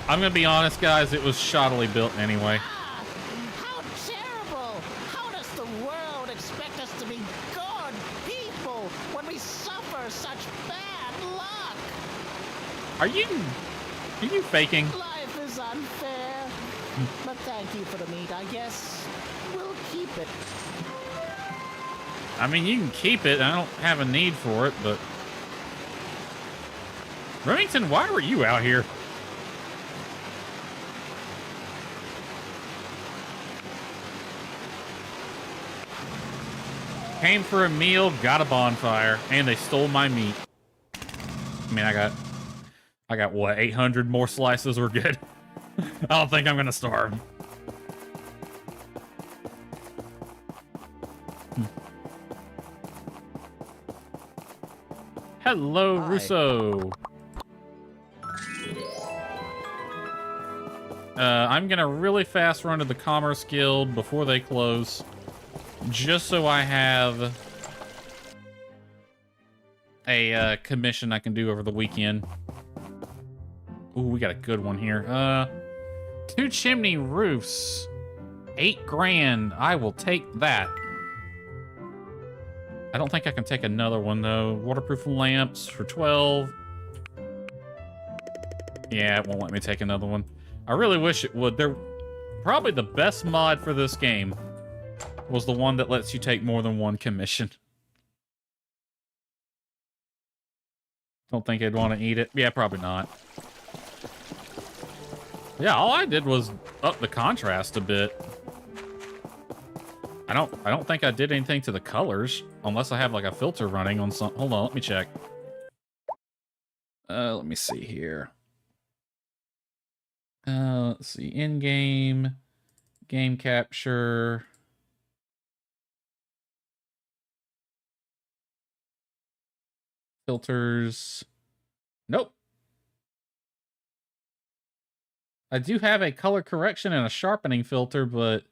I'm gonna be honest, guys, it was shoddily built anyway. How terrible! How does the world expect us to be good people when we suffer such bad luck? Are you faking? Life is unfair. But thank you for the meat. I guess we'll keep it. I mean, you can keep it. I don't have a need for it, but... Remington, why were you out here? Came for a meal, got a bonfire, and they stole my meat. I mean, I got what, 800 more slices? We're good. I don't think I'm gonna starve. Hello, Hi. Russo. I'm gonna really fast run to the Commerce Guild before they close, just so I have a commission I can do over the weekend. Ooh, we got a good one here. 2 chimney roofs, 8 grand. I will take that. I don't think I can take another one, though. Waterproof lamps for 12. Yeah, it won't let me take another one. I really wish it would. They're probably the best mod for this game was the one that lets you take more than one commission. Don't think I'd want to eat it. Yeah, probably not. Yeah, all I did was up the contrast a bit. I don't think I did anything to the colors, unless I have like a filter running on some. Hold on, let me check. Let me see here. Let's see, in-game, game capture. Filters. Nope. I do have a color correction and a sharpening filter, but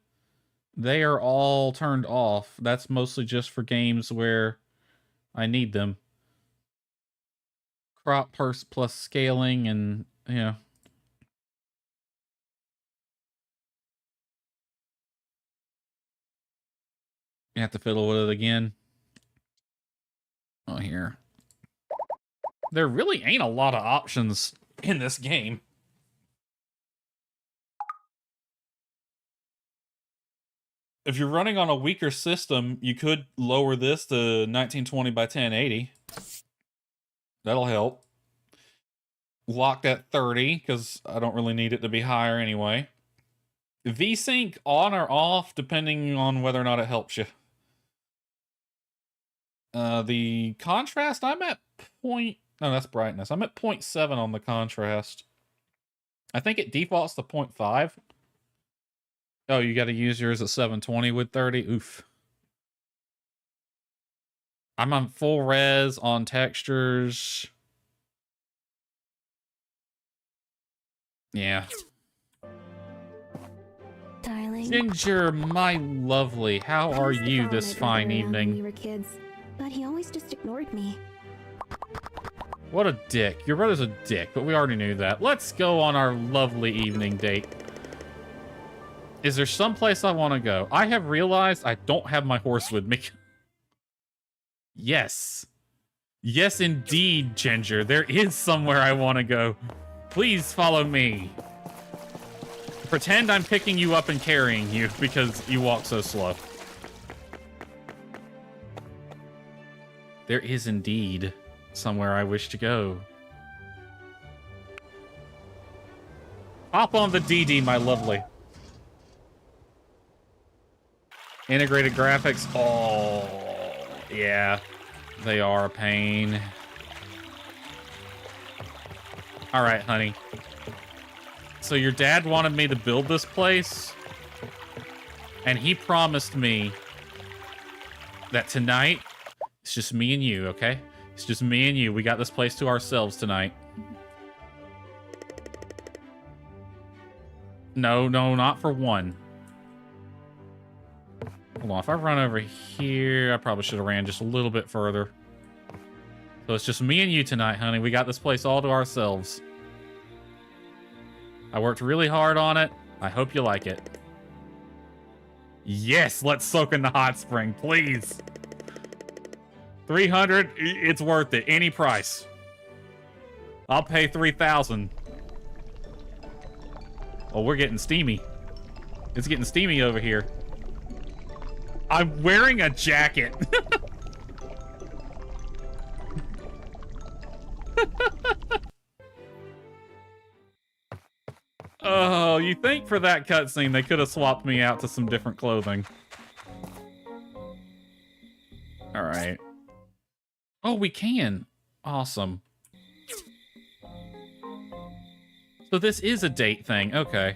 they are all turned off. That's mostly just for games where I need them. Crop plus scaling and, yeah. You have to fiddle with it again. Oh, here. There really ain't a lot of options in this game. If you're running on a weaker system, you could lower this to 1920 by 1080. That'll help. Locked at 30, because I don't really need it to be higher anyway. VSync on or off, depending on whether or not it helps you. The contrast, I'm at point... No, that's brightness. I'm at 0.7 on the contrast. I think it defaults to 0.5. Oh, you got to use yours at 720 with 30? Oof. I'm on full res on textures. Yeah. Darling. Ginger, my lovely, how are you this fine When we evening? were kids, but he always just ignored me. What a dick. Your brother's a dick, but we already knew that. Let's go on our lovely evening date. Is there someplace I want to go? I have realized I don't have my horse with me. Yes. Yes, indeed, Ginger. There is somewhere I want to go. Please follow me. Pretend I'm picking you up and carrying you because you walk so slow. There is indeed somewhere I wish to go. Hop on the DD, my lovely. Integrated graphics. Oh, yeah. They are a pain. All right, honey. So your dad wanted me to build this place, and he promised me that tonight it's just me and you, okay? It's just me and you. We got this place to ourselves tonight. No, not for one. Hold on, if I run over here, I probably should have ran just a little bit further. So it's just me and you tonight, honey. We got this place all to ourselves. I worked really hard on it. I hope you like it. Yes, let's soak in the hot spring, please. 300, it's worth it. Any price. I'll pay 3,000. Oh, we're getting steamy. It's getting steamy over here. I'm wearing a jacket. Oh, you think for that cutscene they could have swapped me out to some different clothing. All right. Oh, we can. Awesome. So this is a date thing. Okay.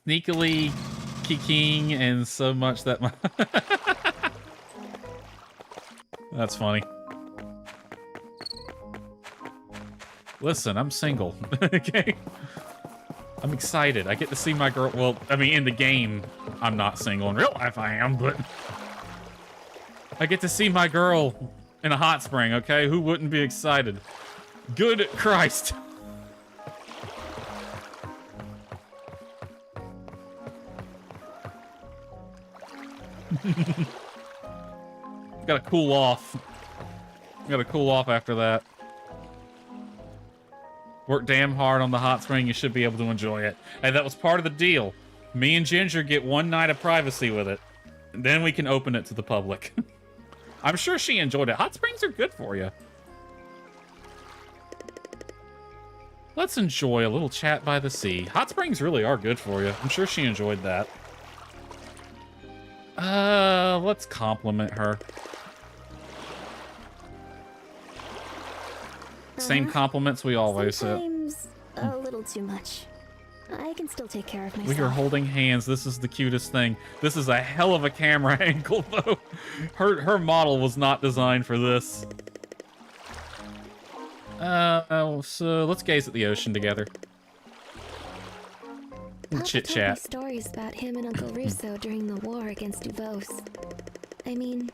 Sneakily kicking and so much that my That's funny. Listen, I'm single. Okay. I'm excited. I get to see my girl. Well, I mean, in the game, I'm not single. In real life, I am, but I get to see my girl in a hot spring, okay? Who wouldn't be excited? Good Christ. Gotta cool off. Gotta cool off after that. Work damn hard on the hot spring, you should be able to enjoy it. And that was part of the deal. Me and Ginger get one night of privacy with it. Then we can open it to the public. I'm sure she enjoyed it. Hot springs are good for you. Let's enjoy a little chat by the sea. Hot springs really are good for you. I'm sure she enjoyed that. Let's compliment her. Same compliments we always said. Sometimes a little too much. I can still take care of myself. We are holding hands. This is the cutest thing. This is a hell of a camera angle, though. Her model was not designed for this. So let's gaze at the ocean together. Chit chat. Told me stories about him and Uncle Russo during the war against Duvos. I mean,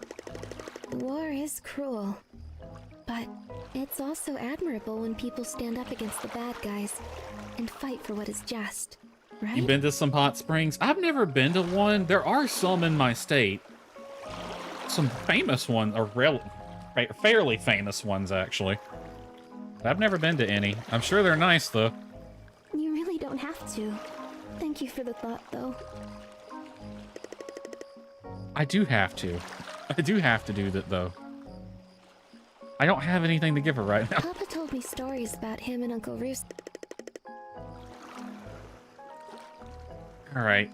war is cruel. But it's also admirable when people stand up against the bad guys and fight for what is just, right? You been to some hot springs? I've never been to one. There are some in my state. Some famous ones, or fairly famous ones, actually. I've never been to any. I'm sure they're nice, though. You really don't have to. Thank you for the thought, though. I do have to. I do have to do that, though. I don't have anything to give her right now. Papa told me stories about him and Uncle Russo. All right.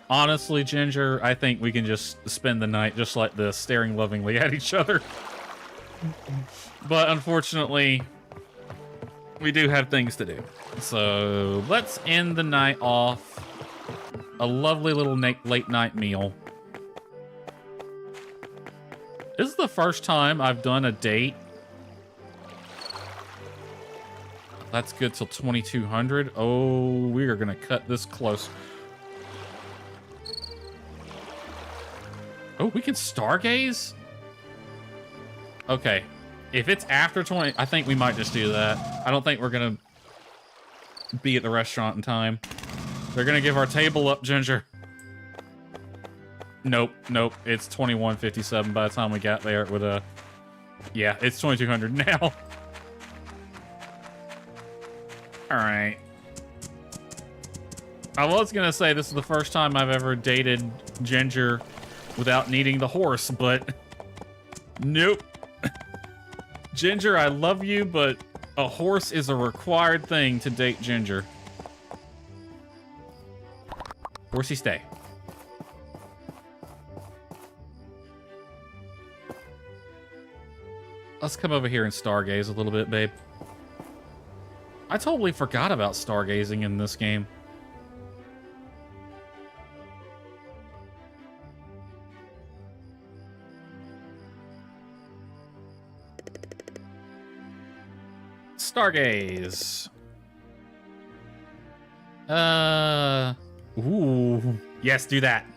Honestly, Ginger, I think we can just spend the night just like this, staring lovingly at each other. But unfortunately, we do have things to do. So let's end the night off. A lovely little late night meal. This is the first time I've done a date. That's good till 2200. Oh, we are gonna cut this close. Oh, we can stargaze? Okay. If it's after 20, I think we might just do that. I don't think we're gonna be at the restaurant in time. They're gonna give our table up, Ginger. Nope. It's 2157 by the time we got there with a... Yeah, it's 2200 now. All right. I was gonna say this is the first time I've ever dated Ginger without needing the horse, but nope. Ginger, I love you, but a horse is a required thing to date Ginger. Horsey, stay. Let's come over here and stargaze a little bit, babe. I totally forgot about stargazing in this game. Stargaze. Ooh. Yes, do that.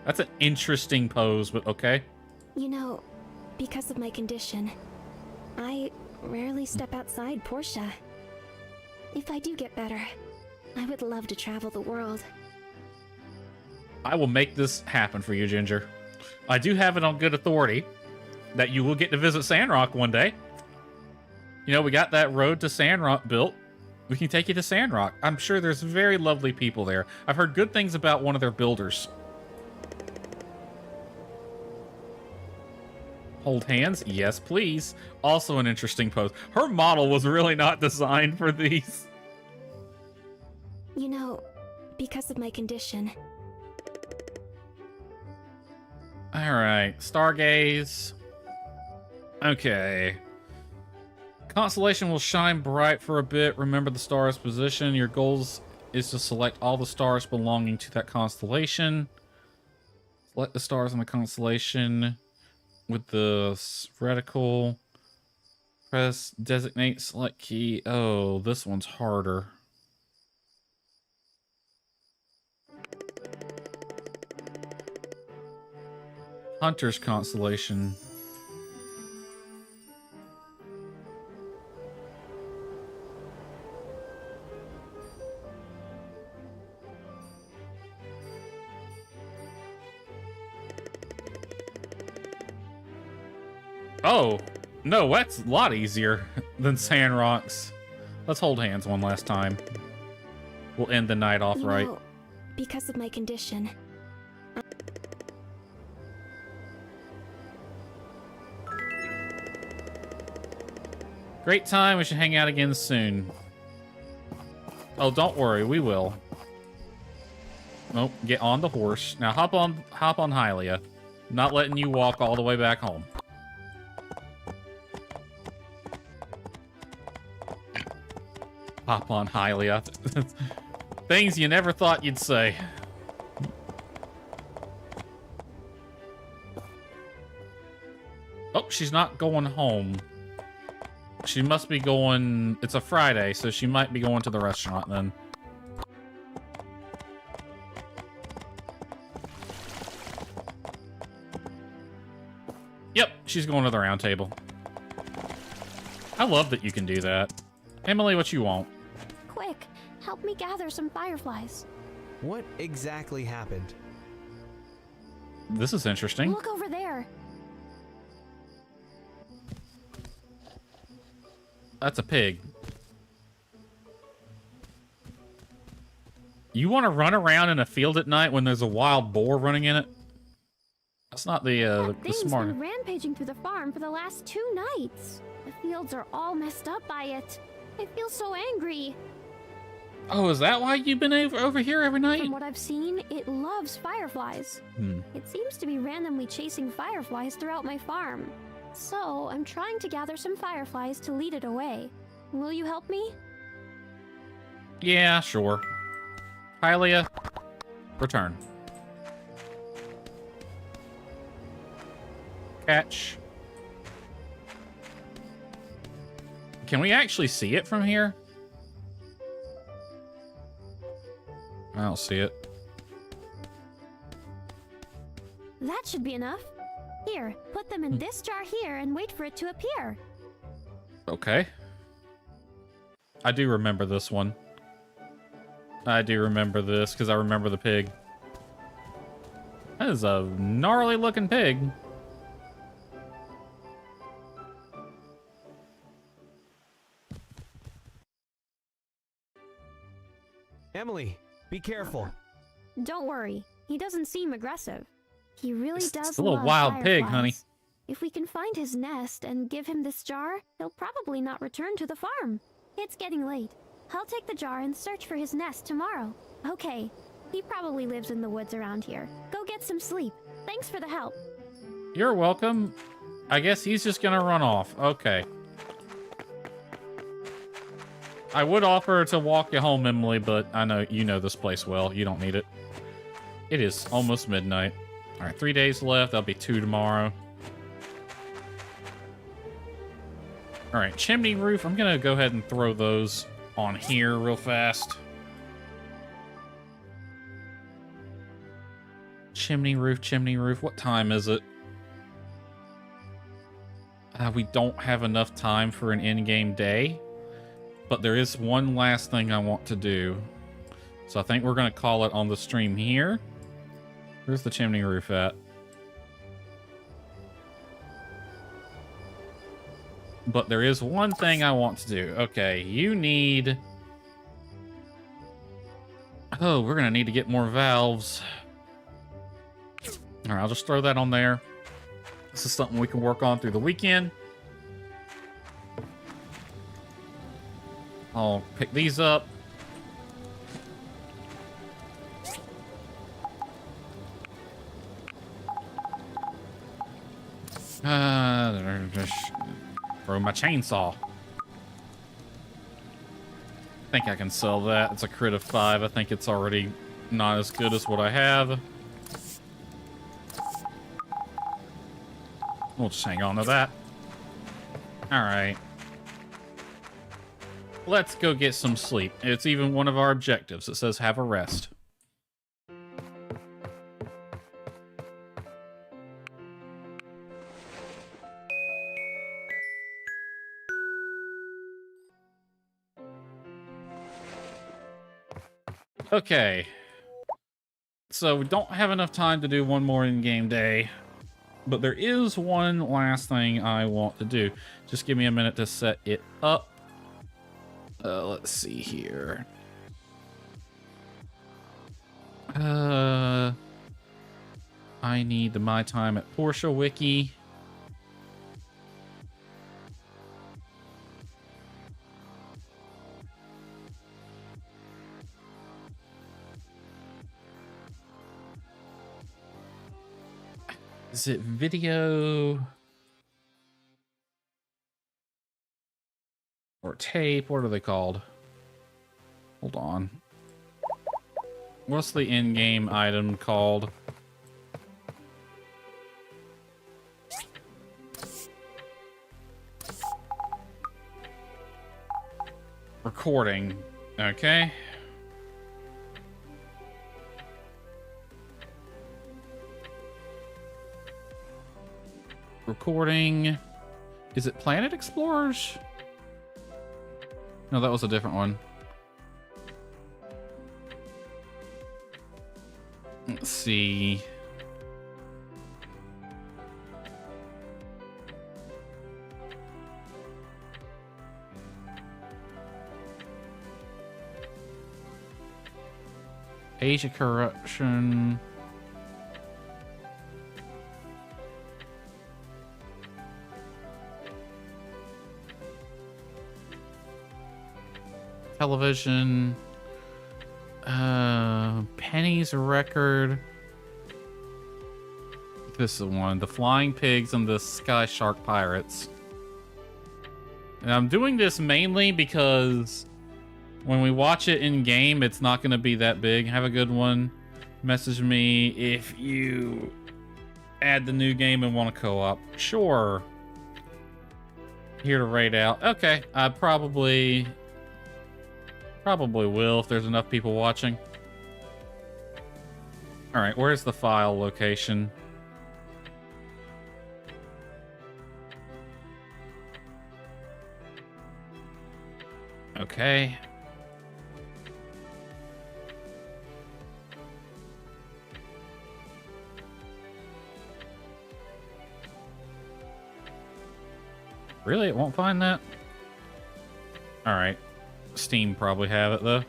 That's an interesting pose, but okay. You know, because of my condition, I rarely step outside Portia. If I do get better, I would love to travel the world. I will make this happen for you, Ginger. I do have it on good authority that you will get to visit Sandrock one day. You know, we got that road to Sandrock built. We can take you to Sandrock. I'm sure there's very lovely people there. I've heard good things about one of their builders. Hold hands? Yes, please. Also an interesting pose. Her model was really not designed for these. You know, because of my condition. Alright, stargaze. Okay. Constellation will shine bright for a bit. Remember the star's position. Your goals is to select all the stars belonging to that constellation. Select the stars in the constellation with the reticle. Press designate select key. Oh, this one's harder. Hunter's constellation. Oh, no, that's a lot easier than Sandrock's. Let's hold hands one last time. We'll end the night off right. Know, because of my condition. Great time. We should hang out again soon. Oh, don't worry. We will. Nope. Get on the horse. Now hop on Hylia. Not letting you walk all the way back home. Hop on Hylia. Things you never thought you'd say. Oh, she's not going home. She must be going... It's a Friday, so she might be going to the restaurant then. Yep, she's going to the round table. I love that you can do that. Emily, what you want? Quick, help me gather some fireflies. What exactly happened? This is interesting. Look over there. That's a pig. You want to run around in a field at night when there's a wild boar running in it? That's not the smart. Been rampaging through the farm for the last 2 nights. The fields are all messed up by it. I feel so angry. Oh, is that why you've been over here every night? From what I've seen, it loves fireflies. It seems to be randomly chasing fireflies throughout my farm. So, I'm trying to gather some fireflies to lead it away. Will you help me? Yeah, sure. Hylia, return. Catch. Can we actually see it from here? I don't see it. That should be enough. Here, put them in this jar here and wait for it to appear. Okay. I do remember this one. I do remember this because I remember the pig. That is a gnarly looking pig. Emily, be careful. Don't worry, he doesn't seem aggressive. He really does Still a love wild pig, fireflies. honey. If we can find his nest and give him this jar, he'll probably not return to the farm. It's getting late. I'll take the jar and search for his nest tomorrow. Okay, he probably lives in the woods around here. Go get some sleep. Thanks for the help. You're welcome. I guess he's just gonna run off. Okay. I would offer to walk you home, Emily, but I know you know this place well. You don't need it. It is almost midnight. All right, 3 days left. That'll be 2 tomorrow. All right, chimney roof. I'm gonna go ahead and throw those on here real fast. Chimney roof, chimney roof. What time is it? We don't have enough time for an in-game day, but there is one last thing I want to do. So I think we're going to call it on the stream here. Where's the chimney roof at? But there is one thing I want to do. Okay, you need... Oh, we're going to need to get more valves. All right, I'll just throw that on there. This is something we can work on through the weekend. I'll pick these up. Just throw my chainsaw. I think I can sell that. It's a crit of 5. I think it's already not as good as what I have. We'll just hang on to that. Alright. Let's go get some sleep. It's even one of our objectives. It says have a rest. Okay. So we don't have enough time to do one more in-game day. But there is one last thing I want to do. Just give me a minute to set it up. Let's see here. I need the My Time at Portia wiki. Is it video or tape? What are they called? Hold on. What's the in-game item called? Recording. Okay. Recording. Is it Planet Explorers? No, that was a different one. Let's see. Asia Corruption. Television. Penny's Record. This is the one. The Flying Pigs and the Sky Shark Pirates. And I'm doing this mainly because when we watch it in game, it's not going to be that big. Have a good one. Message me if you add the new game and want to co-op. Sure. Here to raid out. Okay, I probably will if there's enough people watching. All right, where's the file location? Okay. Really? It won't find that? All right. Steam probably have it though.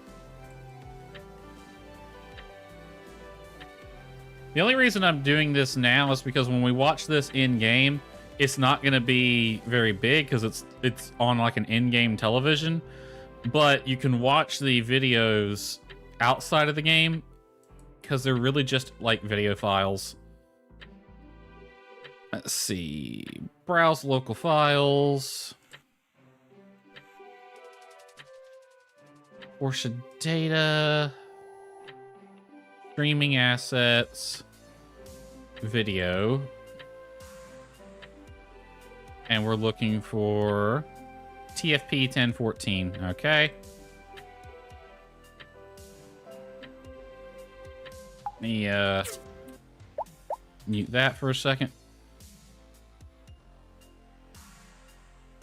The only reason I'm doing this now is because when we watch this in-game, it's not going to be very big because it's on like an in-game television. But you can watch the videos outside of the game because they're really just like video files. Let's see. Browse local files. Portia data. Streaming assets. Video. And we're looking for TFP 1014. Okay. Let me mute that for a second.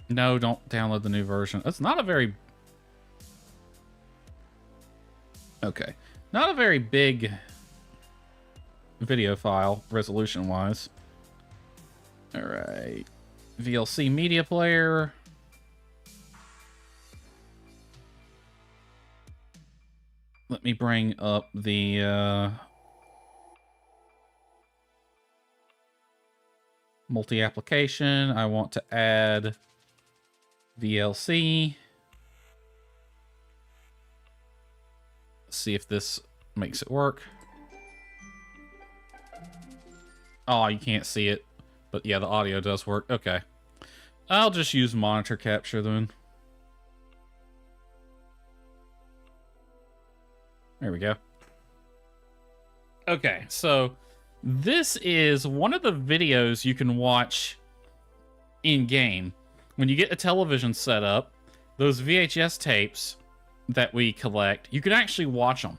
No, don't download the new version. It's not a very... Okay. Not a very big video file, resolution-wise. Alright. VLC media player. Let me bring up the multi-application. I want to add VLC. Let's see if this makes it work. Oh, you can't see it. But yeah, the audio does work. Okay. I'll just use monitor capture then. There we go. Okay, so this is one of the videos you can watch in-game. When you get a television set up, those VHS tapes that we collect, you can actually watch them.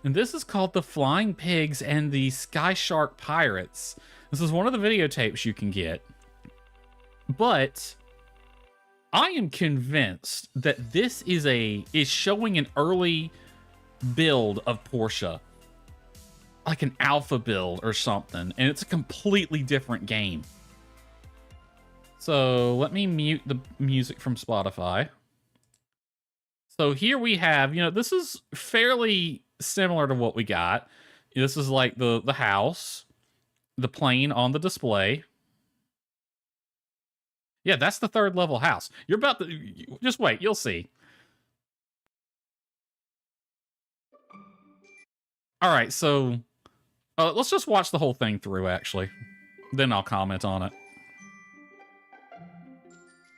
And this is called The Flying Pigs and the Sky Shark Pirates. This is one of the videotapes you can get. But I am convinced that this is showing an early build of Portia. Like an alpha build or something. And it's a completely different game. So let me mute the music from Spotify. So here we have, you know, this is fairly similar to what we got. This is like the house, the plane on the display. Yeah, that's the third level house. You're about to, just wait, you'll see. All right, so let's just watch the whole thing through, actually. Then I'll comment on it.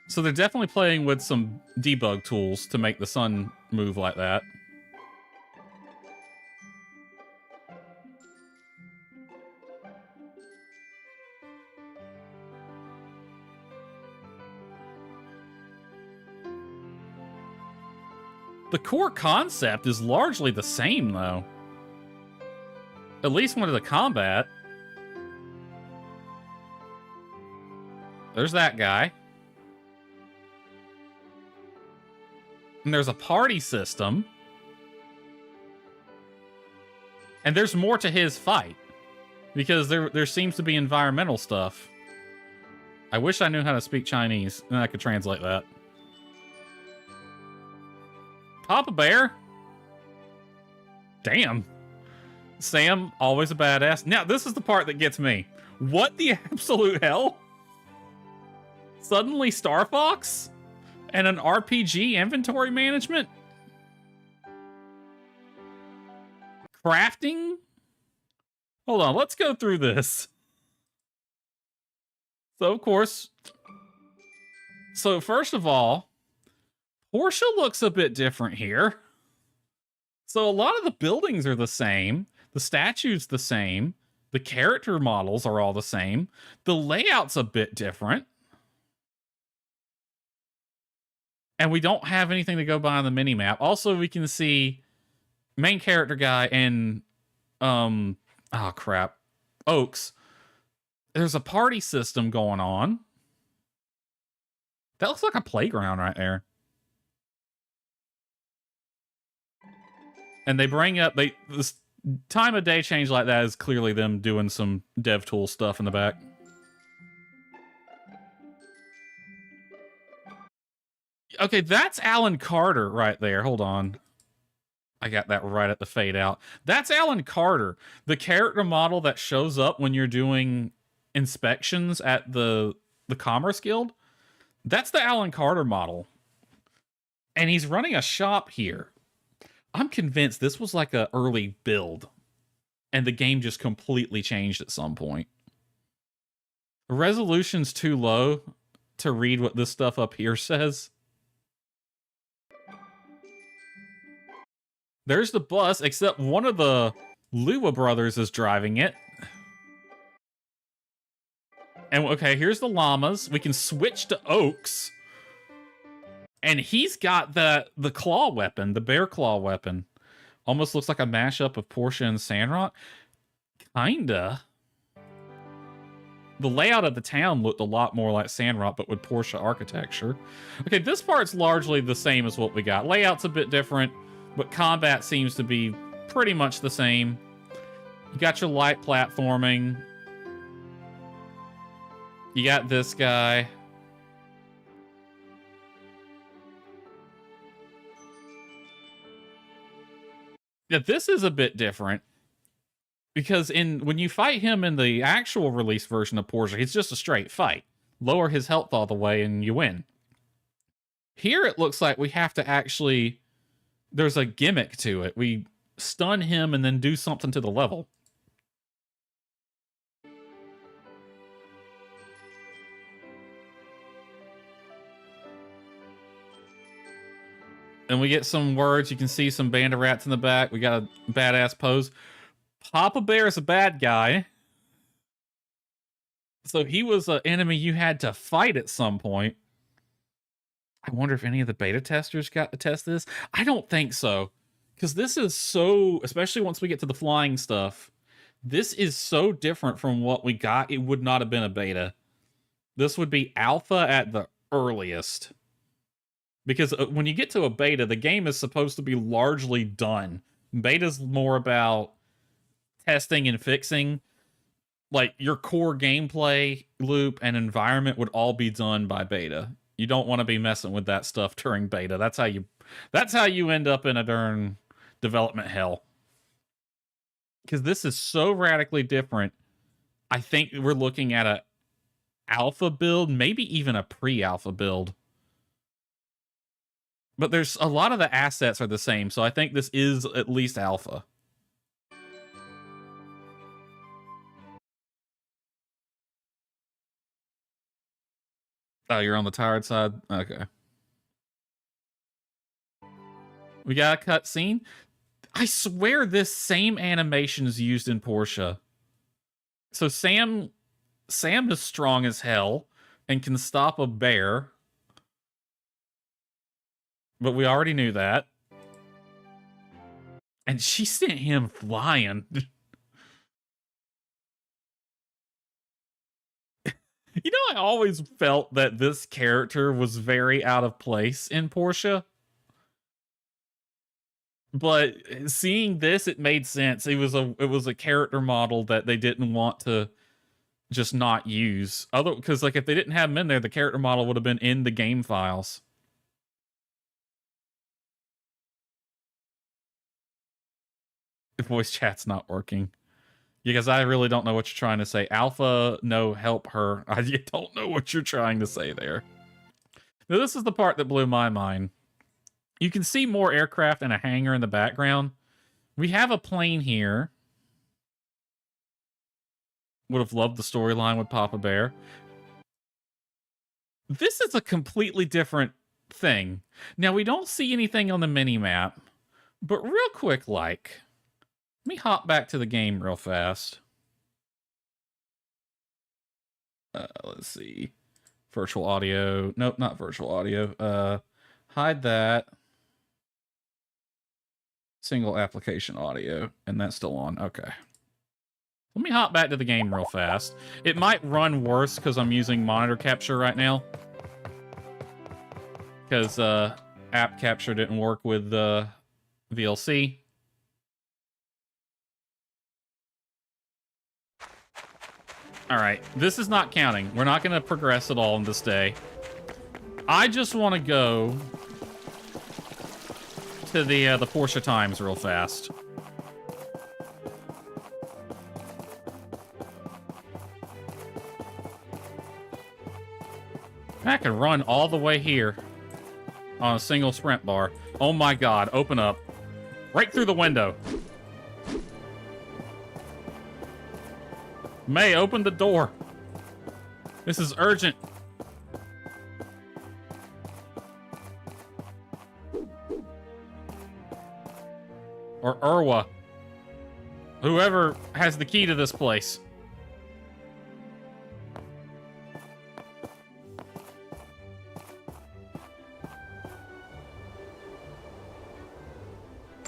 So they're definitely playing with some debug tools to make the sun move like that. The core concept is largely the same, though. At least one of the combat. There's that guy. And there's a party system. And there's more to his fight. Because there seems to be environmental stuff. I wish I knew how to speak Chinese, and I could translate that. Papa Bear? Damn. Sam, always a badass. Now, this is the part that gets me. What the absolute hell? Suddenly Star Fox? And an RPG inventory management? Crafting? Hold on, let's go through this. So, of course... So, first of all, Portia looks a bit different here. So, a lot of the buildings are the same. The statue's the same. The character models are all the same. The layout's a bit different. And we don't have anything to go by on the minimap. Also, we can see main character guy and, oh crap, Oaks. There's a party system going on. That looks like a playground right there. And they bring up, this time of day change like that is clearly them doing some dev tool stuff in the back. Okay, that's Alan Carter right there. Hold on. I got that right at the fade out. That's Alan Carter, the character model that shows up when you're doing inspections at the Commerce Guild. That's the Alan Carter model. And he's running a shop here. I'm convinced this was like an early build. And the game just completely changed at some point. The resolution's too low to read what this stuff up here says. There's the bus, except one of the Lua brothers is driving it. And okay, here's the llamas. We can switch to Oaks. And he's got the claw weapon, the bear claw weapon. Almost looks like a mashup of Portia and Sandrock. Kinda. The layout of the town looked a lot more like Sandrock, but with Portia architecture. Okay, this part's largely the same as what we got. Layout's a bit different, but combat seems to be pretty much the same. You got your light platforming. You got this guy. Yeah, this is a bit different. Because when you fight him in the actual release version of Portia, it's just a straight fight. Lower his health all the way and you win. Here it looks like we have to actually... There's a gimmick to it. We stun him and then do something to the level. And we get some words. You can see some band of rats in the back. We got a badass pose. Papa Bear is a bad guy. So he was an enemy you had to fight at some point. I wonder if any of the beta testers got to test this. I don't think so. Because this is so, especially once we get to the flying stuff, this is so different from what we got. It would not have been a beta. This would be alpha at the earliest. Because when you get to a beta, the game is supposed to be largely done. Beta's more about testing and fixing. Like, your core gameplay loop and environment would all be done by beta. You don't want to be messing with that stuff during beta. That's how you end up in a darn development hell. Because this is so radically different. I think we're looking at a alpha build, maybe even a pre-alpha build. But there's a lot of the assets are the same, so I think this is at least alpha. Oh, you're on the tired side? Okay. We got a cutscene. I swear this same animation is used in Portia. So Sam is strong as hell and can stop a bear. But we already knew that. And she sent him flying. You know, I always felt that this character was very out of place in Portia. But seeing this, it made sense. It was a character model that they didn't want to just not use. Because like if they didn't have him in there, the character model would have been in the game files. The voice chat's not working. Because I really don't know what you're trying to say. Alpha, no, help her. I don't know what you're trying to say there. Now, this is the part that blew my mind. You can see more aircraft and a hangar in the background. We have a plane here. Would have loved the storyline with Papa Bear. This is a completely different thing. Now, we don't see anything on the mini-map, but real quick, like... Let me hop back to the game real fast. Let's see. Virtual audio. Nope, not virtual audio. Hide that. Single application audio. And that's still on. Okay. Let me hop back to the game real fast. It might run worse because I'm using monitor capture right now. Because app capture didn't work with VLC. Alright, this is not counting. We're not going to progress at all in this day. I just want to go to the Portia times real fast. I can run all the way here on a single sprint bar. Oh my god, open up. Right through the window. May, open the door. This is urgent. Or Urwa. Whoever has the key to this place.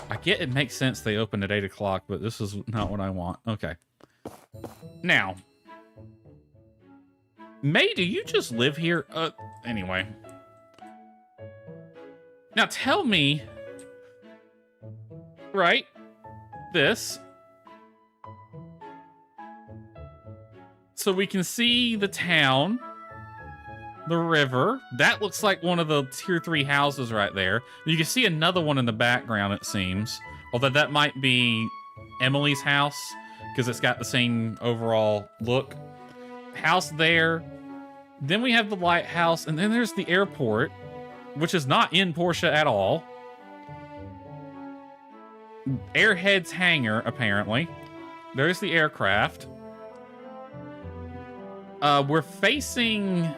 I get it makes sense they opened at 8 o'clock, but this is not what I want. Okay. Now. May, do you just live here? Anyway. Now tell me... Right. This. So we can see the town. The river. That looks like one of the tier 3 houses right there. You can see another one in the background, it seems. Although that might be Emily's house, because it's got the same overall look. House there. Then we have the lighthouse, and then there's the airport, which is not in Portia at all. Airhead's hangar, apparently. There's the aircraft. We're facing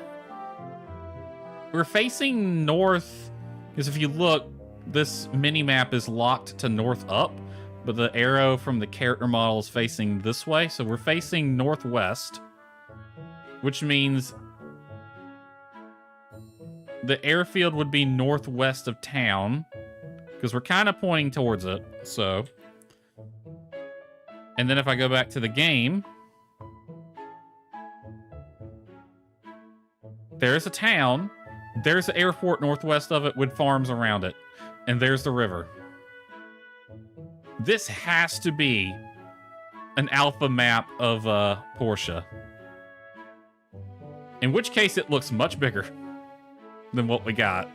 north, because if you look, this mini-map is locked to north up, but the arrow from the character model is facing this way, so we're facing northwest, which means the airfield would be northwest of town, because we're kind of pointing towards it, so. And then if I go back to the game, there's a town, there's the airport northwest of it with farms around it, and there's the river. This has to be an alpha map of Portia. In which case it looks much bigger than what we got.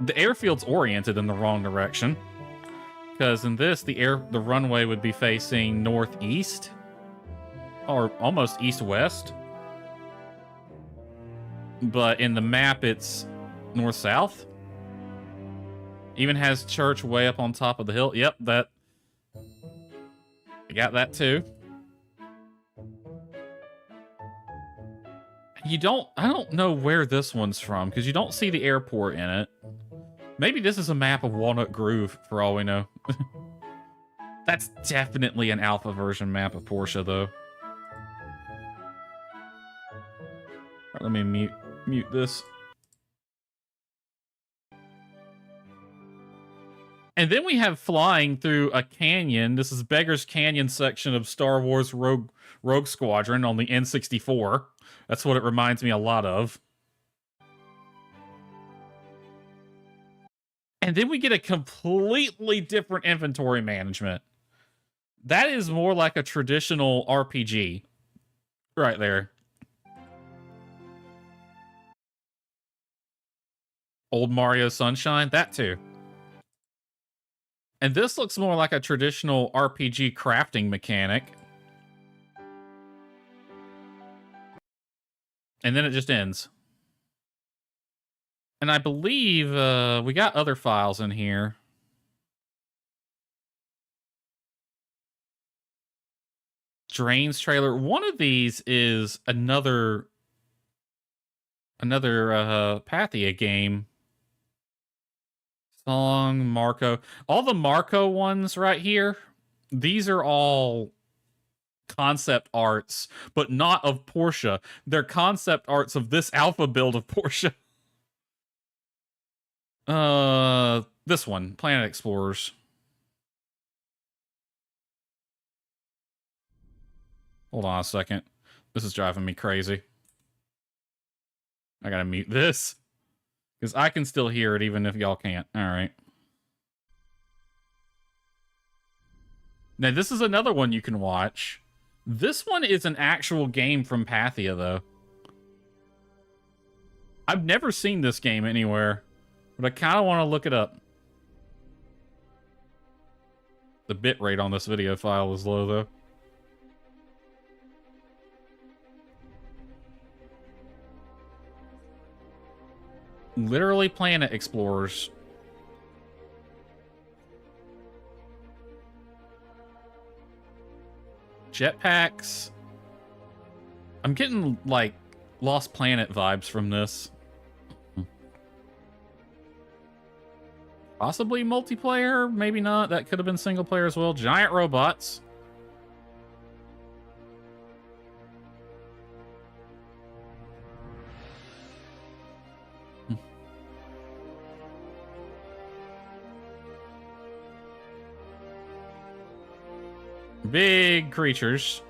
The airfield's oriented in the wrong direction, because in this, the runway would be facing northeast, or almost east-west. But in the map, it's north-south. Even has church way up on top of the hill. Yep, that. I got that too. I don't know where this one's from, because you don't see the airport in it. Maybe this is a map of Walnut Grove, for all we know. That's definitely an alpha version map of Portia, though. All right, let me mute this. And then we have flying through a canyon. This is Beggar's Canyon section of Star Wars Rogue Squadron on the N64. That's what it reminds me a lot of. And then we get a completely different inventory management. That is more like a traditional RPG. Right there. Old Mario Sunshine, that too. And this looks more like a traditional RPG crafting mechanic. And then it just ends. And I believe we got other files in here. Drain's trailer. One of these is another Pathia game. Song, Marco. All the Marco ones right here, these are all concept arts, but not of Portia. They're concept arts of this alpha build of Portia. This one, Planet Explorers. Hold on a second. This is driving me crazy. I gotta mute this, because I can still hear it even if y'all can't. All right. Now, this is another one you can watch. This one is an actual game from Pathia, though. I've never seen this game anywhere, but I kind of want to look it up. The bitrate on this video file is low, though. Literally Planet Explorers. Jetpacks. I'm getting, like, Lost Planet vibes from this. Possibly multiplayer, maybe not. That could have been single player as well. Giant robots. Big creatures.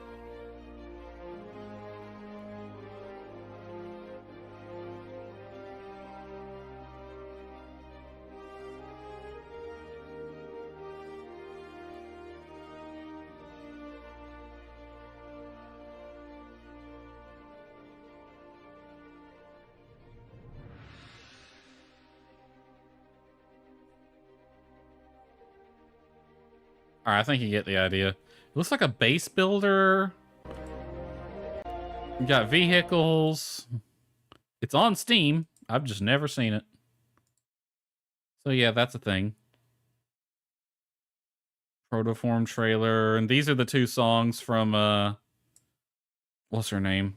Alright, I think you get the idea. It looks like a base builder. You got vehicles. It's on Steam. I've just never seen it. So yeah, that's a thing. Protoform trailer. And these are the two songs from, what's her name?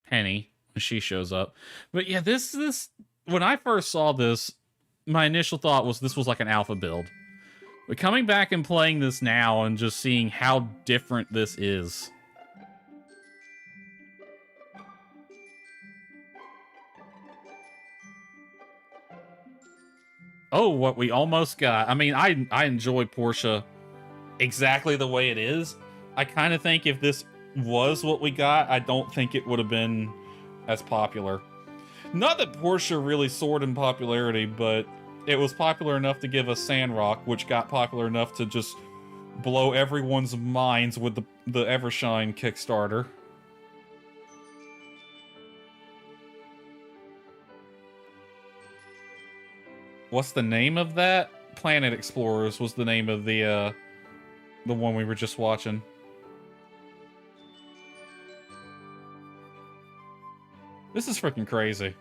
Penny, when she shows up. But yeah, this, when I first saw this, my initial thought was this was like an alpha build. But coming back and playing this now and just seeing how different this is. Oh, what we almost got. I mean, I enjoy Portia exactly the way it is. I kind of think if this was what we got, I don't think it would have been as popular. Not that Portia really soared in popularity, but it was popular enough to give us Sandrock, which got popular enough to just blow everyone's minds with the Evershine Kickstarter. What's the name of that? Planet Explorers was the name of the one we were just watching. This is freaking crazy.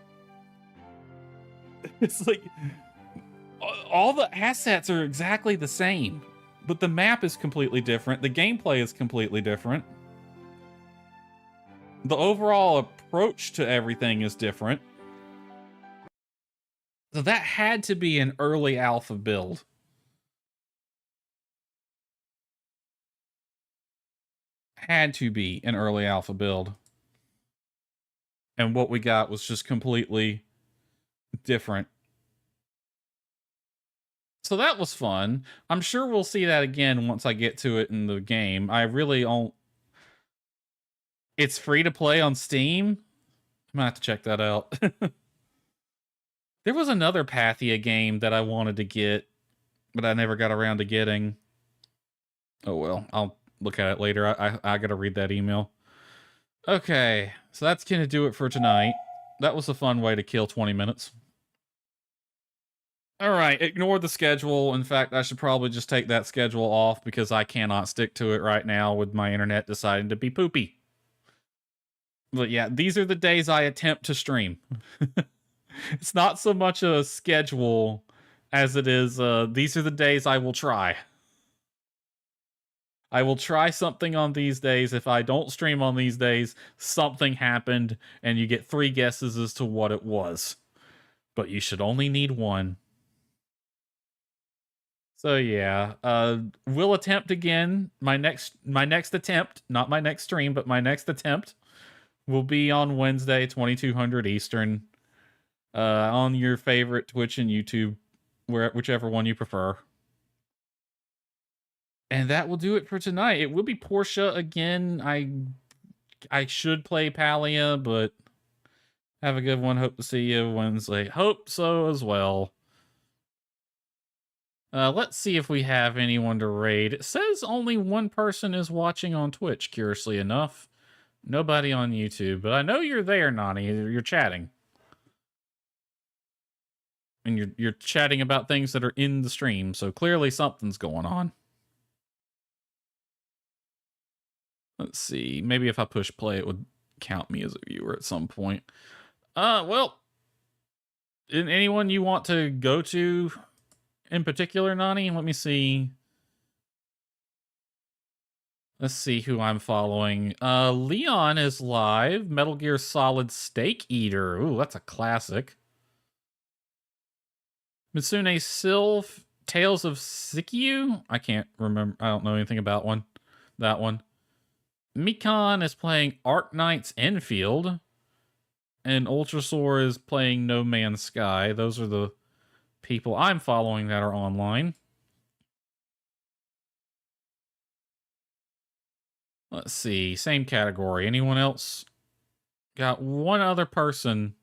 It's like all the assets are exactly the same, but the map is completely different. The gameplay is completely different. The overall approach to everything is different. So that had to be an early alpha build. Had to be an early alpha build. And what we got was just completely different. So that was fun. I'm sure we'll see that again once I get to it in the game. I really don't... It's free to play on Steam? I'm gonna have to check that out. There was another Pathia game that I wanted to get, but I never got around to getting. Oh well, I'll look at it later. I gotta read that email. Okay, so that's gonna do it for tonight. That was a fun way to kill 20 minutes. Alright, ignore the schedule. In fact, I should probably just take that schedule off because I cannot stick to it right now with my internet deciding to be poopy. But yeah, these are the days I attempt to stream. It's not so much a schedule as it is, these are the days I will try. I will try something on these days. If I don't stream on these days, something happened, and you get 3 guesses as to what it was. But you should only need 1. So yeah, we'll attempt again. My next attempt, not my next stream, but my next attempt will be on Wednesday, 2200 Eastern, on your favorite Twitch and YouTube, whichever one you prefer. And that will do it for tonight. It will be Portia again. I should play Palia, but have a good one. Hope to see you Wednesday. Hope so as well. Let's see if we have anyone to raid. It says only 1 person is watching on Twitch, curiously enough. Nobody on YouTube, but I know you're there, Nani. You're chatting. And you're chatting about things that are in the stream, so clearly something's going on. Let's see. Maybe if I push play, it would count me as a viewer at some point. Well, anyone you want to go to in particular, Nani? Let me see. Let's see who I'm following. Leon is live. Metal Gear Solid Steak Eater. Ooh, that's a classic. Mitsune Sylph, Tales of Sikyu? I can't remember. I don't know anything about that one. Mikon is playing Arc Knights Enfield. And Ultrasaur is playing No Man's Sky. Those are the people I'm following that are online. Let's see. Same category. Anyone else? Got one other person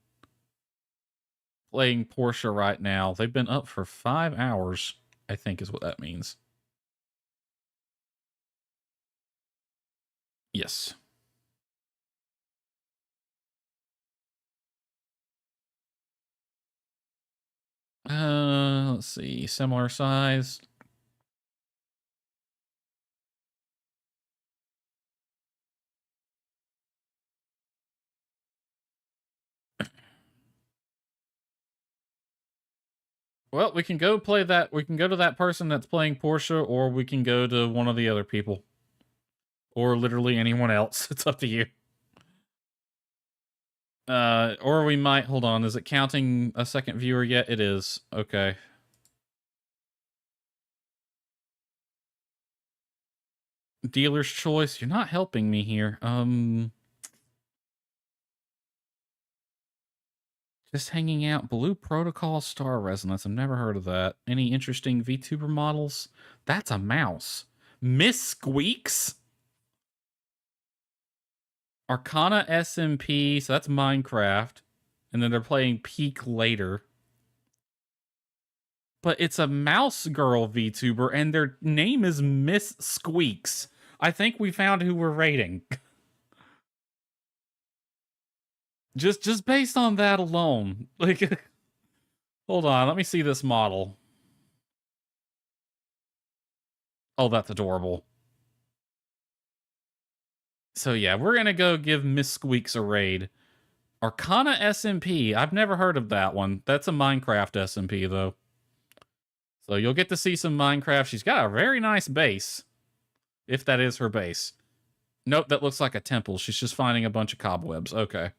playing Portia right now. They've been up for 5 hours, I think is what that means. Yes. Let's see. Similar size. Well, we can go play that. We can go to that person that's playing Portia, or we can go to one of the other people. Or literally anyone else. It's up to you. Or we might, hold on, is it counting a second viewer yet? It is. Okay. Dealer's choice. You're not helping me here. Just hanging out. Blue Protocol Star Resonance. I've never heard of that. Any interesting VTuber models? That's a mouse. Miss Squeaks? Arcana SMP. So that's Minecraft. And then they're playing Peak later. But it's a mouse girl VTuber, and their name is Miss Squeaks. I think we found who we're rating. Just based on that alone. Like, hold on, let me see this model. Oh, that's adorable. So yeah, we're gonna go give Miss Squeaks a raid. Arcana SMP. I've never heard of that one. That's a Minecraft SMP though. So you'll get to see some Minecraft. She's got a very nice base. If that is her base. Nope, that looks like a temple. She's just finding a bunch of cobwebs. Okay.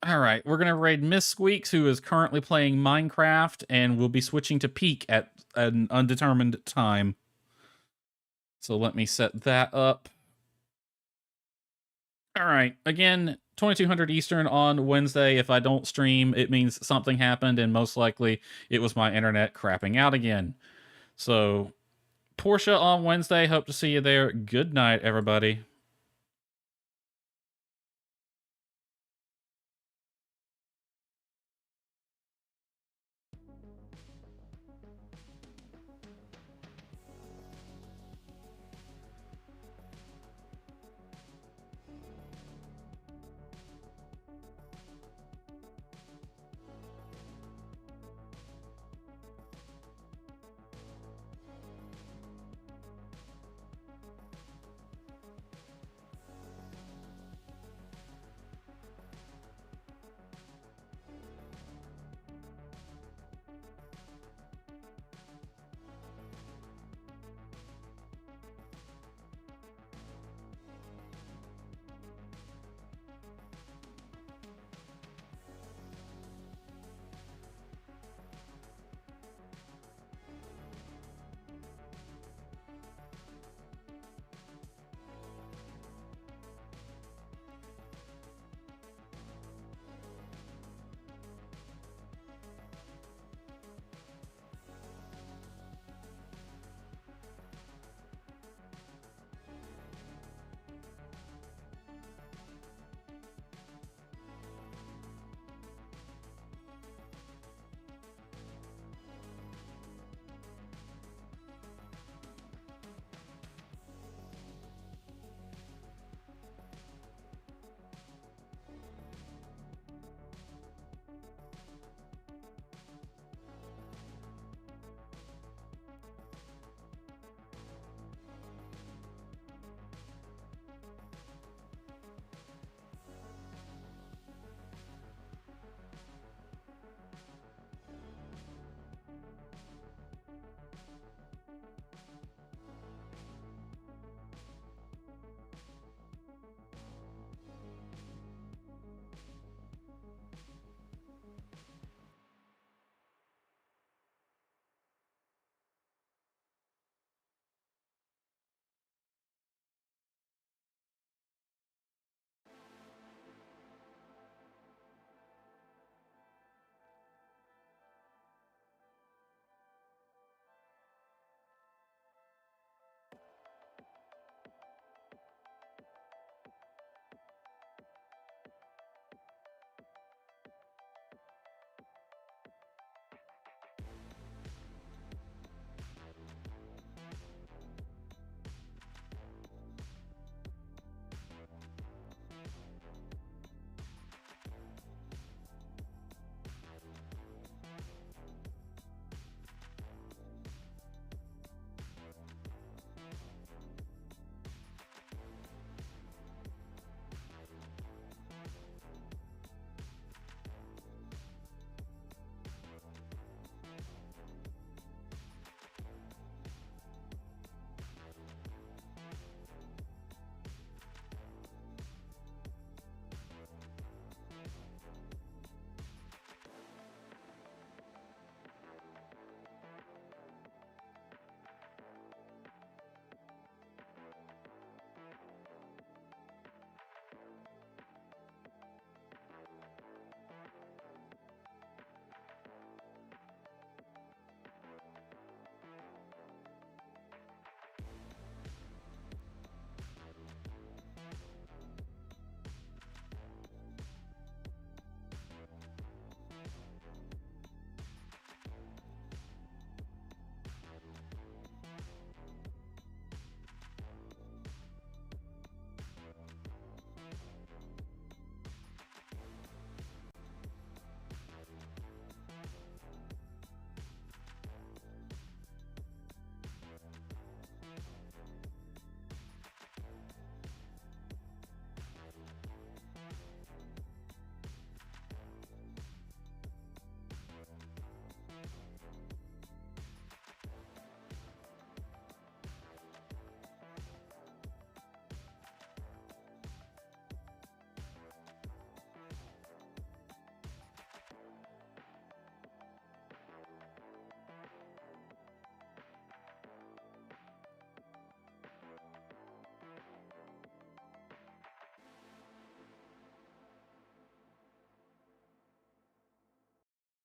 All right, we're going to raid Miss Squeaks, who is currently playing Minecraft, and we'll be switching to Peak at an undetermined time. So let me set that up. All right, again, 2200 Eastern on Wednesday. If I don't stream, it means something happened, and most likely it was my internet crapping out again. So, Portia on Wednesday. Hope to see you there. Good night, everybody.